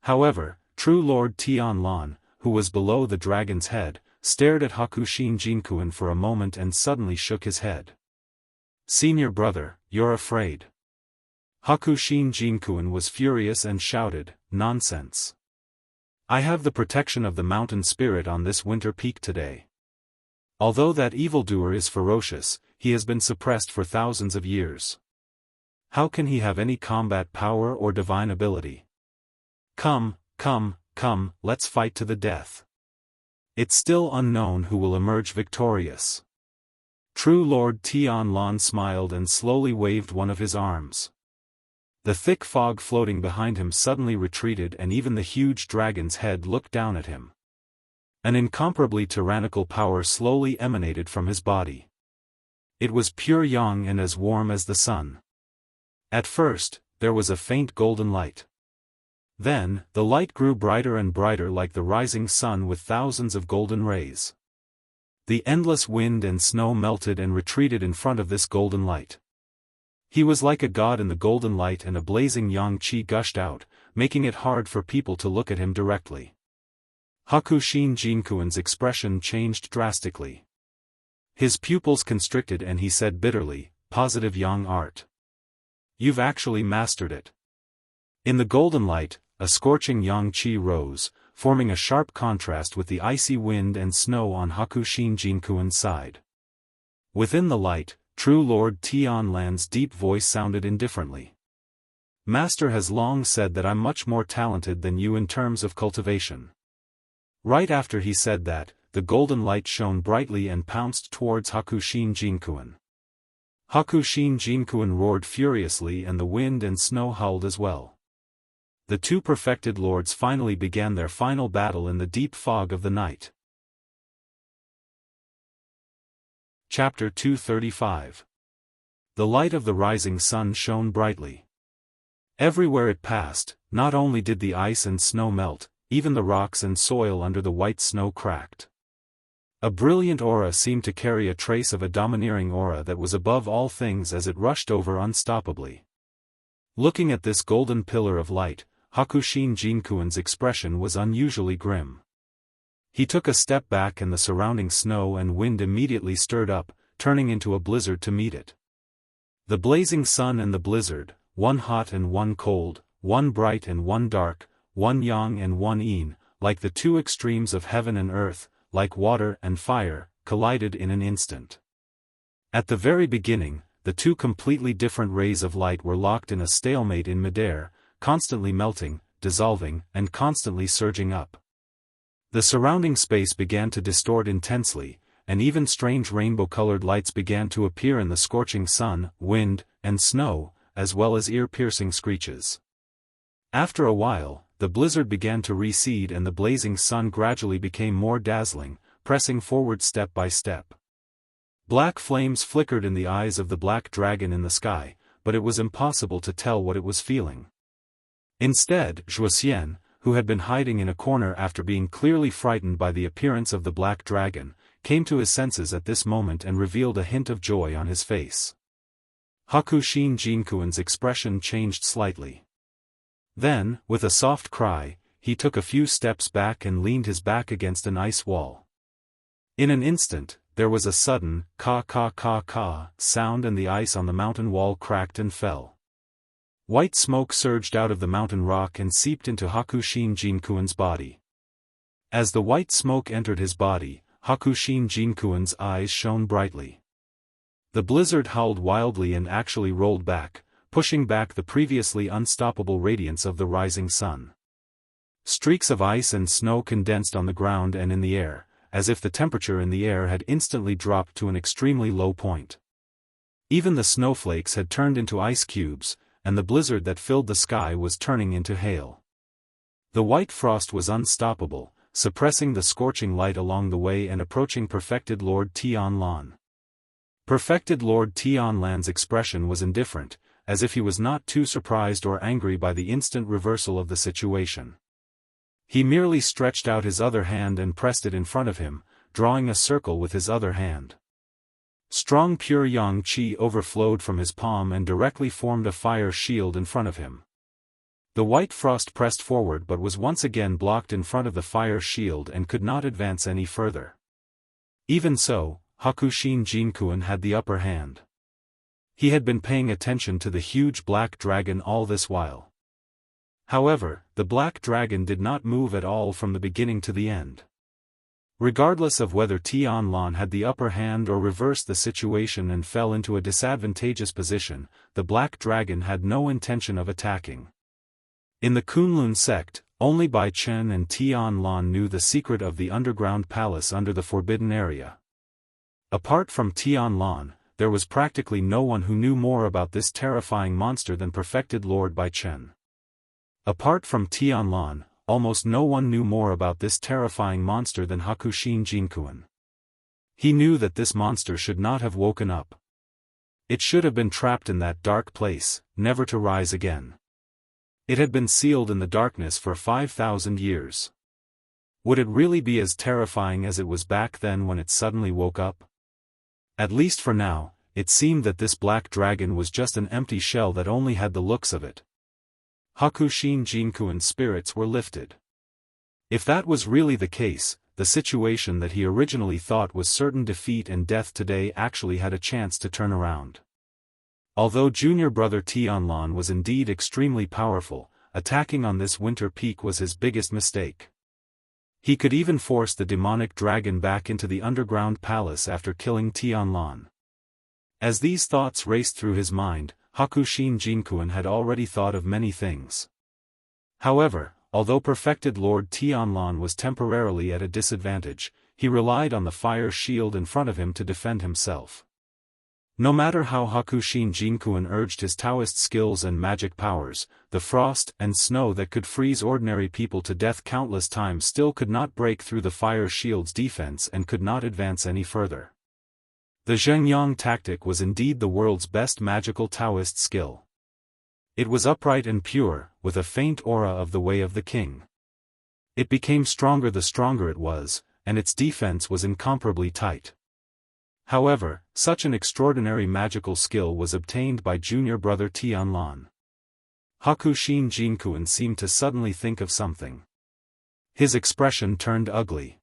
However, true Lord Tianlan, who was below the dragon's head, stared at Hakushin Jinkuin for a moment and suddenly shook his head. "Senior brother, you're afraid." Hakushin Jinkuin was furious and shouted, "Nonsense! I have the protection of the mountain spirit on this winter peak today. Although that evildoer is ferocious, he has been suppressed for thousands of years. How can he have any combat power or divine ability? Come, let's fight to the death. It's still unknown who will emerge victorious." True Lord Tianlan smiled and slowly waved one of his arms. The thick fog floating behind him suddenly retreated and even the huge dragon's head looked down at him. An incomparably tyrannical power slowly emanated from his body. It was pure yang and as warm as the sun. At first, there was a faint golden light. Then, the light grew brighter and brighter like the rising sun with thousands of golden rays. The endless wind and snow melted and retreated in front of this golden light. He was like a god in the golden light and a blazing yang qi gushed out, making it hard for people to look at him directly. Hakushin Jinkuin's expression changed drastically. His pupils constricted and he said bitterly, "Positive yang art. You've actually mastered it." In the golden light, a scorching yang qi rose, forming a sharp contrast with the icy wind and snow on Hakushin Jinkuin's side. Within the light, true Lord Tianlan's deep voice sounded indifferently. "Master has long said that I'm much more talented than you in terms of cultivation." Right after he said that, the golden light shone brightly and pounced towards Hakushin Jinkuin. Hakushin Jinkuin roared furiously and the wind and snow howled as well. The two perfected lords finally began their final battle in the deep fog of the night. Chapter 235. The light of the rising sun shone brightly. Everywhere it passed, not only did the ice and snow melt, even the rocks and soil under the white snow cracked. A brilliant aura seemed to carry a trace of a domineering aura that was above all things as it rushed over unstoppably. Looking at this golden pillar of light, Hakushin Jinkuin's expression was unusually grim. He took a step back and the surrounding snow and wind immediately stirred up, turning into a blizzard to meet it. The blazing sun and the blizzard, one hot and one cold, one bright and one dark, one yang and one yin, like the two extremes of heaven and earth, like water and fire, collided in an instant. At the very beginning, the two completely different rays of light were locked in a stalemate in midair, constantly melting, dissolving, and constantly surging up. The surrounding space began to distort intensely, and even strange rainbow-colored lights began to appear in the scorching sun, wind, and snow, as well as ear-piercing screeches. After a while, the blizzard began to recede and the blazing sun gradually became more dazzling, pressing forward step by step. Black flames flickered in the eyes of the black dragon in the sky, but it was impossible to tell what it was feeling. Instead, Zhuoxian, who had been hiding in a corner after being clearly frightened by the appearance of the black dragon, came to his senses at this moment and revealed a hint of joy on his face. Hakushin Jinkuin's expression changed slightly. Then, with a soft cry, he took a few steps back and leaned his back against an ice wall. In an instant, there was a sudden ka sound and the ice on the mountain wall cracked and fell. White smoke surged out of the mountain rock and seeped into Hakushin Jinkuin's body. As the white smoke entered his body, Hakushin Jinkuin's eyes shone brightly. The blizzard howled wildly and actually rolled back, pushing back the previously unstoppable radiance of the rising sun. Streaks of ice and snow condensed on the ground and in the air, as if the temperature in the air had instantly dropped to an extremely low point. Even the snowflakes had turned into ice cubes, and the blizzard that filled the sky was turning into hail. The white frost was unstoppable, suppressing the scorching light along the way and approaching perfected Lord Tianlan. Perfected Lord Tianlan's expression was indifferent, as if he was not too surprised or angry by the instant reversal of the situation. He merely stretched out his other hand and pressed it in front of him, drawing a circle with his other hand. Strong pure yang qi overflowed from his palm and directly formed a fire shield in front of him. The white frost pressed forward but was once again blocked in front of the fire shield and could not advance any further. Even so, Hakushin Jinkuin had the upper hand. He had been paying attention to the huge black dragon all this while. However, the black dragon did not move at all from the beginning to the end. Regardless of whether Tianlan had the upper hand or reversed the situation and fell into a disadvantageous position, the black dragon had no intention of attacking. In the Kunlun sect, only Bai Chen and Tianlan knew the secret of the underground palace under the forbidden area. Apart from Tianlan, there was practically no one who knew more about this terrifying monster than perfected Lord Bai Chen. Apart from Tianlan, almost no one knew more about this terrifying monster than Hakushin Jinkuin. He knew that this monster should not have woken up. It should have been trapped in that dark place, never to rise again. It had been sealed in the darkness for 5,000 years. Would it really be as terrifying as it was back then when it suddenly woke up? At least for now, it seemed that this black dragon was just an empty shell that only had the looks of it. Hakushin Jinkuin's spirits were lifted. If that was really the case, the situation that he originally thought was certain defeat and death today actually had a chance to turn around. Although junior brother Tianlan was indeed extremely powerful, attacking on this winter peak was his biggest mistake. He could even force the demonic dragon back into the underground palace after killing Tianlan. As these thoughts raced through his mind, Hakushin Jinkuin had already thought of many things. However, although perfected Lord Tianlan was temporarily at a disadvantage, he relied on the fire shield in front of him to defend himself. No matter how Hakushin Jinkuin urged his Taoist skills and magic powers, the frost and snow that could freeze ordinary people to death countless times still could not break through the fire shield's defense and could not advance any further. The Zhengyang tactic was indeed the world's best magical Taoist skill. It was upright and pure, with a faint aura of the way of the king. It became stronger the stronger it was, and its defense was incomparably tight. However, such an extraordinary magical skill was obtained by junior brother Tianlan. Hakushin Jinkuin seemed to suddenly think of something. His expression turned ugly.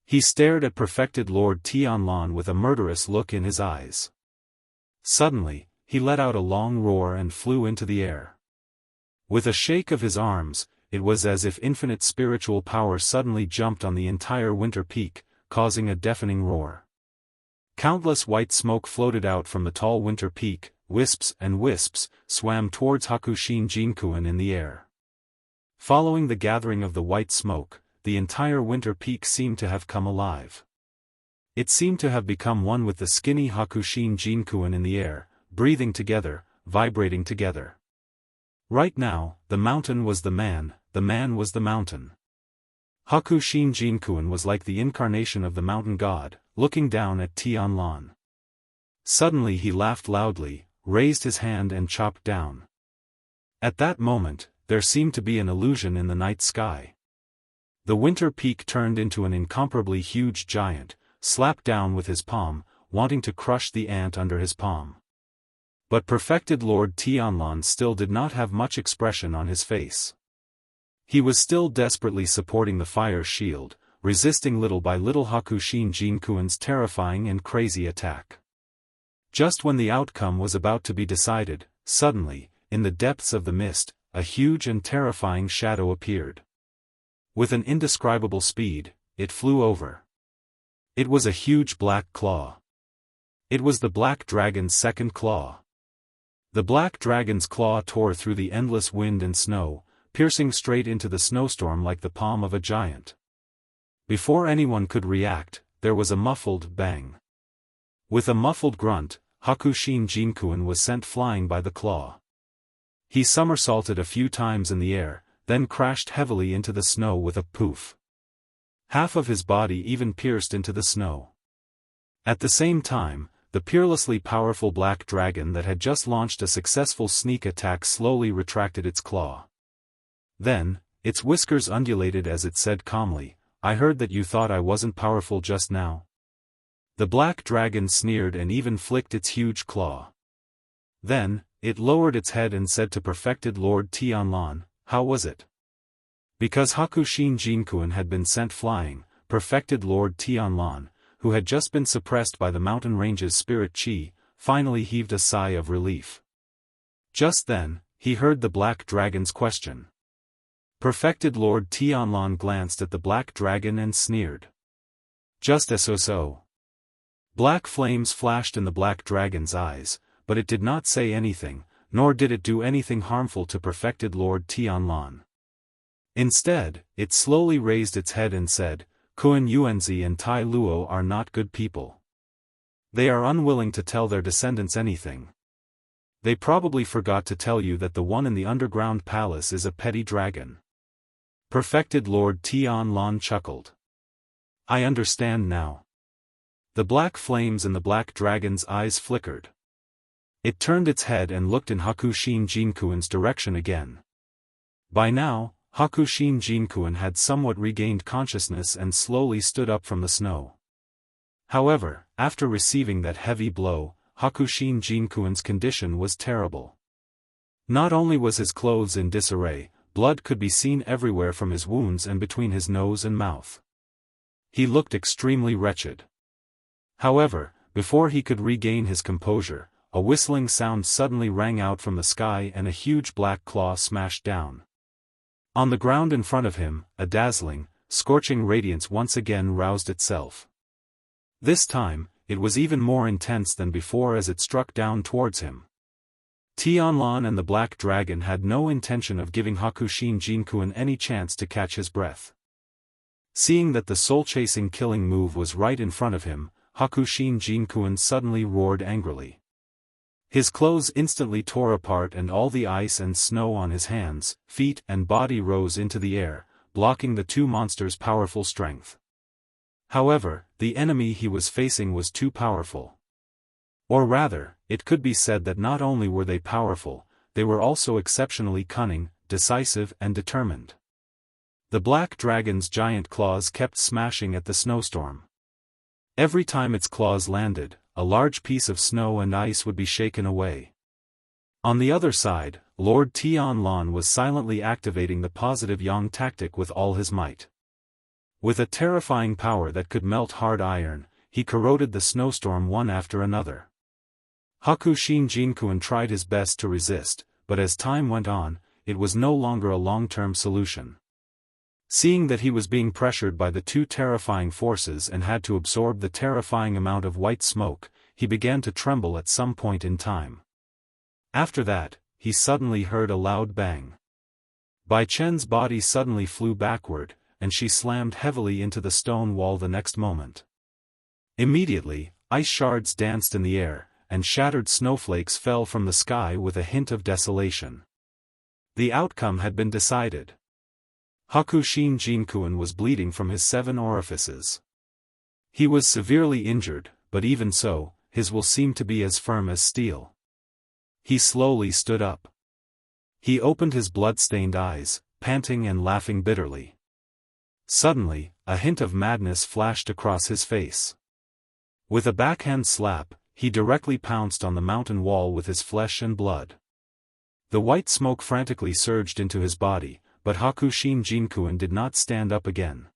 He stared at perfected Lord Tianlan with a murderous look in his eyes. Suddenly, he let out a long roar and flew into the air. With a shake of his arms, it was as if infinite spiritual power suddenly jumped on the entire winter peak, causing a deafening roar. Countless white smoke floated out from the tall winter peak, wisps and wisps swam towards Hakushin Jinkuin in the air. Following the gathering of the white smoke, the entire winter peak seemed to have come alive. It seemed to have become one with the skinny Hakushin Jinkuin in the air, breathing together, vibrating together. Right now, the mountain was the man was the mountain. Hakushin Jinkuin was like the incarnation of the mountain god, looking down at Tianlan. Suddenly he laughed loudly, raised his hand and chopped down. At that moment, there seemed to be an illusion in the night sky. The winter peak turned into an incomparably huge giant, slapped down with his palm, wanting to crush the ant under his palm. But perfected Lord Tianlan still did not have much expression on his face. He was still desperately supporting the fire shield, resisting little by little Hakushin Jinkuin's terrifying and crazy attack. Just when the outcome was about to be decided, suddenly, in the depths of the mist, a huge and terrifying shadow appeared. With an indescribable speed, it flew over. It was a huge black claw. It was the black dragon's second claw. The black dragon's claw tore through the endless wind and snow, piercing straight into the snowstorm like the palm of a giant. Before anyone could react, there was a muffled bang. With a muffled grunt, Hakushin Jinkuin was sent flying by the claw. He somersaulted a few times in the air, then crashed heavily into the snow with a poof. Half of his body even pierced into the snow. At the same time, the peerlessly powerful black dragon that had just launched a successful sneak attack slowly retracted its claw. Then, its whiskers undulated as it said calmly, "I heard that you thought I wasn't powerful just now." The black dragon sneered and even flicked its huge claw. Then, it lowered its head and said to perfected Lord Tianlan, "How was it?" Because Hakushin Jinkuan had been sent flying, perfected Lord Tianlan, who had just been suppressed by the mountain range's spirit chi, finally heaved a sigh of relief. Just then, he heard the black dragon's question. Perfected Lord Tianlan glanced at the black dragon and sneered. "Just so." Black flames flashed in the black dragon's eyes, but it did not say anything, nor did it do anything harmful to perfected Lord Tianlan. Instead, it slowly raised its head and said, "Kun Yuanzi and Tai Luo are not good people. They are unwilling to tell their descendants anything. They probably forgot to tell you that the one in the underground palace is a petty dragon." Perfected Lord Tianlan chuckled. "I understand now." The black flames in the black dragon's eyes flickered. It turned its head and looked in Hakushin Jinkuan's direction again. By now, Hakushin Jinkuan had somewhat regained consciousness and slowly stood up from the snow. However, after receiving that heavy blow, Hakushin Jinkuan's condition was terrible. Not only was his clothes in disarray, blood could be seen everywhere from his wounds and between his nose and mouth. He looked extremely wretched. However, before he could regain his composure, a whistling sound suddenly rang out from the sky and a huge black claw smashed down. On the ground in front of him, a dazzling, scorching radiance once again roused itself. This time, it was even more intense than before as it struck down towards him. Tianlan and the Black Dragon had no intention of giving Hakushin Jinkuan any chance to catch his breath. Seeing that the soul-chasing killing move was right in front of him, Hakushin Jinkuan suddenly roared angrily. His clothes instantly tore apart and all the ice and snow on his hands, feet and body rose into the air, blocking the two monsters' powerful strength. However, the enemy he was facing was too powerful. Or rather, it could be said that not only were they powerful, they were also exceptionally cunning, decisive and determined. The black dragon's giant claws kept smashing at the snowstorm. Every time its claws landed, a large piece of snow and ice would be shaken away. On the other side, Lord Tianlan was silently activating the positive yang tactic with all his might. With a terrifying power that could melt hard iron, he corroded the snowstorm one after another. Hakushin Jinkuan tried his best to resist, but as time went on, it was no longer a long-term solution. Seeing that he was being pressured by the two terrifying forces and had to absorb the terrifying amount of white smoke, he began to tremble at some point in time. After that, he suddenly heard a loud bang. Bai Chen's body suddenly flew backward, and she slammed heavily into the stone wall the next moment. Immediately, ice shards danced in the air, and shattered snowflakes fell from the sky with a hint of desolation. The outcome had been decided. Hakushin Jinkuan was bleeding from his 7 orifices. He was severely injured, but even so, his will seemed to be as firm as steel. He slowly stood up. He opened his blood-stained eyes, panting and laughing bitterly. Suddenly, a hint of madness flashed across his face. With a backhand slap, he directly pounced on the mountain wall with his flesh and blood. The white smoke frantically surged into his body, but Hakushin Jinkuan did not stand up again.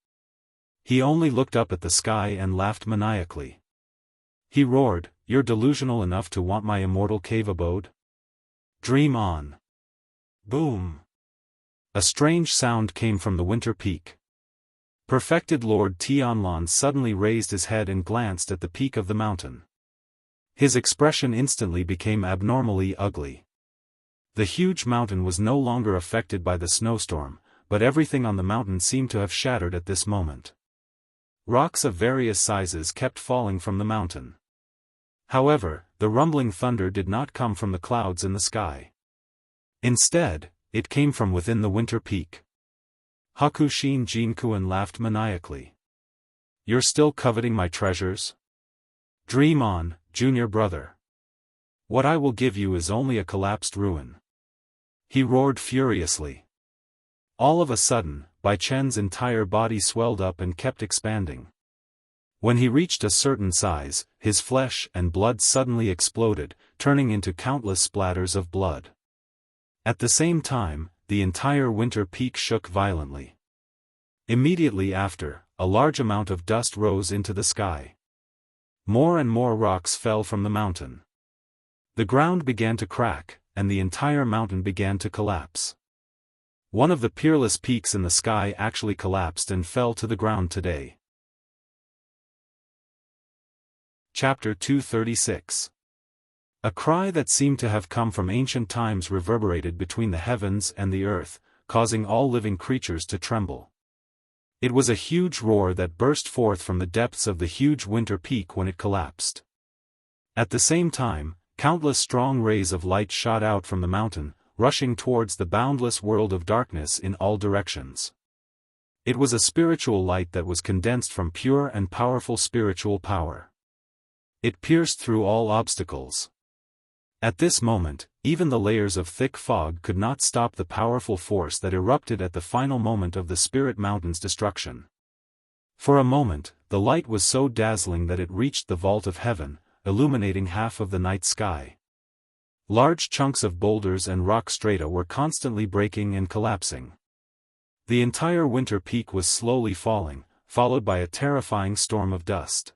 He only looked up at the sky and laughed maniacally. He roared, "You're delusional enough to want my immortal cave abode? Dream on." Boom! A strange sound came from the winter peak. Perfected Lord Tianlan suddenly raised his head and glanced at the peak of the mountain. His expression instantly became abnormally ugly. The huge mountain was no longer affected by the snowstorm, but everything on the mountain seemed to have shattered at this moment. Rocks of various sizes kept falling from the mountain. However, the rumbling thunder did not come from the clouds in the sky. Instead, it came from within the winter peak. Hakushin Jinkuan laughed maniacally. "You're still coveting my treasures? Dream on, junior brother. What I will give you is only a collapsed ruin." He roared furiously. All of a sudden, Bai Chen's entire body swelled up and kept expanding. When he reached a certain size, his flesh and blood suddenly exploded, turning into countless splatters of blood. At the same time, the entire winter peak shook violently. Immediately after, a large amount of dust rose into the sky. More and more rocks fell from the mountain. The ground began to crack, and the entire mountain began to collapse. One of the peerless peaks in the sky actually collapsed and fell to the ground today. Chapter 236. A cry that seemed to have come from ancient times reverberated between the heavens and the earth, causing all living creatures to tremble. It was a huge roar that burst forth from the depths of the huge winter peak when it collapsed. At the same time, countless strong rays of light shot out from the mountain, rushing towards the boundless world of darkness in all directions. It was a spiritual light that was condensed from pure and powerful spiritual power. It pierced through all obstacles. At this moment, even the layers of thick fog could not stop the powerful force that erupted at the final moment of the Spirit Mountain's destruction. For a moment, the light was so dazzling that it reached the vault of heaven, illuminating half of the night sky. Large chunks of boulders and rock strata were constantly breaking and collapsing. The entire winter peak was slowly falling, followed by a terrifying storm of dust.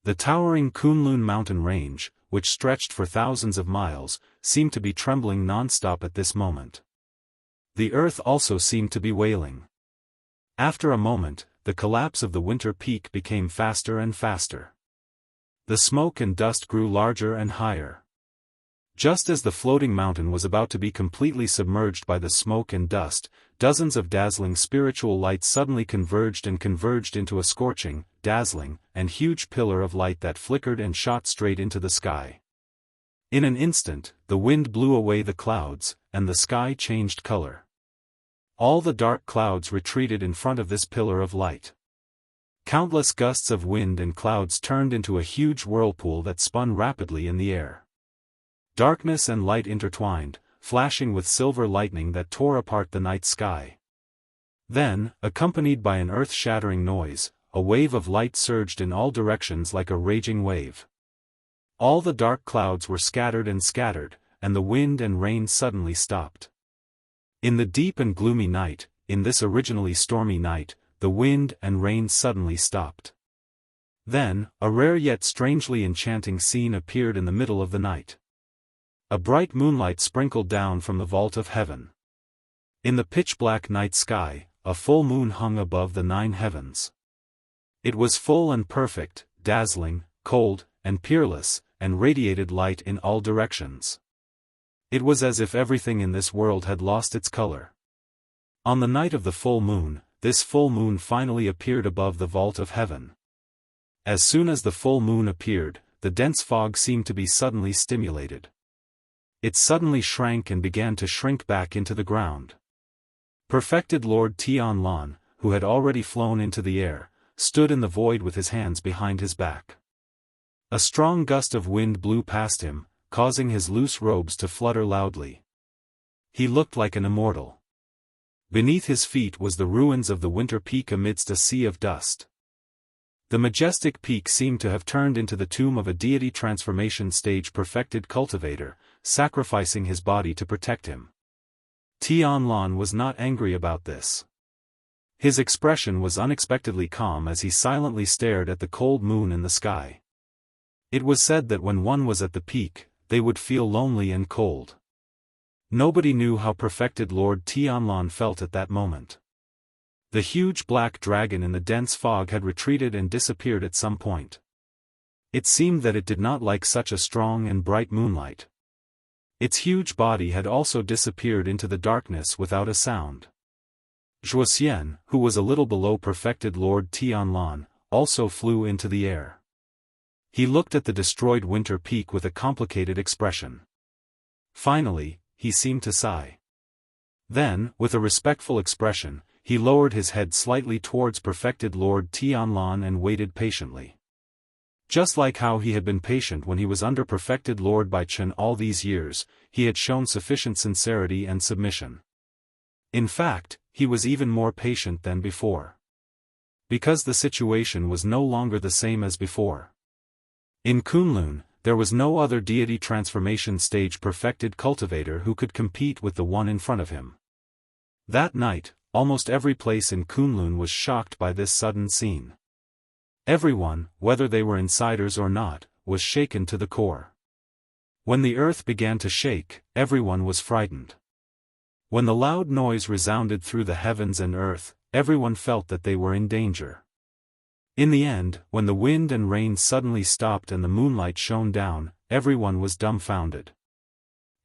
The towering Kunlun mountain range, which stretched for thousands of miles, seemed to be trembling non-stop at this moment. The earth also seemed to be wailing. After a moment, the collapse of the winter peak became faster and faster. The smoke and dust grew larger and higher. Just as the floating mountain was about to be completely submerged by the smoke and dust, dozens of dazzling spiritual lights suddenly converged into a scorching, dazzling, and huge pillar of light that flickered and shot straight into the sky. In an instant, the wind blew away the clouds, and the sky changed color. All the dark clouds retreated in front of this pillar of light. Countless gusts of wind and clouds turned into a huge whirlpool that spun rapidly in the air. Darkness and light intertwined, flashing with silver lightning that tore apart the night sky. Then, accompanied by an earth-shattering noise, a wave of light surged in all directions like a raging wave. All the dark clouds were scattered, and the wind and rain suddenly stopped. In the deep and gloomy night, in this originally stormy night, the wind and rain suddenly stopped. Then, a rare yet strangely enchanting scene appeared in the middle of the night. A bright moonlight sprinkled down from the vault of heaven. In the pitch-black night sky, a full moon hung above the 9 heavens. It was full and perfect, dazzling, cold, and peerless, and radiated light in all directions. It was as if everything in this world had lost its color. On the night of the full moon, this full moon finally appeared above the vault of heaven. As soon as the full moon appeared, the dense fog seemed to be suddenly stimulated. It suddenly shrank and began to shrink back into the ground. Perfected Lord Tianlan, who had already flown into the air, stood in the void with his hands behind his back. A strong gust of wind blew past him, causing his loose robes to flutter loudly. He looked like an immortal. Beneath his feet was the ruins of the winter peak amidst a sea of dust. The majestic peak seemed to have turned into the tomb of a deity transformation stage perfected cultivator, sacrificing his body to protect him. Tianlan was not angry about this. His expression was unexpectedly calm as he silently stared at the cold moon in the sky. It was said that when one was at the peak, they would feel lonely and cold. Nobody knew how perfected Lord Tianlan felt at that moment. The huge black dragon in the dense fog had retreated and disappeared at some point. It seemed that it did not like such a strong and bright moonlight. Its huge body had also disappeared into the darkness without a sound. Zhuoxian, who was a little below perfected Lord Tianlan, also flew into the air. He looked at the destroyed winter peak with a complicated expression. Finally, he seemed to sigh. Then, with a respectful expression, he lowered his head slightly towards perfected Lord Tianlan and waited patiently. Just like how he had been patient when he was under perfected Lord Bai Chen all these years, he had shown sufficient sincerity and submission. In fact, he was even more patient than before. Because the situation was no longer the same as before. In Kunlun, there was no other deity transformation stage perfected cultivator who could compete with the one in front of him. That night, almost every place in Kunlun was shocked by this sudden scene. Everyone, whether they were insiders or not, was shaken to the core. When the earth began to shake, everyone was frightened. When the loud noise resounded through the heavens and earth, everyone felt that they were in danger. In the end, when the wind and rain suddenly stopped and the moonlight shone down, everyone was dumbfounded.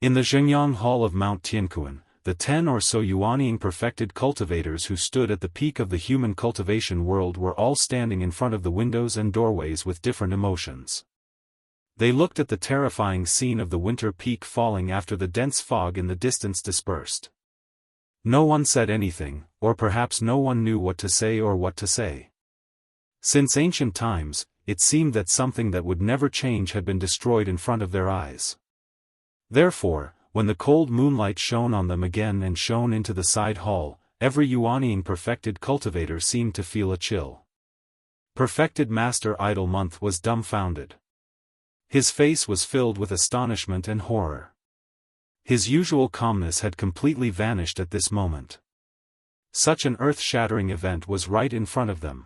In the Zhengyang Hall of Mount Tianquan, the 10 or so Yuanying perfected cultivators who stood at the peak of the human cultivation world were all standing in front of the windows and doorways with different emotions. They looked at the terrifying scene of the winter peak falling after the dense fog in the distance dispersed. No one said anything, or perhaps no one knew what to say or what to say. Since ancient times, it seemed that something that would never change had been destroyed in front of their eyes. Therefore, when the cold moonlight shone on them again and shone into the side hall, every Yuanying perfected cultivator seemed to feel a chill. Perfected Master Idle Month was dumbfounded. His face was filled with astonishment and horror. His usual calmness had completely vanished at this moment. Such an earth-shattering event was right in front of them.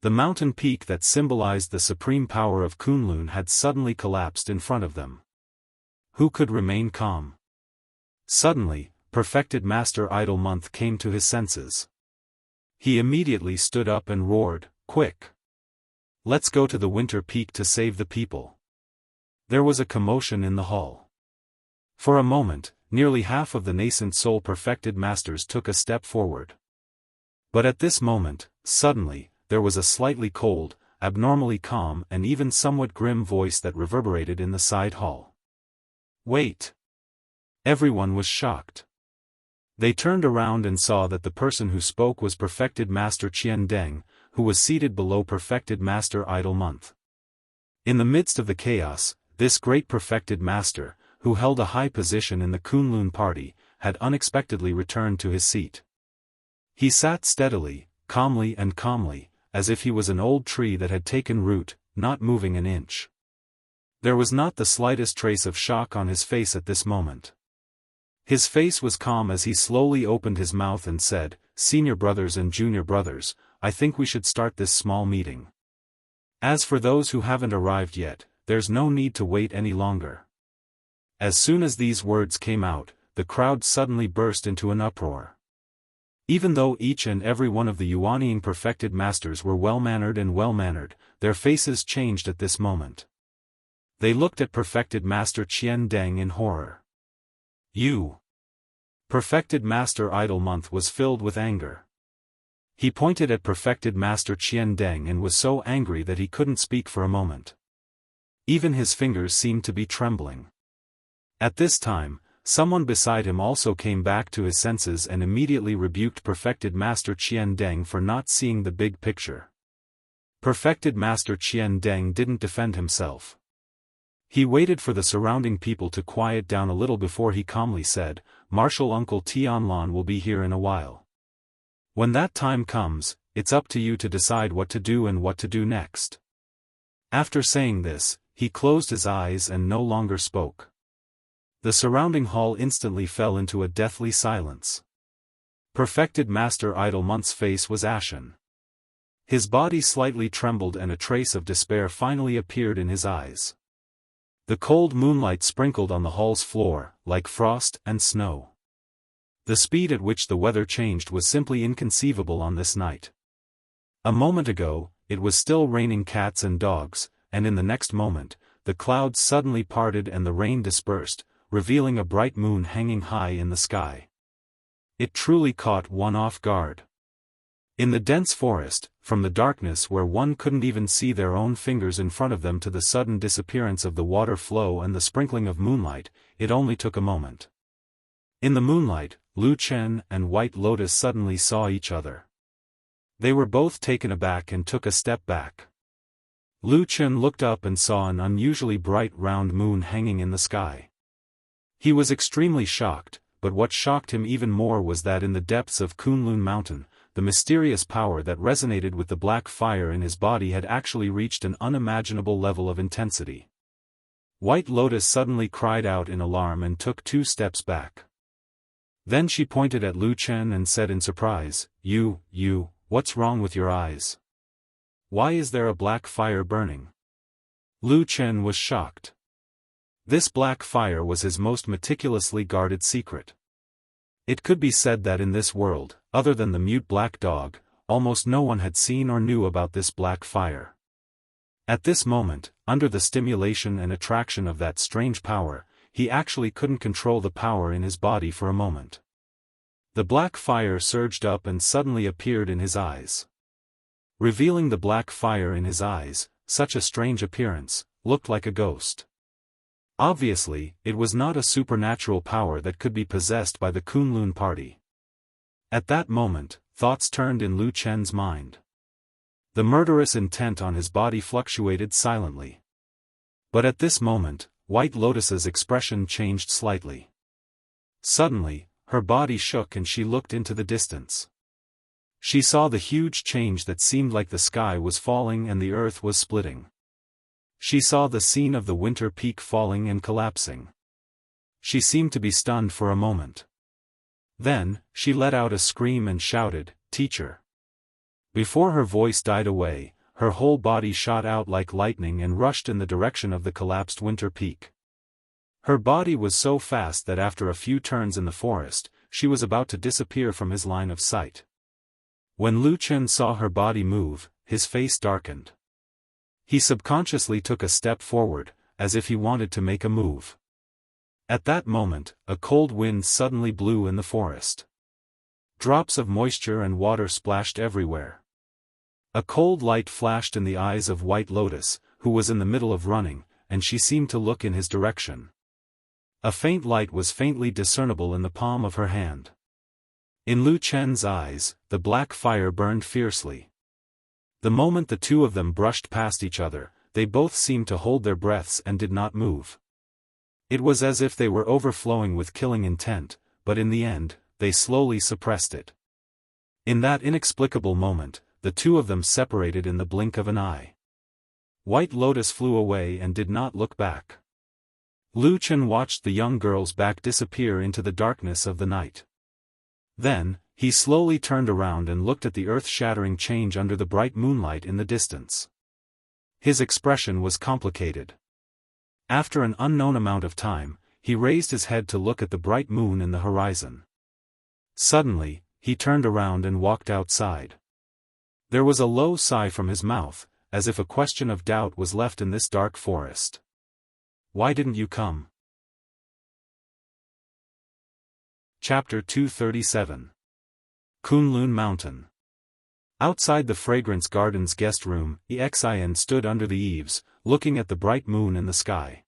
The mountain peak that symbolized the supreme power of Kunlun had suddenly collapsed in front of them. Who could remain calm? Suddenly, perfected Master Idle Month came to his senses. He immediately stood up and roared, "Quick! Let's go to the winter peak to save the people." There was a commotion in the hall. For a moment, nearly half of the nascent soul perfected masters took a step forward. But at this moment, suddenly, there was a slightly cold, abnormally calm and even somewhat grim voice that reverberated in the side hall. "Wait!" Everyone was shocked. They turned around and saw that the person who spoke was perfected Master Qian Deng, who was seated below perfected Master Idle Month. In the midst of the chaos, this great perfected master, who held a high position in the Kunlun party, had unexpectedly returned to his seat. He sat steadily, calmly, as if he was an old tree that had taken root, not moving an inch. There was not the slightest trace of shock on his face at this moment. His face was calm as he slowly opened his mouth and said, "Senior brothers and junior brothers, I think we should start this small meeting. As for those who haven't arrived yet, there's no need to wait any longer." As soon as these words came out, the crowd suddenly burst into an uproar. Even though each and every one of the Yuanying perfected masters were well-mannered, their faces changed at this moment. They looked at perfected Master Qian Deng in horror. "You!" Perfected Master Idle Month was filled with anger. He pointed at perfected Master Qian Deng and was so angry that he couldn't speak for a moment. Even his fingers seemed to be trembling. At this time, someone beside him also came back to his senses and immediately rebuked perfected Master Qian Deng for not seeing the big picture. Perfected Master Qian Deng didn't defend himself. He waited for the surrounding people to quiet down a little before he calmly said, "Martial Uncle Tianlan will be here in a while. When that time comes, it's up to you to decide what to do and what to do next." After saying this, he closed his eyes and no longer spoke. The surrounding hall instantly fell into a deathly silence. Perfected Master Idle Month's face was ashen. His body slightly trembled and a trace of despair finally appeared in his eyes. The cold moonlight sprinkled on the hall's floor, like frost and snow. The speed at which the weather changed was simply inconceivable on this night. A moment ago, it was still raining cats and dogs, and in the next moment, the clouds suddenly parted and the rain dispersed, revealing a bright moon hanging high in the sky. It truly caught one off guard. In the dense forest, from the darkness where one couldn't even see their own fingers in front of them to the sudden disappearance of the water flow and the sprinkling of moonlight, it only took a moment. In the moonlight, Lu Chen and White Lotus suddenly saw each other. They were both taken aback and took a step back. Lu Chen looked up and saw an unusually bright round moon hanging in the sky. He was extremely shocked, but what shocked him even more was that in the depths of Kunlun Mountain, the mysterious power that resonated with the black fire in his body had actually reached an unimaginable level of intensity. White Lotus suddenly cried out in alarm and took 2 steps back. Then she pointed at Lu Chen and said in surprise, You, what's wrong with your eyes? Why is there a black fire burning? Lu Chen was shocked. This black fire was his most meticulously guarded secret. It could be said that in this world, other than the mute black dog, almost no one had seen or knew about this black fire. At this moment, under the stimulation and attraction of that strange power, he actually couldn't control the power in his body for a moment. The black fire surged up and suddenly appeared in his eyes. Revealing the black fire in his eyes, such a strange appearance, looked like a ghost. Obviously, it was not a supernatural power that could be possessed by the Kunlun party. At that moment, thoughts turned in Lu Chen's mind. The murderous intent on his body fluctuated silently. But at this moment, White Lotus's expression changed slightly. Suddenly, her body shook and she looked into the distance. She saw the huge change that seemed like the sky was falling and the earth was splitting. She saw the scene of the winter peak falling and collapsing. She seemed to be stunned for a moment. Then, she let out a scream and shouted, "Teacher!" Before her voice died away, her whole body shot out like lightning and rushed in the direction of the collapsed winter peak. Her body was so fast that after a few turns in the forest, she was about to disappear from his line of sight. When Lu Chen saw her body move, his face darkened. He subconsciously took a step forward, as if he wanted to make a move. At that moment, a cold wind suddenly blew in the forest. Drops of moisture and water splashed everywhere. A cold light flashed in the eyes of White Lotus, who was in the middle of running, and she seemed to look in his direction. A faint light was faintly discernible in the palm of her hand. In Lu Chen's eyes, the black fire burned fiercely. The moment the two of them brushed past each other, they both seemed to hold their breaths and did not move. It was as if they were overflowing with killing intent, but in the end, they slowly suppressed it. In that inexplicable moment, the two of them separated in the blink of an eye. White Lotus flew away and did not look back. Lu Chen watched the young girl's back disappear into the darkness of the night. Then, he slowly turned around and looked at the earth-shattering change under the bright moonlight in the distance. His expression was complicated. After an unknown amount of time, he raised his head to look at the bright moon in the horizon. Suddenly, he turned around and walked outside. There was a low sigh from his mouth, as if a question of doubt was left in this dark forest. "Why didn't you come?" Chapter 237. Kunlun Mountain. Outside the Fragrance Garden's guest room, Xian stood under the eaves, looking at the bright moon in the sky.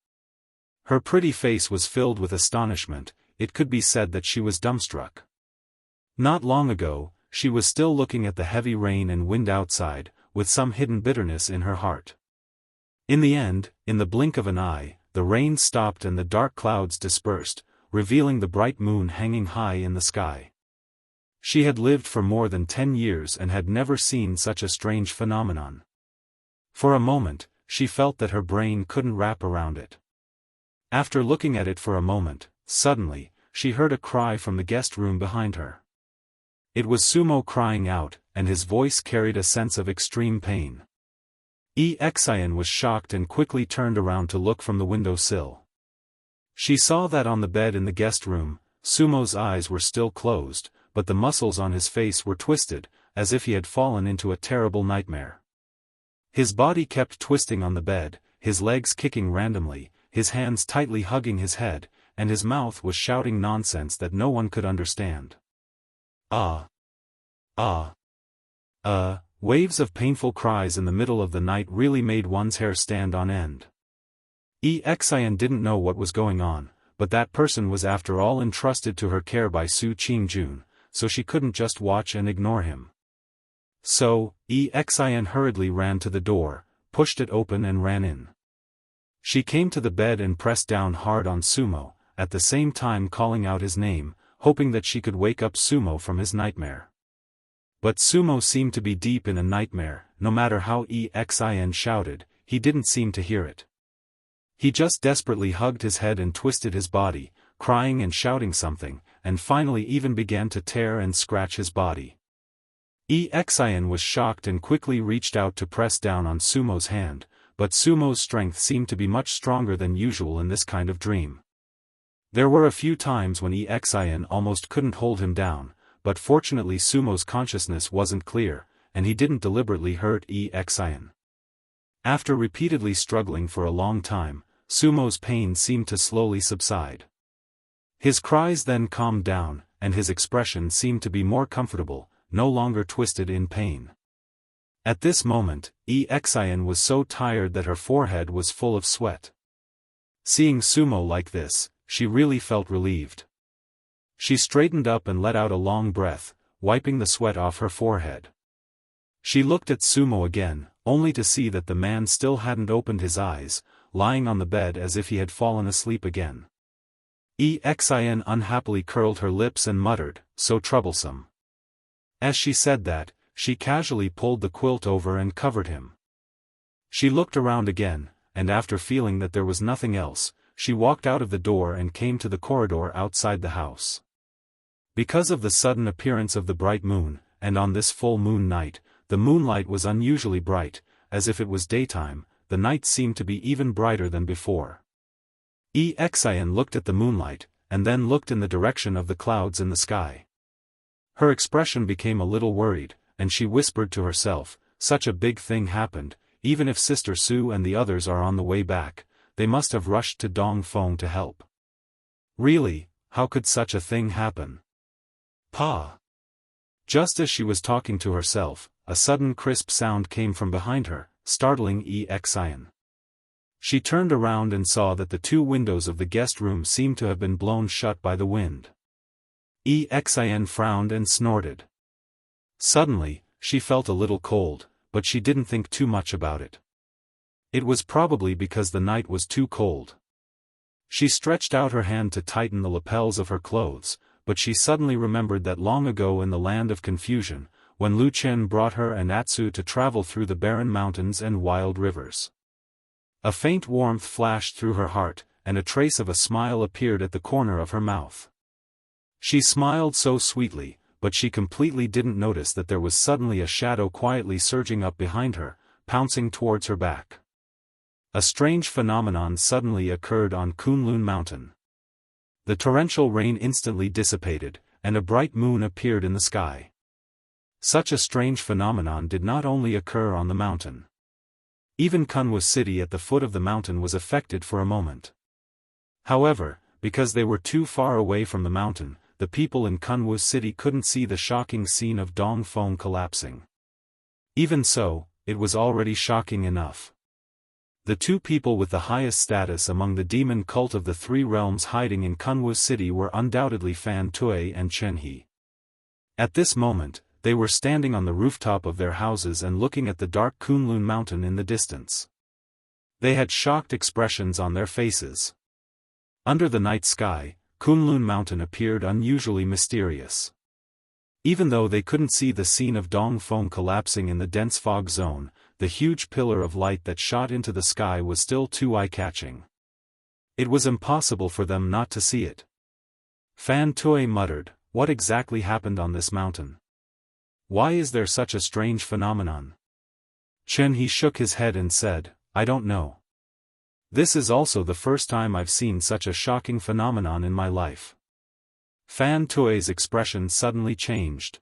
Her pretty face was filled with astonishment. It could be said that she was dumbstruck. Not long ago, she was still looking at the heavy rain and wind outside, with some hidden bitterness in her heart. In the end, in the blink of an eye, the rain stopped and the dark clouds dispersed, revealing the bright moon hanging high in the sky. She had lived for more than 10 years and had never seen such a strange phenomenon. For a moment, she felt that her brain couldn't wrap around it. After looking at it for a moment, suddenly, she heard a cry from the guest room behind her. It was Sumo crying out, and his voice carried a sense of extreme pain. Xian was shocked and quickly turned around to look from the window sill. She saw that on the bed in the guest room, Sumo's eyes were still closed, but the muscles on his face were twisted, as if he had fallen into a terrible nightmare. His body kept twisting on the bed, his legs kicking randomly, his hands tightly hugging his head, and his mouth was shouting nonsense that no one could understand. Waves of painful cries in the middle of the night really made one's hair stand on end. Xian didn't know what was going on, but that person was after all entrusted to her care by Su Qingjun, so she couldn't just watch and ignore him. So, Xian hurriedly ran to the door, pushed it open and ran in. She came to the bed and pressed down hard on Sumo, at the same time calling out his name, hoping that she could wake up Sumo from his nightmare. But Sumo seemed to be deep in a nightmare. No matter how Xin shouted, he didn't seem to hear it. He just desperately hugged his head and twisted his body, crying and shouting something, and finally even began to tear and scratch his body. Xin was shocked and quickly reached out to press down on Sumo's hand, but Sumo's strength seemed to be much stronger than usual in this kind of dream. There were a few times when Xin almost couldn't hold him down, but fortunately Sumo's consciousness wasn't clear, and he didn't deliberately hurt Xin. After repeatedly struggling for a long time, Sumo's pain seemed to slowly subside. His cries then calmed down, and his expression seemed to be more comfortable, no longer twisted in pain. At this moment, Xin was so tired that her forehead was full of sweat. Seeing Sumo like this, she really felt relieved. She straightened up and let out a long breath, wiping the sweat off her forehead. She looked at Sumo again, only to see that the man still hadn't opened his eyes, lying on the bed as if he had fallen asleep again. Xin unhappily curled her lips and muttered, "So troublesome." As she said that, she casually pulled the quilt over and covered him. She looked around again, and after feeling that there was nothing else, she walked out of the door and came to the corridor outside the house. Because of the sudden appearance of the bright moon, and on this full moon night, the moonlight was unusually bright, as if it was daytime. The night seemed to be even brighter than before. Xin looked at the moonlight, and then looked in the direction of the clouds in the sky. Her expression became a little worried, and she whispered to herself, "Such a big thing happened. Even if Sister Su and the others are on the way back, they must have rushed to Dongfeng to help. Really, how could such a thing happen? Pa!" Just as she was talking to herself, a sudden crisp sound came from behind her, startling Xin. She turned around and saw that the two windows of the guest room seemed to have been blown shut by the wind. Xin frowned and snorted. Suddenly, she felt a little cold, but she didn't think too much about it. It was probably because the night was too cold. She stretched out her hand to tighten the lapels of her clothes, but she suddenly remembered that long ago in the land of confusion, when Lu Chen brought her and Atsu to travel through the barren mountains and wild rivers. A faint warmth flashed through her heart, and a trace of a smile appeared at the corner of her mouth. She smiled so sweetly, but she completely didn't notice that there was suddenly a shadow quietly surging up behind her, pouncing towards her back. A strange phenomenon suddenly occurred on Kunlun Mountain. The torrential rain instantly dissipated, and a bright moon appeared in the sky. Such a strange phenomenon did not only occur on the mountain. Even Kunwu City at the foot of the mountain was affected for a moment. However, because they were too far away from the mountain, the people in Kunwu City couldn't see the shocking scene of Dongfeng collapsing. Even so, it was already shocking enough. The two people with the highest status among the demon cult of the three realms hiding in Kunwu City were undoubtedly Fan Tui and Chen He. At this moment, they were standing on the rooftop of their houses and looking at the dark Kunlun mountain in the distance. They had shocked expressions on their faces. Under the night sky, Kunlun mountain appeared unusually mysterious. Even though they couldn't see the scene of Dongfeng collapsing in the dense fog zone, the huge pillar of light that shot into the sky was still too eye-catching. It was impossible for them not to see it. Fan Tui muttered, "What exactly happened on this mountain? Why is there such a strange phenomenon?" Chen He shook his head and said, "I don't know. This is also the first time I've seen such a shocking phenomenon in my life." Fan Tui's expression suddenly changed.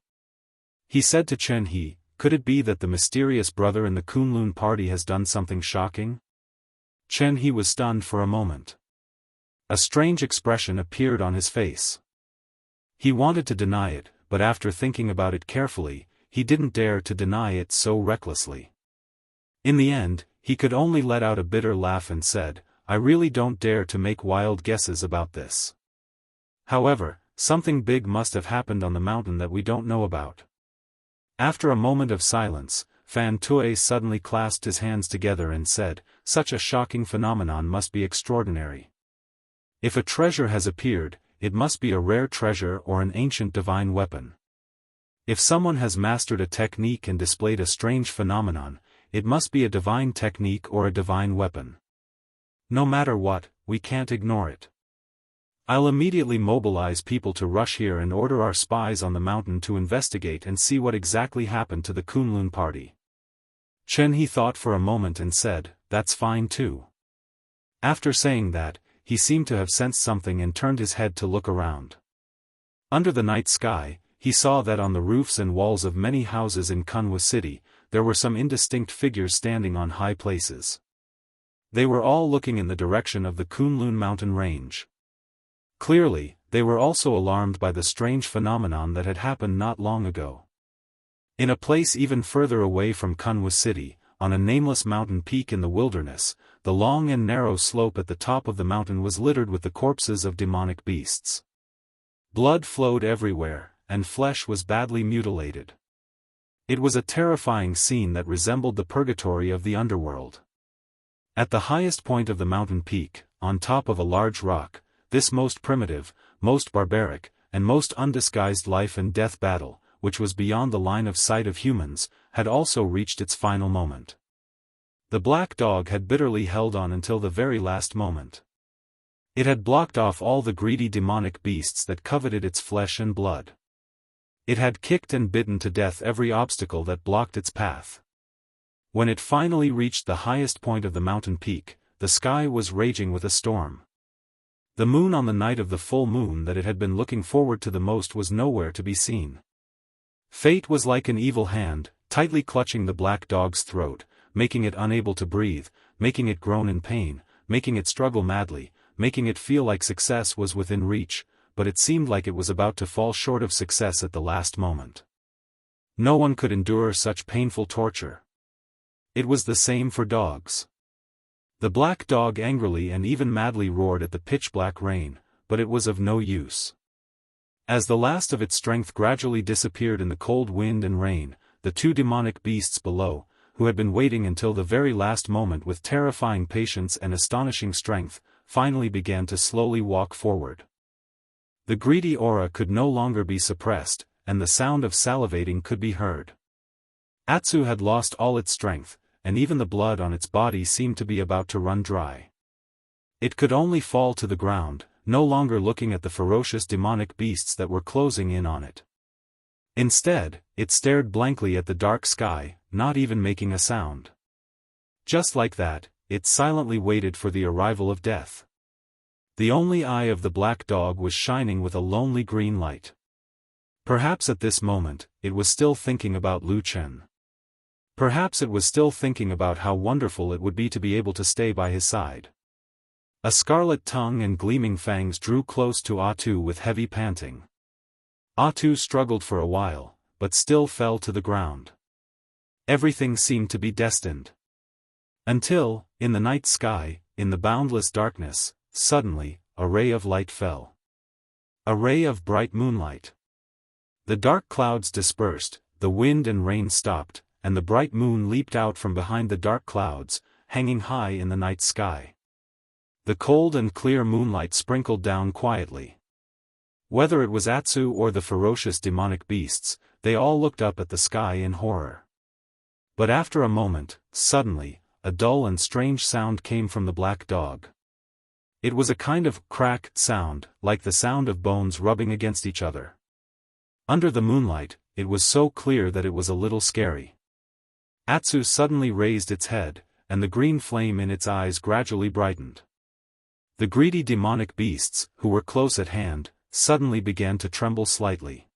He said to Chen He, "Could it be that the mysterious brother in the Kunlun party has done something shocking?" Chen He was stunned for a moment. A strange expression appeared on his face. He wanted to deny it, but after thinking about it carefully, he didn't dare to deny it so recklessly. In the end, he could only let out a bitter laugh and said, "I really don't dare to make wild guesses about this. However, something big must have happened on the mountain that we don't know about." After a moment of silence, Fan Tui suddenly clasped his hands together and said, "Such a shocking phenomenon must be extraordinary. If a treasure has appeared, it must be a rare treasure or an ancient divine weapon. If someone has mastered a technique and displayed a strange phenomenon, it must be a divine technique or a divine weapon. No matter what, we can't ignore it. I'll immediately mobilize people to rush here and order our spies on the mountain to investigate and see what exactly happened to the Kunlun party. Chen He thought for a moment and said, "That's fine too." After saying that, he seemed to have sensed something and turned his head to look around. Under the night sky, he saw that on the roofs and walls of many houses in Kunwa City, there were some indistinct figures standing on high places. They were all looking in the direction of the Kunlun mountain range. Clearly, they were also alarmed by the strange phenomenon that had happened not long ago. In a place even further away from Kunwa City, on a nameless mountain peak in the wilderness, the long and narrow slope at the top of the mountain was littered with the corpses of demonic beasts. Blood flowed everywhere, and flesh was badly mutilated. It was a terrifying scene that resembled the purgatory of the underworld. At the highest point of the mountain peak, on top of a large rock, this most primitive, most barbaric, and most undisguised life and death battle, which was beyond the line of sight of humans, had also reached its final moment. The black dog had bitterly held on until the very last moment. It had blocked off all the greedy demonic beasts that coveted its flesh and blood. It had kicked and bitten to death every obstacle that blocked its path. When it finally reached the highest point of the mountain peak, the sky was raging with a storm. The moon on the night of the full moon that it had been looking forward to the most was nowhere to be seen. Fate was like an evil hand, tightly clutching the black dog's throat, making it unable to breathe, making it groan in pain, making it struggle madly, making it feel like success was within reach, but it seemed like it was about to fall short of success at the last moment. No one could endure such painful torture. It was the same for dogs. The black dog angrily and even madly roared at the pitch-black rain, but it was of no use. As the last of its strength gradually disappeared in the cold wind and rain, the two demonic beasts below, who had been waiting until the very last moment with terrifying patience and astonishing strength, finally began to slowly walk forward. The greedy aura could no longer be suppressed, and the sound of salivating could be heard. Atsu had lost all its strength, and even the blood on its body seemed to be about to run dry. It could only fall to the ground, no longer looking at the ferocious demonic beasts that were closing in on it. Instead, it stared blankly at the dark sky, not even making a sound. Just like that, it silently waited for the arrival of death. The only eye of the black dog was shining with a lonely green light. Perhaps at this moment, it was still thinking about Lu Chen. Perhaps it was still thinking about how wonderful it would be to be able to stay by his side. A scarlet tongue and gleaming fangs drew close to Atu with heavy panting. Atu struggled for a while, but still fell to the ground. Everything seemed to be destined. Until, in the night sky, in the boundless darkness, suddenly, a ray of light fell. A ray of bright moonlight. The dark clouds dispersed, the wind and rain stopped, and the bright moon leaped out from behind the dark clouds, hanging high in the night sky. The cold and clear moonlight sprinkled down quietly. Whether it was Atsu or the ferocious demonic beasts, they all looked up at the sky in horror. But after a moment, suddenly, a dull and strange sound came from the black dog. It was a kind of crack sound, like the sound of bones rubbing against each other. Under the moonlight, it was so clear that it was a little scary. Atsu suddenly raised its head, and the green flame in its eyes gradually brightened. The greedy demonic beasts, who were close at hand, suddenly began to tremble slightly.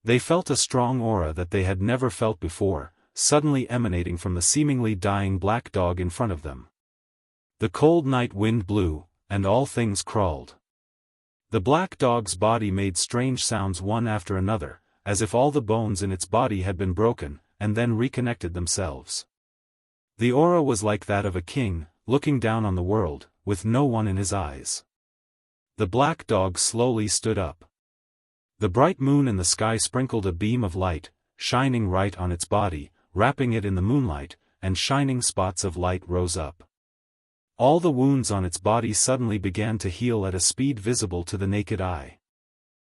They felt a strong aura that they had never felt before, suddenly emanating from the seemingly dying black dog in front of them. The cold night wind blew, and all things crawled. The black dog's body made strange sounds one after another, as if all the bones in its body had been broken, and then reconnected themselves. The aura was like that of a king, looking down on the world, with no one in his eyes. The black dog slowly stood up. The bright moon in the sky sprinkled a beam of light, shining right on its body, wrapping it in the moonlight, and shining spots of light rose up. All the wounds on its body suddenly began to heal at a speed visible to the naked eye.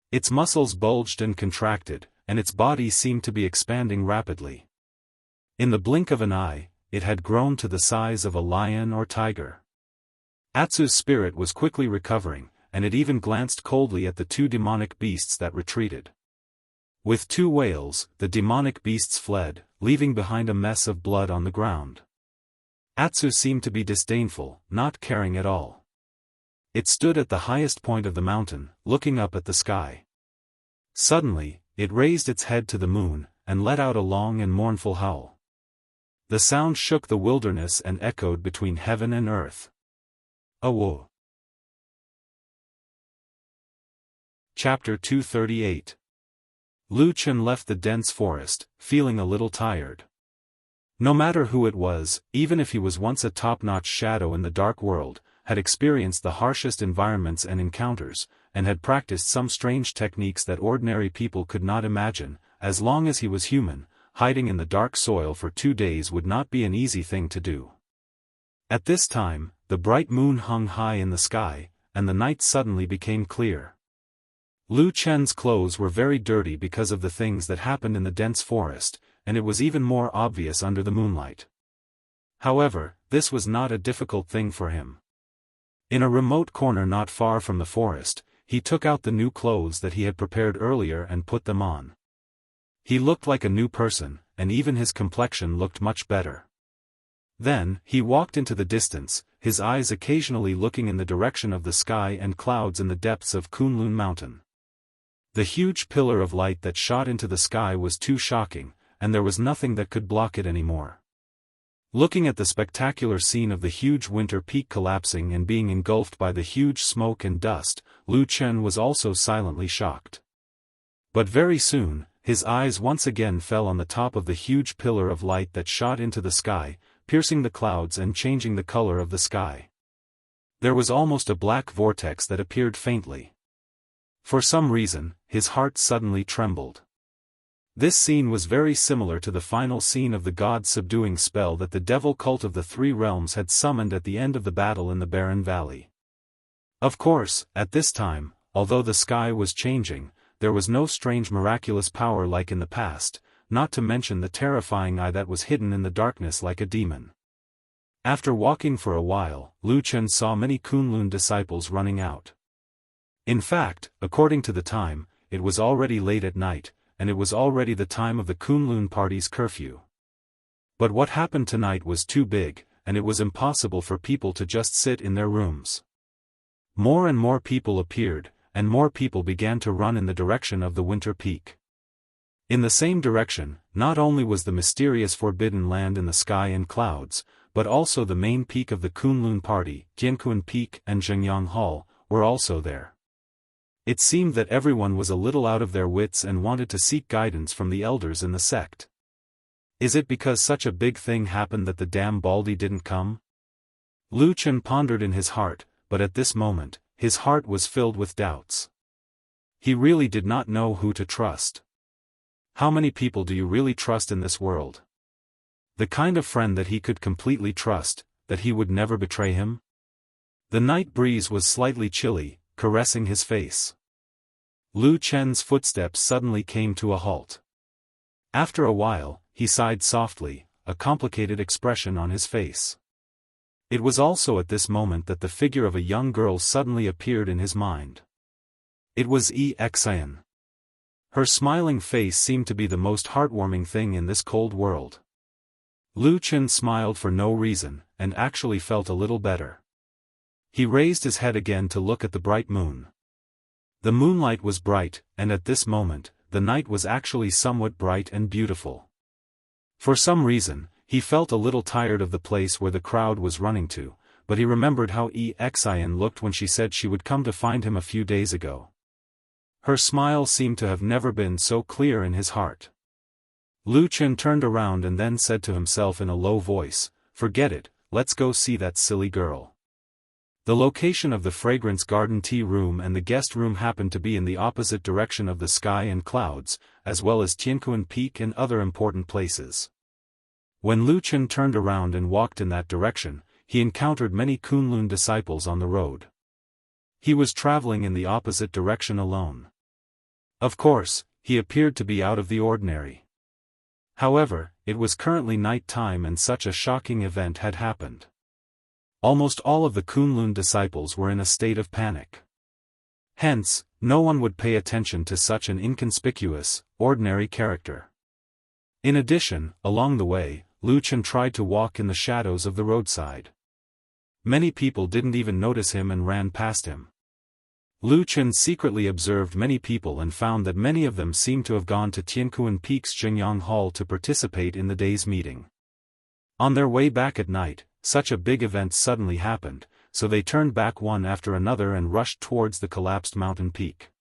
Its muscles bulged and contracted, and its body seemed to be expanding rapidly. In the blink of an eye, it had grown to the size of a lion or tiger. Atsu's spirit was quickly recovering, and it even glanced coldly at the two demonic beasts that retreated. With two wails, the demonic beasts fled, leaving behind a mess of blood on the ground. Atsu seemed to be disdainful, not caring at all. It stood at the highest point of the mountain, looking up at the sky. Suddenly, it raised its head to the moon, and let out a long and mournful howl. The sound shook the wilderness and echoed between heaven and earth. Awo. Chapter 238. Lu Chen left the dense forest, feeling a little tired. No matter who it was, even if he was once a top-notch shadow in the dark world, had experienced the harshest environments and encounters, and had practiced some strange techniques that ordinary people could not imagine, as long as he was human, hiding in the dark soil for 2 days would not be an easy thing to do. At this time, the bright moon hung high in the sky, and the night suddenly became clear. Lu Chen's clothes were very dirty because of the things that happened in the dense forest, and it was even more obvious under the moonlight. However, this was not a difficult thing for him. In a remote corner not far from the forest, he took out the new clothes that he had prepared earlier and put them on. He looked like a new person, and even his complexion looked much better. Then, he walked into the distance, his eyes occasionally looking in the direction of the sky and clouds in the depths of Kunlun Mountain. The huge pillar of light that shot into the sky was too shocking, and there was nothing that could block it anymore. Looking at the spectacular scene of the huge winter peak collapsing and being engulfed by the huge smoke and dust, Lu Chen was also silently shocked. But very soon, his eyes once again fell on the top of the huge pillar of light that shot into the sky, piercing the clouds and changing the color of the sky. There was almost a black vortex that appeared faintly. For some reason, his heart suddenly trembled. This scene was very similar to the final scene of the god-subduing spell that the devil cult of the Three Realms had summoned at the end of the battle in the Barren Valley. Of course, at this time, although the sky was changing, there was no strange miraculous power like in the past, not to mention the terrifying eye that was hidden in the darkness like a demon. After walking for a while, Lu Chen saw many Kunlun disciples running out. In fact, according to the time, it was already late at night, and it was already the time of the Kunlun party's curfew. But what happened tonight was too big, and it was impossible for people to just sit in their rooms. More and more people appeared, and more people began to run in the direction of the winter peak. In the same direction, not only was the mysterious forbidden land in the sky and clouds, but also the main peak of the Kunlun party, Jianghu Peak and Zhengyang Hall, were also there. It seemed that everyone was a little out of their wits and wanted to seek guidance from the elders in the sect. Is it because such a big thing happened that the damn Baldy didn't come? Lu Chen pondered in his heart, but at this moment, his heart was filled with doubts. He really did not know who to trust. How many people do you really trust in this world? The kind of friend that he could completely trust, that he would never betray him? The night breeze was slightly chilly, caressing his face. Lu Chen's footsteps suddenly came to a halt. After a while, he sighed softly, a complicated expression on his face. It was also at this moment that the figure of a young girl suddenly appeared in his mind. It was Xian. Her smiling face seemed to be the most heartwarming thing in this cold world. Lu Chen smiled for no reason, and actually felt a little better. He raised his head again to look at the bright moon. The moonlight was bright, and at this moment, the night was actually somewhat bright and beautiful. For some reason, he felt a little tired of the place where the crowd was running to, but he remembered how Xian looked when she said she would come to find him a few days ago. Her smile seemed to have never been so clear in his heart. Lu Chen turned around and then said to himself in a low voice, "Forget it, let's go see that silly girl." The location of the fragrance garden tea room and the guest room happened to be in the opposite direction of the sky and clouds, as well as Tianquan Peak and other important places. When Lu Chen turned around and walked in that direction, he encountered many Kunlun disciples on the road. He was traveling in the opposite direction alone. Of course, he appeared to be out of the ordinary. However, it was currently night time and such a shocking event had happened. Almost all of the Kunlun disciples were in a state of panic. Hence, no one would pay attention to such an inconspicuous, ordinary character. In addition, along the way, Lu Chen tried to walk in the shadows of the roadside. Many people didn't even notice him and ran past him. Lu Chen secretly observed many people and found that many of them seemed to have gone to Tiankuan Peak's Jingyang Hall to participate in the day's meeting. On their way back at night, such a big event suddenly happened, so they turned back one after another and rushed towards the collapsed mountain peak.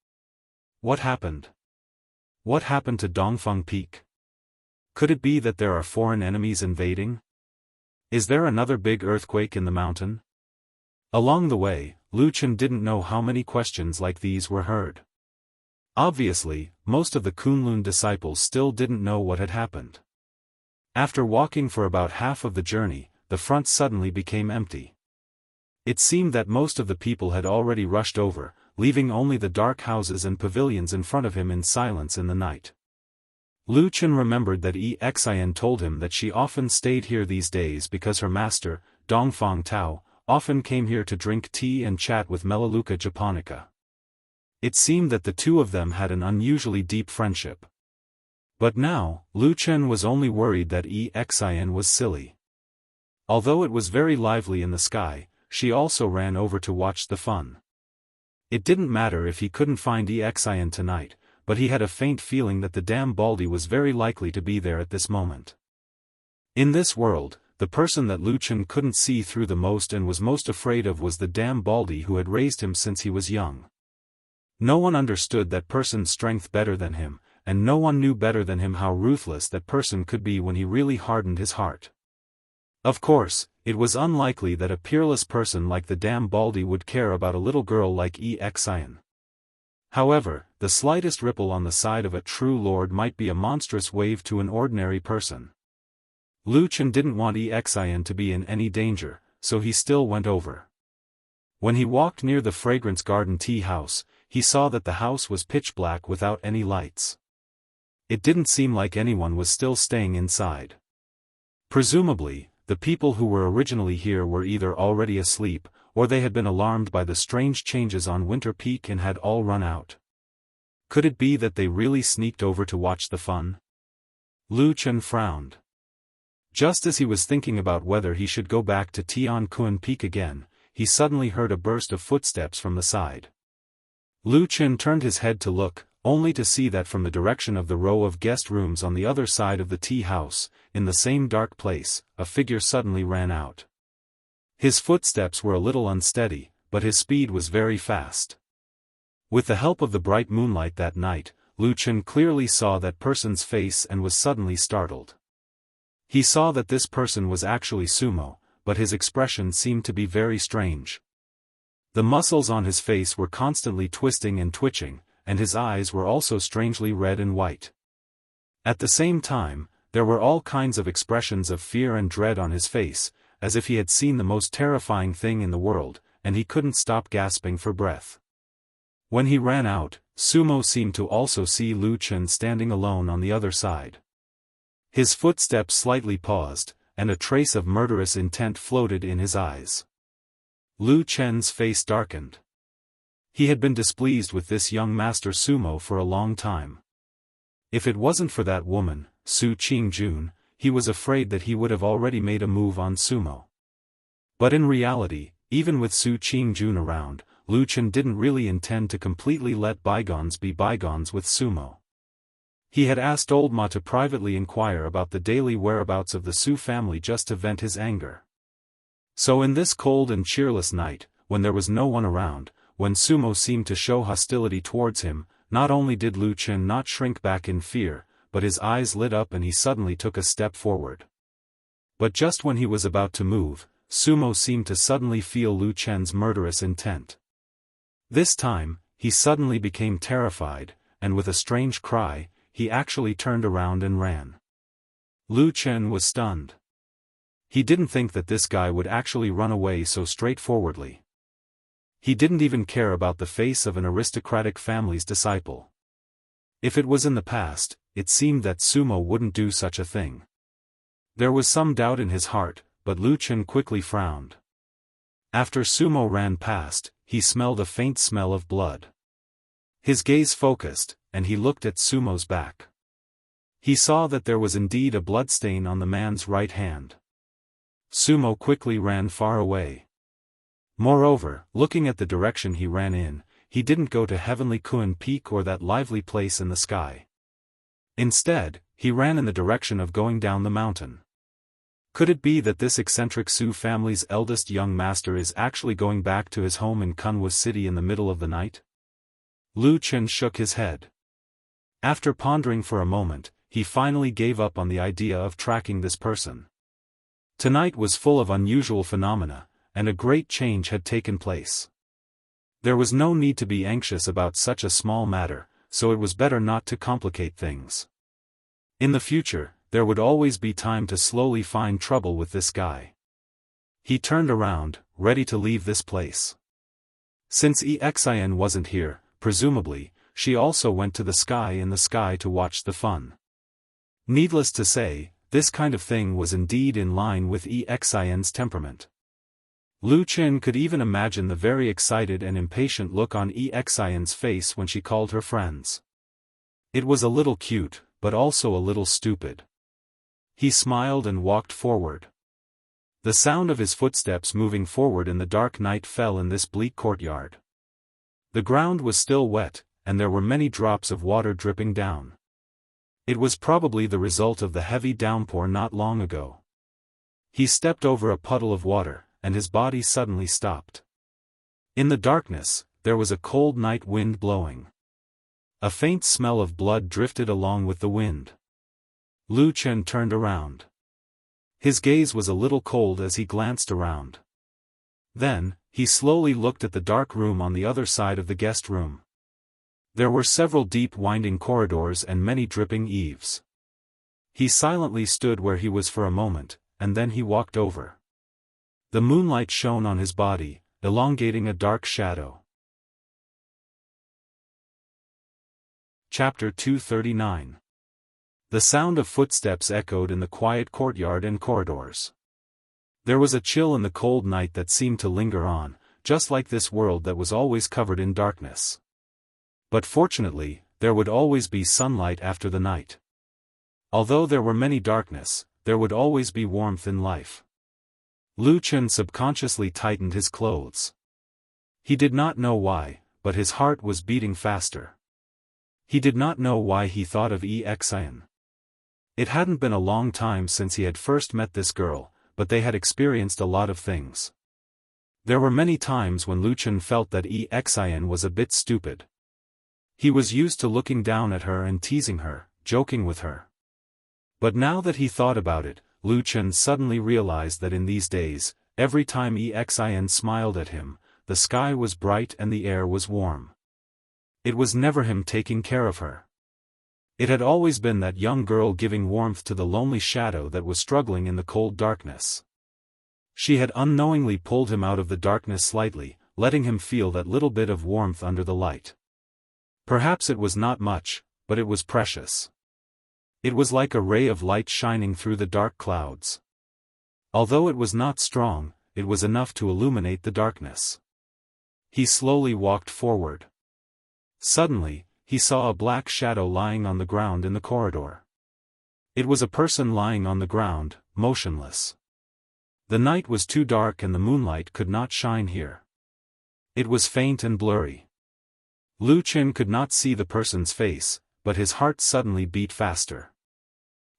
What happened? What happened to Dongfeng Peak? Could it be that there are foreign enemies invading? Is there another big earthquake in the mountain? Along the way, Lu Chen didn't know how many questions like these were heard. Obviously, most of the Kunlun disciples still didn't know what had happened. After walking for about half of the journey, the front suddenly became empty. It seemed that most of the people had already rushed over, leaving only the dark houses and pavilions in front of him in silence in the night. Lu Chen remembered that Xian told him that she often stayed here these days because her master, Dongfang Tao, often came here to drink tea and chat with Melaleuca japonica. It seemed that the two of them had an unusually deep friendship. But now, Lu Chen was only worried that Xian was silly. Although it was very lively in the sky, she also ran over to watch the fun. It didn't matter if he couldn't find Xian tonight, but he had a faint feeling that the damn Baldy was very likely to be there at this moment. In this world, the person that Lu Chen couldn't see through the most and was most afraid of was the damn Baldy who had raised him since he was young. No one understood that person's strength better than him, and no one knew better than him how ruthless that person could be when he really hardened his heart. Of course, it was unlikely that a peerless person like the damn Baldy would care about a little girl like Xian. However, the slightest ripple on the side of a true lord might be a monstrous wave to an ordinary person. Lu Chen didn't want Xian to be in any danger, so he still went over. When he walked near the Fragrance Garden tea house, he saw that the house was pitch black without any lights. It didn't seem like anyone was still staying inside. Presumably, the people who were originally here were either already asleep, or they had been alarmed by the strange changes on Winter Peak and had all run out. Could it be that they really sneaked over to watch the fun? Lu Chen frowned. Just as he was thinking about whether he should go back to Tiankuan Peak again, he suddenly heard a burst of footsteps from the side. Lu Chen turned his head to look, only to see that from the direction of the row of guest rooms on the other side of the tea house, in the same dark place, a figure suddenly ran out. His footsteps were a little unsteady, but his speed was very fast. With the help of the bright moonlight that night, Lu Chen clearly saw that person's face and was suddenly startled. He saw that this person was actually Sumo, but his expression seemed to be very strange. The muscles on his face were constantly twisting and twitching, and his eyes were also strangely red and white. At the same time, there were all kinds of expressions of fear and dread on his face, as if he had seen the most terrifying thing in the world, and he couldn't stop gasping for breath. When he ran out, Sumo seemed to also see Lu Chen standing alone on the other side. His footsteps slightly paused, and a trace of murderous intent floated in his eyes. Lu Chen's face darkened. He had been displeased with this young master Sumo for a long time. If it wasn't for that woman, Su Qingjun, he was afraid that he would have already made a move on Sumo. But in reality, even with Su Qingjun around, Lu Chen didn't really intend to completely let bygones be bygones with Sumo. He had asked Old Ma to privately inquire about the daily whereabouts of the Su family just to vent his anger. So in this cold and cheerless night, when there was no one around, when Sumo seemed to show hostility towards him, not only did Lu Chen not shrink back in fear, but his eyes lit up and he suddenly took a step forward. But just when he was about to move, Sumo seemed to suddenly feel Lu Chen's murderous intent. This time, he suddenly became terrified, and with a strange cry, he actually turned around and ran. Lu Chen was stunned. He didn't think that this guy would actually run away so straightforwardly. He didn't even care about the face of an aristocratic family's disciple. If it was in the past, it seemed that Sumo wouldn't do such a thing. There was some doubt in his heart, but Lu Chen quickly frowned. After Sumo ran past, he smelled a faint smell of blood. His gaze focused, and he looked at Sumo's back. He saw that there was indeed a bloodstain on the man's right hand. Sumo quickly ran far away. Moreover, looking at the direction he ran in, he didn't go to Heavenly Kun Peak or that lively place in the sky. Instead, he ran in the direction of going down the mountain. Could it be that this eccentric Su family's eldest young master is actually going back to his home in Kunwa City in the middle of the night? Lu Chen shook his head. After pondering for a moment, he finally gave up on the idea of tracking this person. Tonight was full of unusual phenomena, and a great change had taken place. There was no need to be anxious about such a small matter, so it was better not to complicate things. In the future, there would always be time to slowly find trouble with this guy. He turned around, ready to leave this place. Since Xian wasn't here, presumably, she also went to the sky in the sky to watch the fun. Needless to say, this kind of thing was indeed in line with Xian's temperament. Lu Chen could even imagine the very excited and impatient look on Xian's face when she called her friends. It was a little cute, but also a little stupid. He smiled and walked forward. The sound of his footsteps moving forward in the dark night fell in this bleak courtyard. The ground was still wet, and there were many drops of water dripping down. It was probably the result of the heavy downpour not long ago. He stepped over a puddle of water, and his body suddenly stopped. In the darkness, there was a cold night wind blowing. A faint smell of blood drifted along with the wind. Lu Chen turned around. His gaze was a little cold as he glanced around. Then, he slowly looked at the dark room on the other side of the guest room. There were several deep winding corridors and many dripping eaves. He silently stood where he was for a moment, and then he walked over. The moonlight shone on his body, elongating a dark shadow. Chapter 239. The sound of footsteps echoed in the quiet courtyard and corridors. There was a chill in the cold night that seemed to linger on, just like this world that was always covered in darkness. But fortunately, there would always be sunlight after the night. Although there were many darkness, there would always be warmth in life. Lu Chen subconsciously tightened his clothes. He did not know why, but his heart was beating faster. He did not know why he thought of Xian. It hadn't been a long time since he had first met this girl, but they had experienced a lot of things. There were many times when Lu Chen felt that Xian was a bit stupid. He was used to looking down at her and teasing her, joking with her. But now that he thought about it, Lu Chen suddenly realized that in these days, every time Xian smiled at him, the sky was bright and the air was warm. It was never him taking care of her. It had always been that young girl giving warmth to the lonely shadow that was struggling in the cold darkness. She had unknowingly pulled him out of the darkness slightly, letting him feel that little bit of warmth under the light. Perhaps it was not much, but it was precious. It was like a ray of light shining through the dark clouds. Although it was not strong, it was enough to illuminate the darkness. He slowly walked forward. Suddenly, he saw a black shadow lying on the ground in the corridor. It was a person lying on the ground, motionless. The night was too dark and the moonlight could not shine here. It was faint and blurry. Lu Chen could not see the person's face, but his heart suddenly beat faster.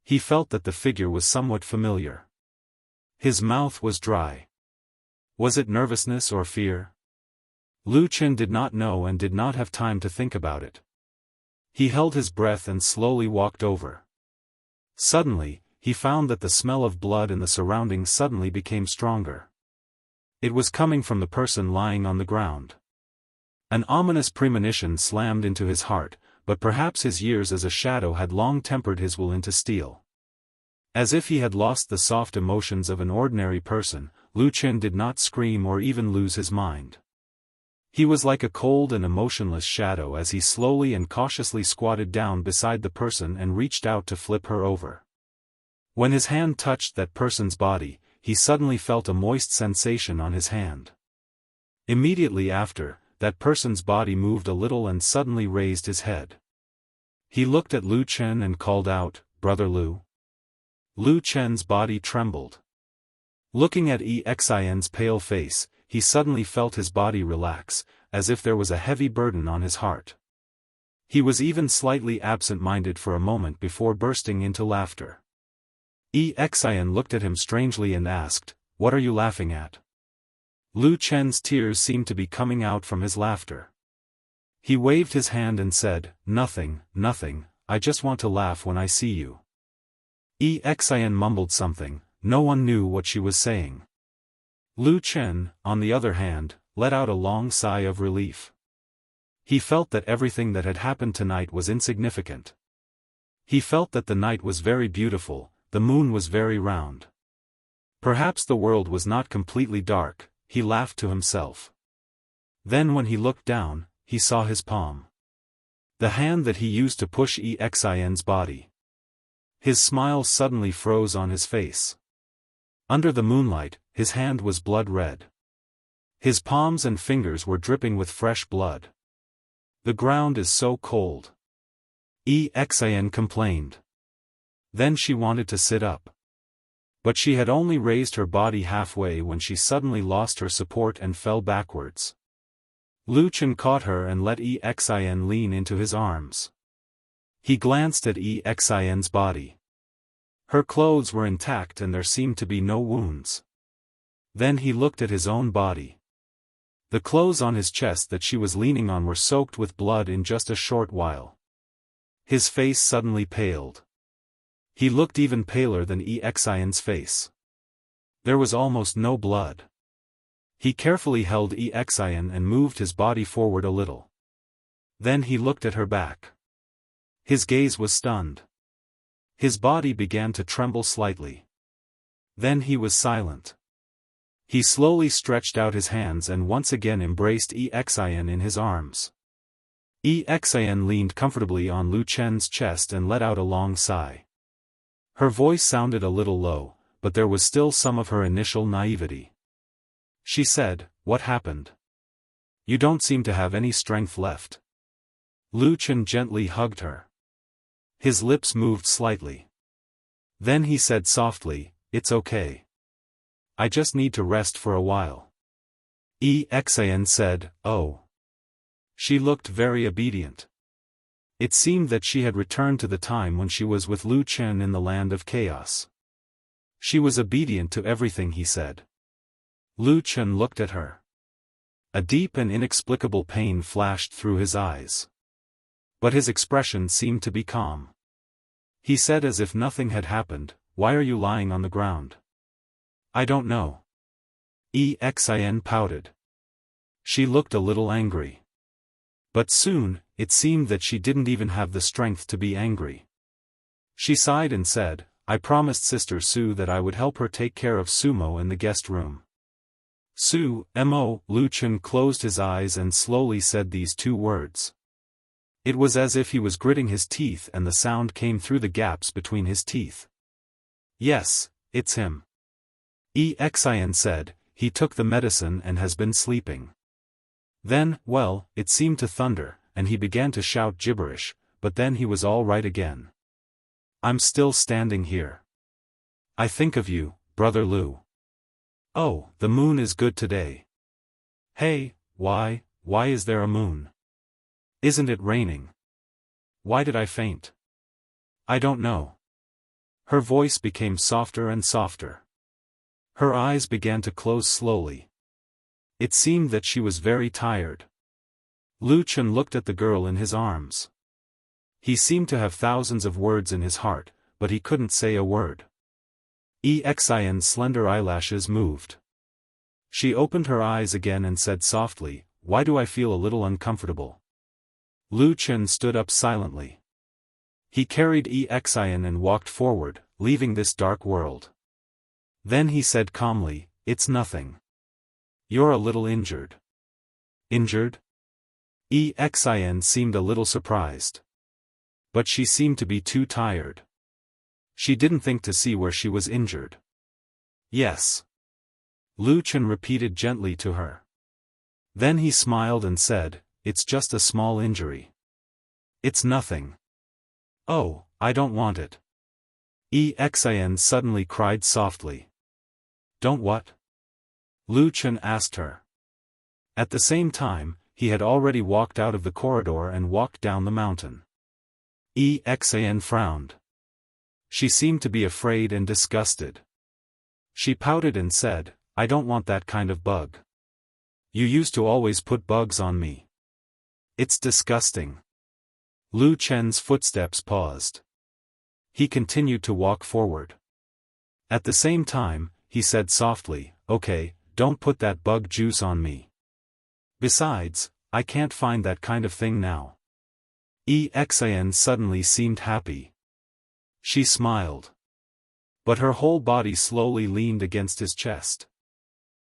He felt that the figure was somewhat familiar. His mouth was dry. Was it nervousness or fear? Lu Chen did not know and did not have time to think about it. He held his breath and slowly walked over. Suddenly, he found that the smell of blood in the surroundings suddenly became stronger. It was coming from the person lying on the ground. An ominous premonition slammed into his heart, but perhaps his years as a shadow had long tempered his will into steel. As if he had lost the soft emotions of an ordinary person, Lu Chen did not scream or even lose his mind. He was like a cold and emotionless shadow as he slowly and cautiously squatted down beside the person and reached out to flip her over. When his hand touched that person's body, he suddenly felt a moist sensation on his hand. Immediately after, that person's body moved a little and suddenly raised his head. He looked at Lu Chen and called out, "Brother Lu." Lu Chen's body trembled. Looking at Xian's pale face, he suddenly felt his body relax, as if there was a heavy burden on his heart. He was even slightly absent-minded for a moment before bursting into laughter. Xian looked at him strangely and asked, "What are you laughing at?" Lu Chen's tears seemed to be coming out from his laughter. He waved his hand and said, "Nothing, nothing, I just want to laugh when I see you." Xian mumbled something, no one knew what she was saying. Lu Chen, on the other hand, let out a long sigh of relief. He felt that everything that had happened tonight was insignificant. He felt that the night was very beautiful, the moon was very round. Perhaps the world was not completely dark, he laughed to himself. Then when he looked down, he saw his palm. The hand that he used to push Xian's body. His smile suddenly froze on his face. Under the moonlight, his hand was blood red. His palms and fingers were dripping with fresh blood. "The ground is so cold," Xian complained. Then she wanted to sit up. But she had only raised her body halfway when she suddenly lost her support and fell backwards. Lu Chen caught her and let Xian lean into his arms. He glanced at Xian's body. Her clothes were intact and there seemed to be no wounds. Then he looked at his own body. The clothes on his chest that she was leaning on were soaked with blood in just a short while. His face suddenly paled. He looked even paler than Xian's face. There was almost no blood. He carefully held Xian and moved his body forward a little. Then he looked at her back. His gaze was stunned. His body began to tremble slightly. Then he was silent. He slowly stretched out his hands and once again embraced Xian in his arms. Xian leaned comfortably on Lu Chen's chest and let out a long sigh. Her voice sounded a little low, but there was still some of her initial naivety. She said, "What happened? You don't seem to have any strength left." Lu Chen gently hugged her. His lips moved slightly. Then he said softly, "It's okay. I just need to rest for a while." Xian said, "Oh." She looked very obedient. It seemed that she had returned to the time when she was with Lu Chen in the land of chaos. She was obedient to everything he said. Lu Chen looked at her. A deep and inexplicable pain flashed through his eyes. But his expression seemed to be calm. He said as if nothing had happened, "Why are you lying on the ground?" "I don't know." Xian pouted. She looked a little angry. But soon, it seemed that she didn't even have the strength to be angry. She sighed and said, "I promised Sister Su that I would help her take care of Sumo in the guest room." Mo. Lu Chen closed his eyes and slowly said these two words. It was as if he was gritting his teeth and the sound came through the gaps between his teeth. "Yes, it's him." Xian said, "He took the medicine and has been sleeping." Then, well, it seemed to thunder, and he began to shout gibberish, but then he was all right again. "I'm still standing here. I think of you, Brother Lu. Oh, the moon is good today. Hey, why is there a moon? Isn't it raining? Why did I faint? I don't know." Her voice became softer and softer. Her eyes began to close slowly. It seemed that she was very tired. Lu Chen looked at the girl in his arms. He seemed to have thousands of words in his heart, but he couldn't say a word. Xian's slender eyelashes moved. She opened her eyes again and said softly, "Why do I feel a little uncomfortable?" Lu Chen stood up silently. He carried Xian and walked forward, leaving this dark world. Then he said calmly, "It's nothing. You're a little injured." "Injured?" Xin seemed a little surprised. But she seemed to be too tired. She didn't think to see where she was injured. "Yes." Lu Chen repeated gently to her. Then he smiled and said, "It's just a small injury. It's nothing." "Oh, I don't want it." Xin suddenly cried softly. "Don't what?" Lu Chen asked her. At the same time, he had already walked out of the corridor and walked down the mountain. Xin frowned. She seemed to be afraid and disgusted. She pouted and said, "I don't want that kind of bug. You used to always put bugs on me. It's disgusting." Lu Chen's footsteps paused. He continued to walk forward. At the same time, he said softly, "Okay, don't put that bug juice on me. Besides, I can't find that kind of thing now." Xin suddenly seemed happy. She smiled. But her whole body slowly leaned against his chest.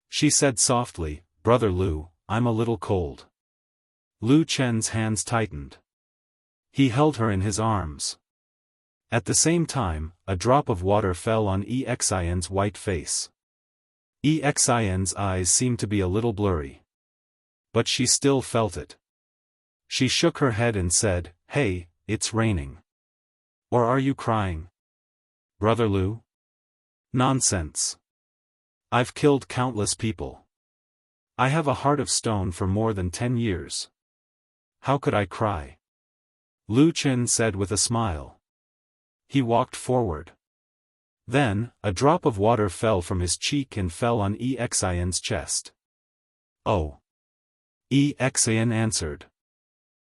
She said softly, "Brother Lu, I'm a little cold." Lu Chen's hands tightened. He held her in his arms. At the same time, a drop of water fell on Xin's white face. Xin's eyes seemed to be a little blurry. But she still felt it. She shook her head and said, "Hey, it's raining. Or are you crying? Brother Lu?" "Nonsense. I've killed countless people. I have a heart of stone for more than 10 years. How could I cry?" Lu Chen said with a smile. He walked forward. Then, a drop of water fell from his cheek and fell on Xin's chest. "Oh." Xin answered.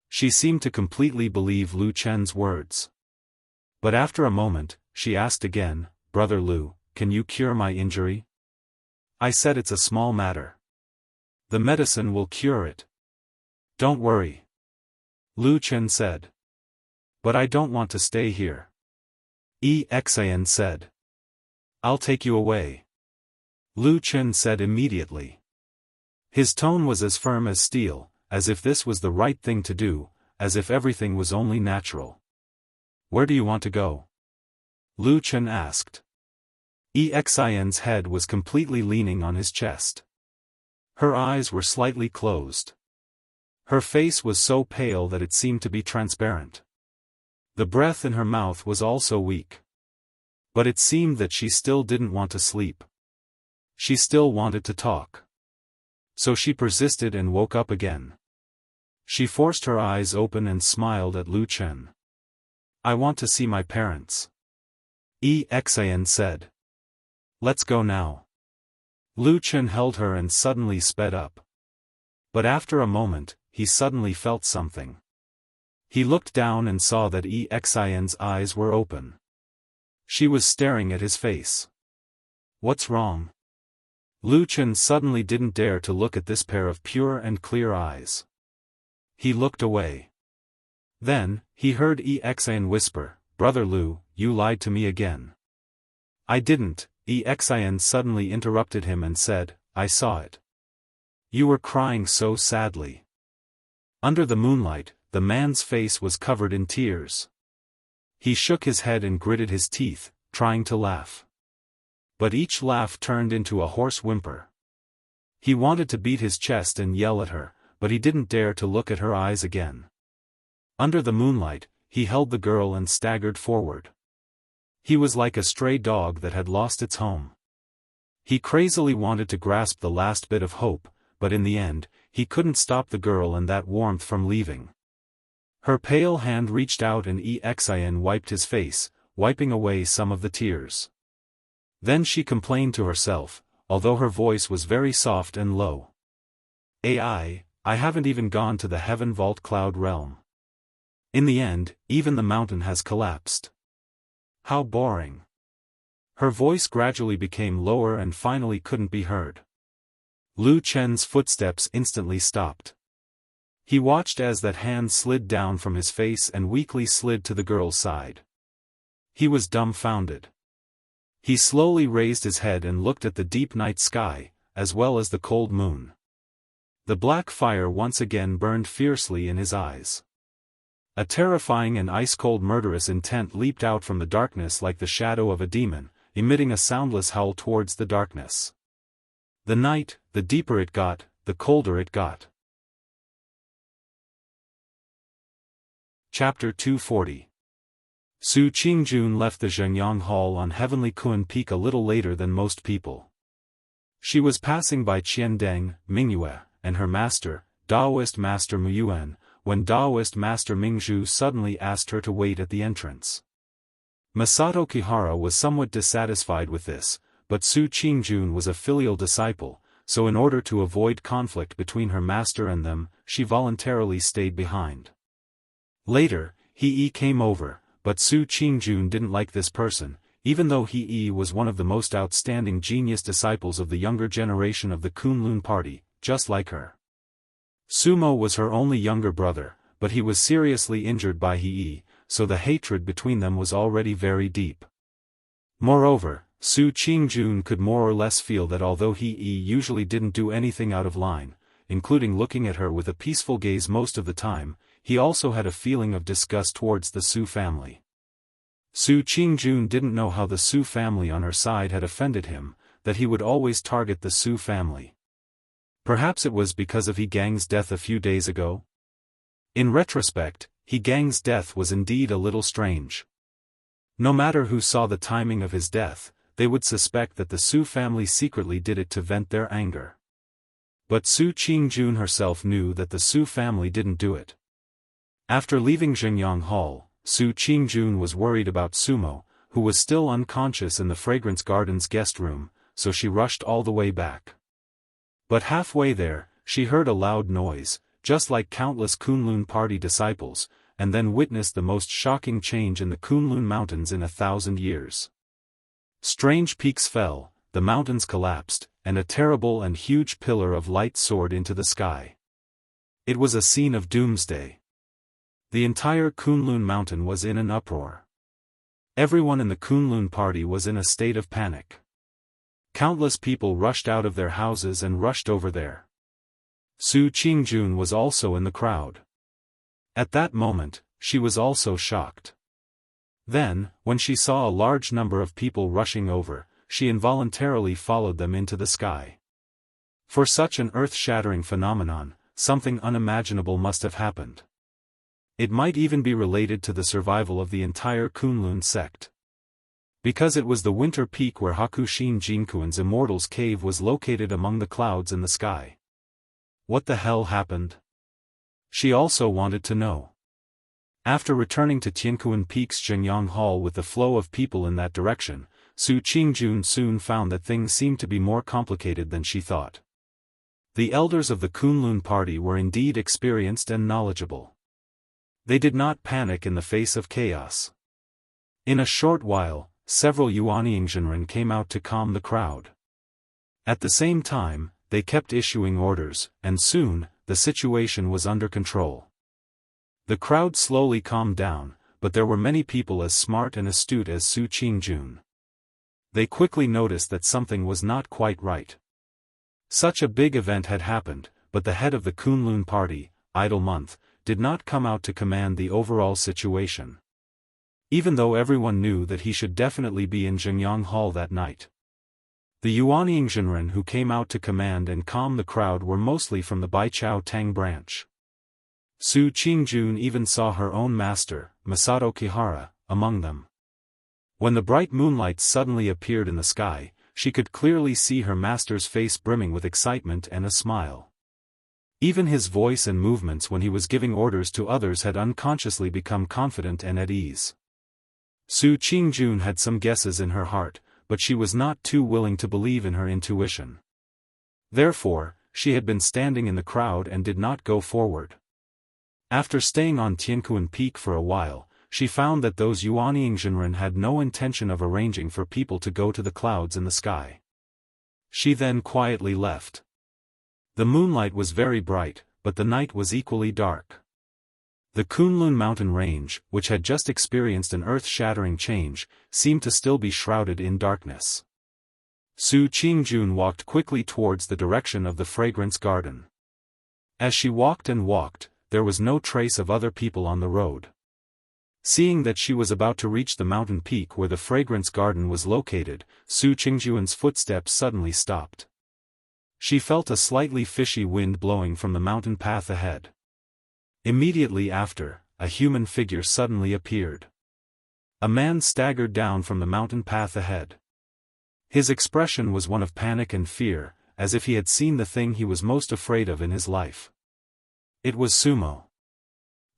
She seemed to completely believe Lu Chen's words. But after a moment, she asked again, "Brother Lu, can you cure my injury?" I said, "It's a small matter. The medicine will cure it. Don't worry." Lu Chen said. "But I don't want to stay here." Xin said. "I'll take you away." Lu Chen said immediately. His tone was as firm as steel, as if this was the right thing to do, as if everything was only natural. "Where do you want to go?" Lu Chen asked. Xin's head was completely leaning on his chest. Her eyes were slightly closed. Her face was so pale that it seemed to be transparent. The breath in her mouth was also weak. But it seemed that she still didn't want to sleep. She still wanted to talk. So she persisted and woke up again. She forced her eyes open and smiled at Lu Chen. "I want to see my parents." Xin said. "Let's go now." Lu Chen held her and suddenly sped up. But after a moment, he suddenly felt something. He looked down and saw that Xin's eyes were open. She was staring at his face. "What's wrong?" Lu Chen suddenly didn't dare to look at this pair of pure and clear eyes. He looked away. Then, he heard Xin whisper, "Brother Lu, you lied to me again." "I didn't," Xin suddenly interrupted him and said, "I saw it. You were crying so sadly." Under the moonlight, the man's face was covered in tears. He shook his head and gritted his teeth, trying to laugh. But each laugh turned into a hoarse whimper. He wanted to beat his chest and yell at her, but he didn't dare to look at her eyes again. Under the moonlight, he held the girl and staggered forward. He was like a stray dog that had lost its home. He crazily wanted to grasp the last bit of hope, but in the end, he couldn't stop the girl and that warmth from leaving. Her pale hand reached out and Xin wiped his face, wiping away some of the tears. Then she complained to herself, although her voice was very soft and low. I haven't even gone to the heaven vault cloud realm. In the end, even the mountain has collapsed. How boring. Her voice gradually became lower and finally couldn't be heard. Lu Chen's footsteps instantly stopped. He watched as that hand slid down from his face and weakly slid to the girl's side. He was dumbfounded. He slowly raised his head and looked at the deep night sky, as well as the cold moon. The black fire once again burned fiercely in his eyes. A terrifying and ice-cold murderous intent leaped out from the darkness like the shadow of a demon, emitting a soundless howl towards the darkness. The night, the deeper it got, the colder it got. Chapter 240. Su Qingjun left the Zhengyang Hall on Heavenly Kun Peak a little later than most people. She was passing by Qiandeng, Mingyue, and her master, Daoist Master Muyuan, when Daoist Master Mingzhu suddenly asked her to wait at the entrance. Masato Kihara was somewhat dissatisfied with this, but Su Qingjun was a filial disciple, so in order to avoid conflict between her master and them, she voluntarily stayed behind. Later, He came over, but Su Qingjun didn't like this person, even though He was one of the most outstanding genius disciples of the younger generation of the Kunlun party, just like her. Sumo was her only younger brother, but he was seriously injured by He, so the hatred between them was already very deep. Moreover, Su Qingjun could more or less feel that although He usually didn't do anything out of line, including looking at her with a peaceful gaze most of the time, he also had a feeling of disgust towards the Su family. Su Qingjun didn't know how the Su family on her side had offended him, that he would always target the Su family. Perhaps it was because of He Gang's death a few days ago? In retrospect, He Gang's death was indeed a little strange. No matter who saw the timing of his death, they would suspect that the Su family secretly did it to vent their anger. But Su Qingjun herself knew that the Su family didn't do it. After leaving Zhengyang Hall, Su Qingjun was worried about Sumo, who was still unconscious in the Fragrance Garden's guest room, so she rushed all the way back. But halfway there, she heard a loud noise, just like countless Kunlun party disciples, and then witnessed the most shocking change in the Kunlun mountains in 1,000 years. Strange peaks fell, the mountains collapsed, and a terrible and huge pillar of light soared into the sky. It was a scene of doomsday. The entire Kunlun mountain was in an uproar. Everyone in the Kunlun party was in a state of panic. Countless people rushed out of their houses and rushed over there. Su Qingjun was also in the crowd. At that moment, she was also shocked. Then, when she saw a large number of people rushing over, she involuntarily followed them into the sky. For such an earth-shattering phenomenon, something unimaginable must have happened. It might even be related to the survival of the entire Kunlun sect. Because it was the winter peak where Hakushin Jinkuan's Immortal's cave was located among the clouds in the sky. What the hell happened? She also wanted to know. After returning to Tiankuan Peak's Zhengyang Hall with the flow of people in that direction, Su Qingjun soon found that things seemed to be more complicated than she thought. The elders of the Kunlun party were indeed experienced and knowledgeable. They did not panic in the face of chaos. In a short while, several Yuanyingzhenren came out to calm the crowd. At the same time, they kept issuing orders, and soon, the situation was under control. The crowd slowly calmed down, but there were many people as smart and astute as Su Qingjun. They quickly noticed that something was not quite right. Such a big event had happened, but the head of the Kunlun party, Idle Month, did not come out to command the overall situation. Even though everyone knew that he should definitely be in Zhengyang Hall that night. The Yuanyingzhenren who came out to command and calm the crowd were mostly from the Baichao Tang branch. Su Qingjun even saw her own master, Masato Kihara, among them. When the bright moonlight suddenly appeared in the sky, she could clearly see her master's face brimming with excitement and a smile. Even his voice and movements when he was giving orders to others had unconsciously become confident and at ease. Su Qingjun had some guesses in her heart, but she was not too willing to believe in her intuition. Therefore, she had been standing in the crowd and did not go forward. After staying on Tiankuan Peak for a while, she found that those Yuanyingzhenren had no intention of arranging for people to go to the clouds in the sky. She then quietly left. The moonlight was very bright, but the night was equally dark. The Kunlun mountain range, which had just experienced an earth-shattering change, seemed to still be shrouded in darkness. Su Qingjun walked quickly towards the direction of the fragrance garden. As she walked and walked, there was no trace of other people on the road. Seeing that she was about to reach the mountain peak where the fragrance garden was located, Su Qingjun's footsteps suddenly stopped. She felt a slightly fishy wind blowing from the mountain path ahead. Immediately after, a human figure suddenly appeared. A man staggered down from the mountain path ahead. His expression was one of panic and fear, as if he had seen the thing he was most afraid of in his life. It was Sumo.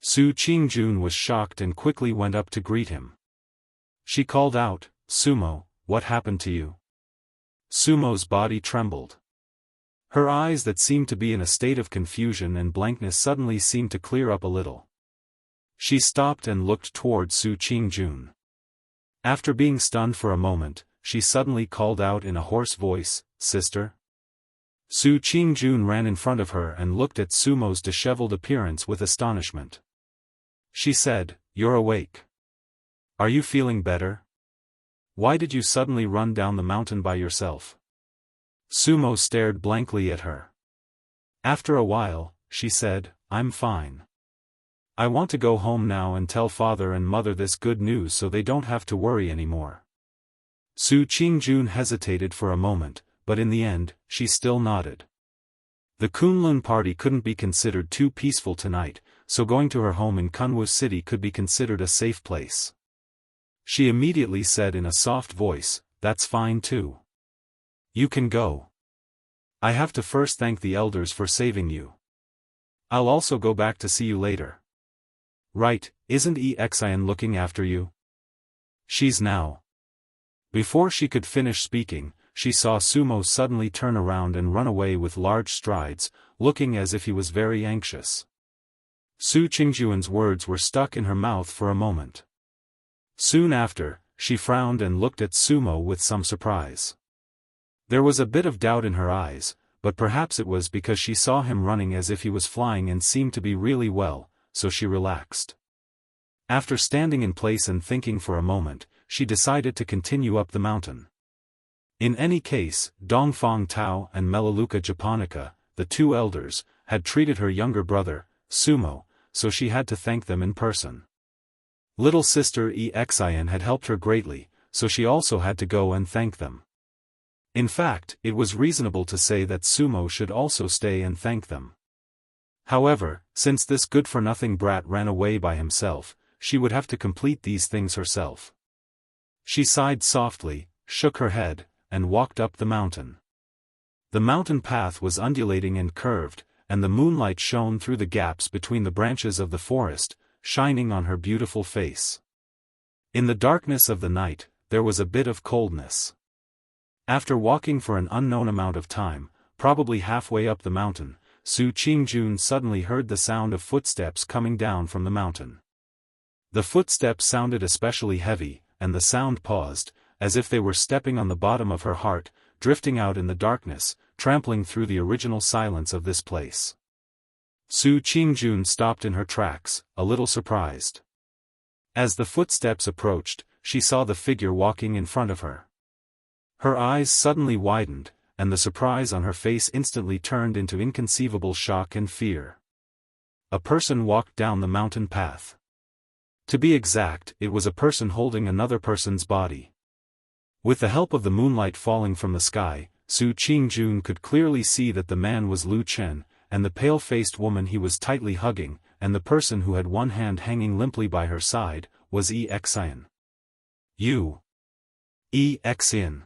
Su Qingjun was shocked and quickly went up to greet him. She called out, "Sumo, what happened to you?" Sumo's body trembled. Her eyes that seemed to be in a state of confusion and blankness suddenly seemed to clear up a little. She stopped and looked toward Su Qingjun. After being stunned for a moment, she suddenly called out in a hoarse voice, "Sister?" Su Qingjun ran in front of her and looked at Sumo's disheveled appearance with astonishment. She said, "You're awake. Are you feeling better? Why did you suddenly run down the mountain by yourself?" Sumo stared blankly at her. After a while, she said, "I'm fine. I want to go home now and tell father and mother this good news so they don't have to worry anymore." Su Qingjun hesitated for a moment, but in the end, she still nodded. The Kunlun party couldn't be considered too peaceful tonight, so going to her home in Kunwu City could be considered a safe place. She immediately said in a soft voice, "That's fine too. You can go. I have to first thank the elders for saving you. I'll also go back to see you later." "Right, isn't Xian looking after you?" "She's now." Before she could finish speaking, she saw Sumo suddenly turn around and run away with large strides, looking as if he was very anxious. Su Qingjun's words were stuck in her mouth for a moment. Soon after, she frowned and looked at Sumo with some surprise. There was a bit of doubt in her eyes, but perhaps it was because she saw him running as if he was flying and seemed to be really well, so she relaxed. After standing in place and thinking for a moment, she decided to continue up the mountain. In any case, Dongfang Tao and Melaleuca Japonica, the two elders, had treated her younger brother, Sumo, so she had to thank them in person. Little sister Xian had helped her greatly, so she also had to go and thank them. In fact, it was reasonable to say that Sumo should also stay and thank them. However, since this good-for-nothing brat ran away by himself, she would have to complete these things herself. She sighed softly, shook her head, and walked up the mountain. The mountain path was undulating and curved, and the moonlight shone through the gaps between the branches of the forest, shining on her beautiful face. In the darkness of the night, there was a bit of coldness. After walking for an unknown amount of time, probably halfway up the mountain, Su Qingjun suddenly heard the sound of footsteps coming down from the mountain. The footsteps sounded especially heavy, and the sound paused, as if they were stepping on the bottom of her heart, drifting out in the darkness, trampling through the original silence of this place. Su Qingjun stopped in her tracks, a little surprised. As the footsteps approached, she saw the figure walking in front of her. Her eyes suddenly widened, and the surprise on her face instantly turned into inconceivable shock and fear. A person walked down the mountain path. To be exact, it was a person holding another person's body. With the help of the moonlight falling from the sky, Su Qingjun could clearly see that the man was Lu Chen, and the pale-faced woman he was tightly hugging, and the person who had one hand hanging limply by her side, was Xian. "You! Xian!"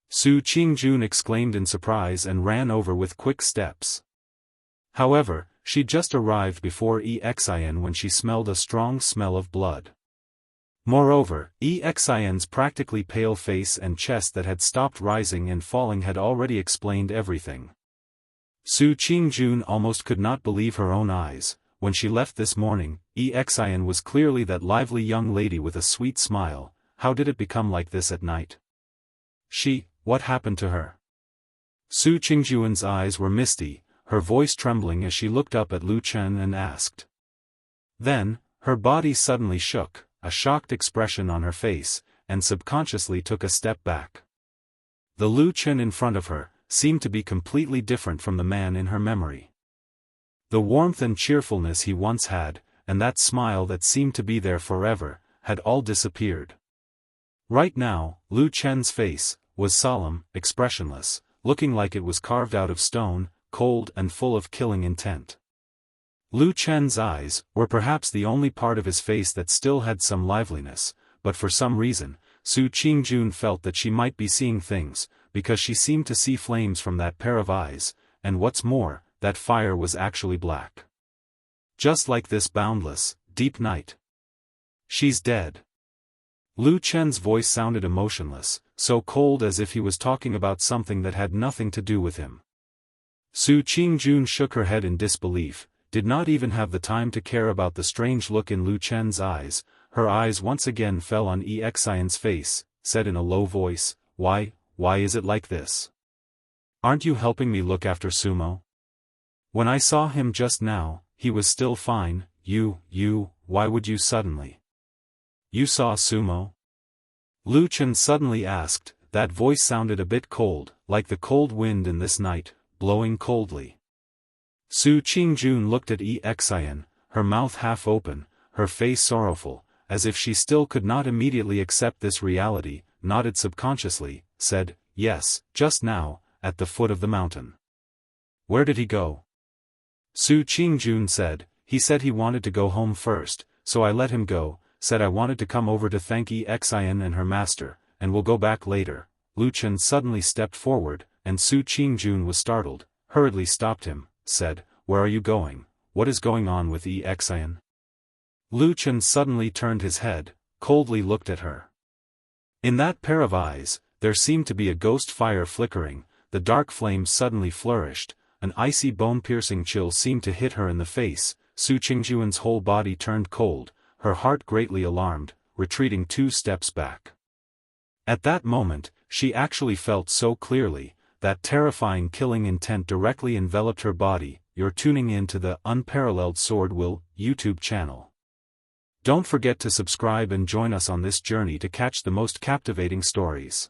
Su Qingjun exclaimed in surprise and ran over with quick steps. However, she just arrived before Xian when she smelled a strong smell of blood. Moreover, Xian's practically pale face and chest that had stopped rising and falling had already explained everything. Su Qingjun almost could not believe her own eyes. When she left this morning, Xian was clearly that lively young lady with a sweet smile. How did it become like this at night? What happened to her? Su Qingjun's eyes were misty, her voice trembling as she looked up at Lu Chen and asked. Then, her body suddenly shook, a shocked expression on her face, and subconsciously took a step back. The Lu Chen in front of her seemed to be completely different from the man in her memory. The warmth and cheerfulness he once had, and that smile that seemed to be there forever, had all disappeared. Right now, Lu Chen's face was solemn, expressionless, looking like it was carved out of stone, cold and full of killing intent. Lu Chen's eyes were perhaps the only part of his face that still had some liveliness, but for some reason, Su Qingjun felt that she might be seeing things, because she seemed to see flames from that pair of eyes, and what's more, that fire was actually black. Just like this boundless, deep night. She's dead. Lu Chen's voice sounded emotionless, so cold as if he was talking about something that had nothing to do with him. Su Qingjun shook her head in disbelief, did not even have the time to care about the strange look in Lu Chen's eyes. Her eyes once again fell on Xian's face, said in a low voice, why is it like this? Aren't you helping me look after Sumo? When I saw him just now, he was still fine. Why would you suddenly? You saw Sumo? Lu Chen suddenly asked. That voice sounded a bit cold, like the cold wind in this night, blowing coldly. Su Qingjun looked at Xian, her mouth half open, her face sorrowful, as if she still could not immediately accept this reality, nodded subconsciously, said, yes, just now, at the foot of the mountain. Where did he go? Su Qingjun said, he said he wanted to go home first, so I let him go, said I wanted to come over to thank Xian and her master, and we'll go back later. Lu Chen suddenly stepped forward, and Su Qingjun was startled, hurriedly stopped him, said, where are you going? What is going on with Xian? Lu Chen suddenly turned his head, coldly looked at her. In that pair of eyes, there seemed to be a ghost fire flickering. The dark flames suddenly flourished, an icy bone-piercing chill seemed to hit her in the face. Su Qingjun's whole body turned cold, her heart greatly alarmed, retreating 2 steps back. At that moment, she actually felt so clearly, that terrifying killing intent directly enveloped her body. You're tuning in to the Unparalleled SwordWill YouTube channel. Don't forget to subscribe and join us on this journey to catch the most captivating stories.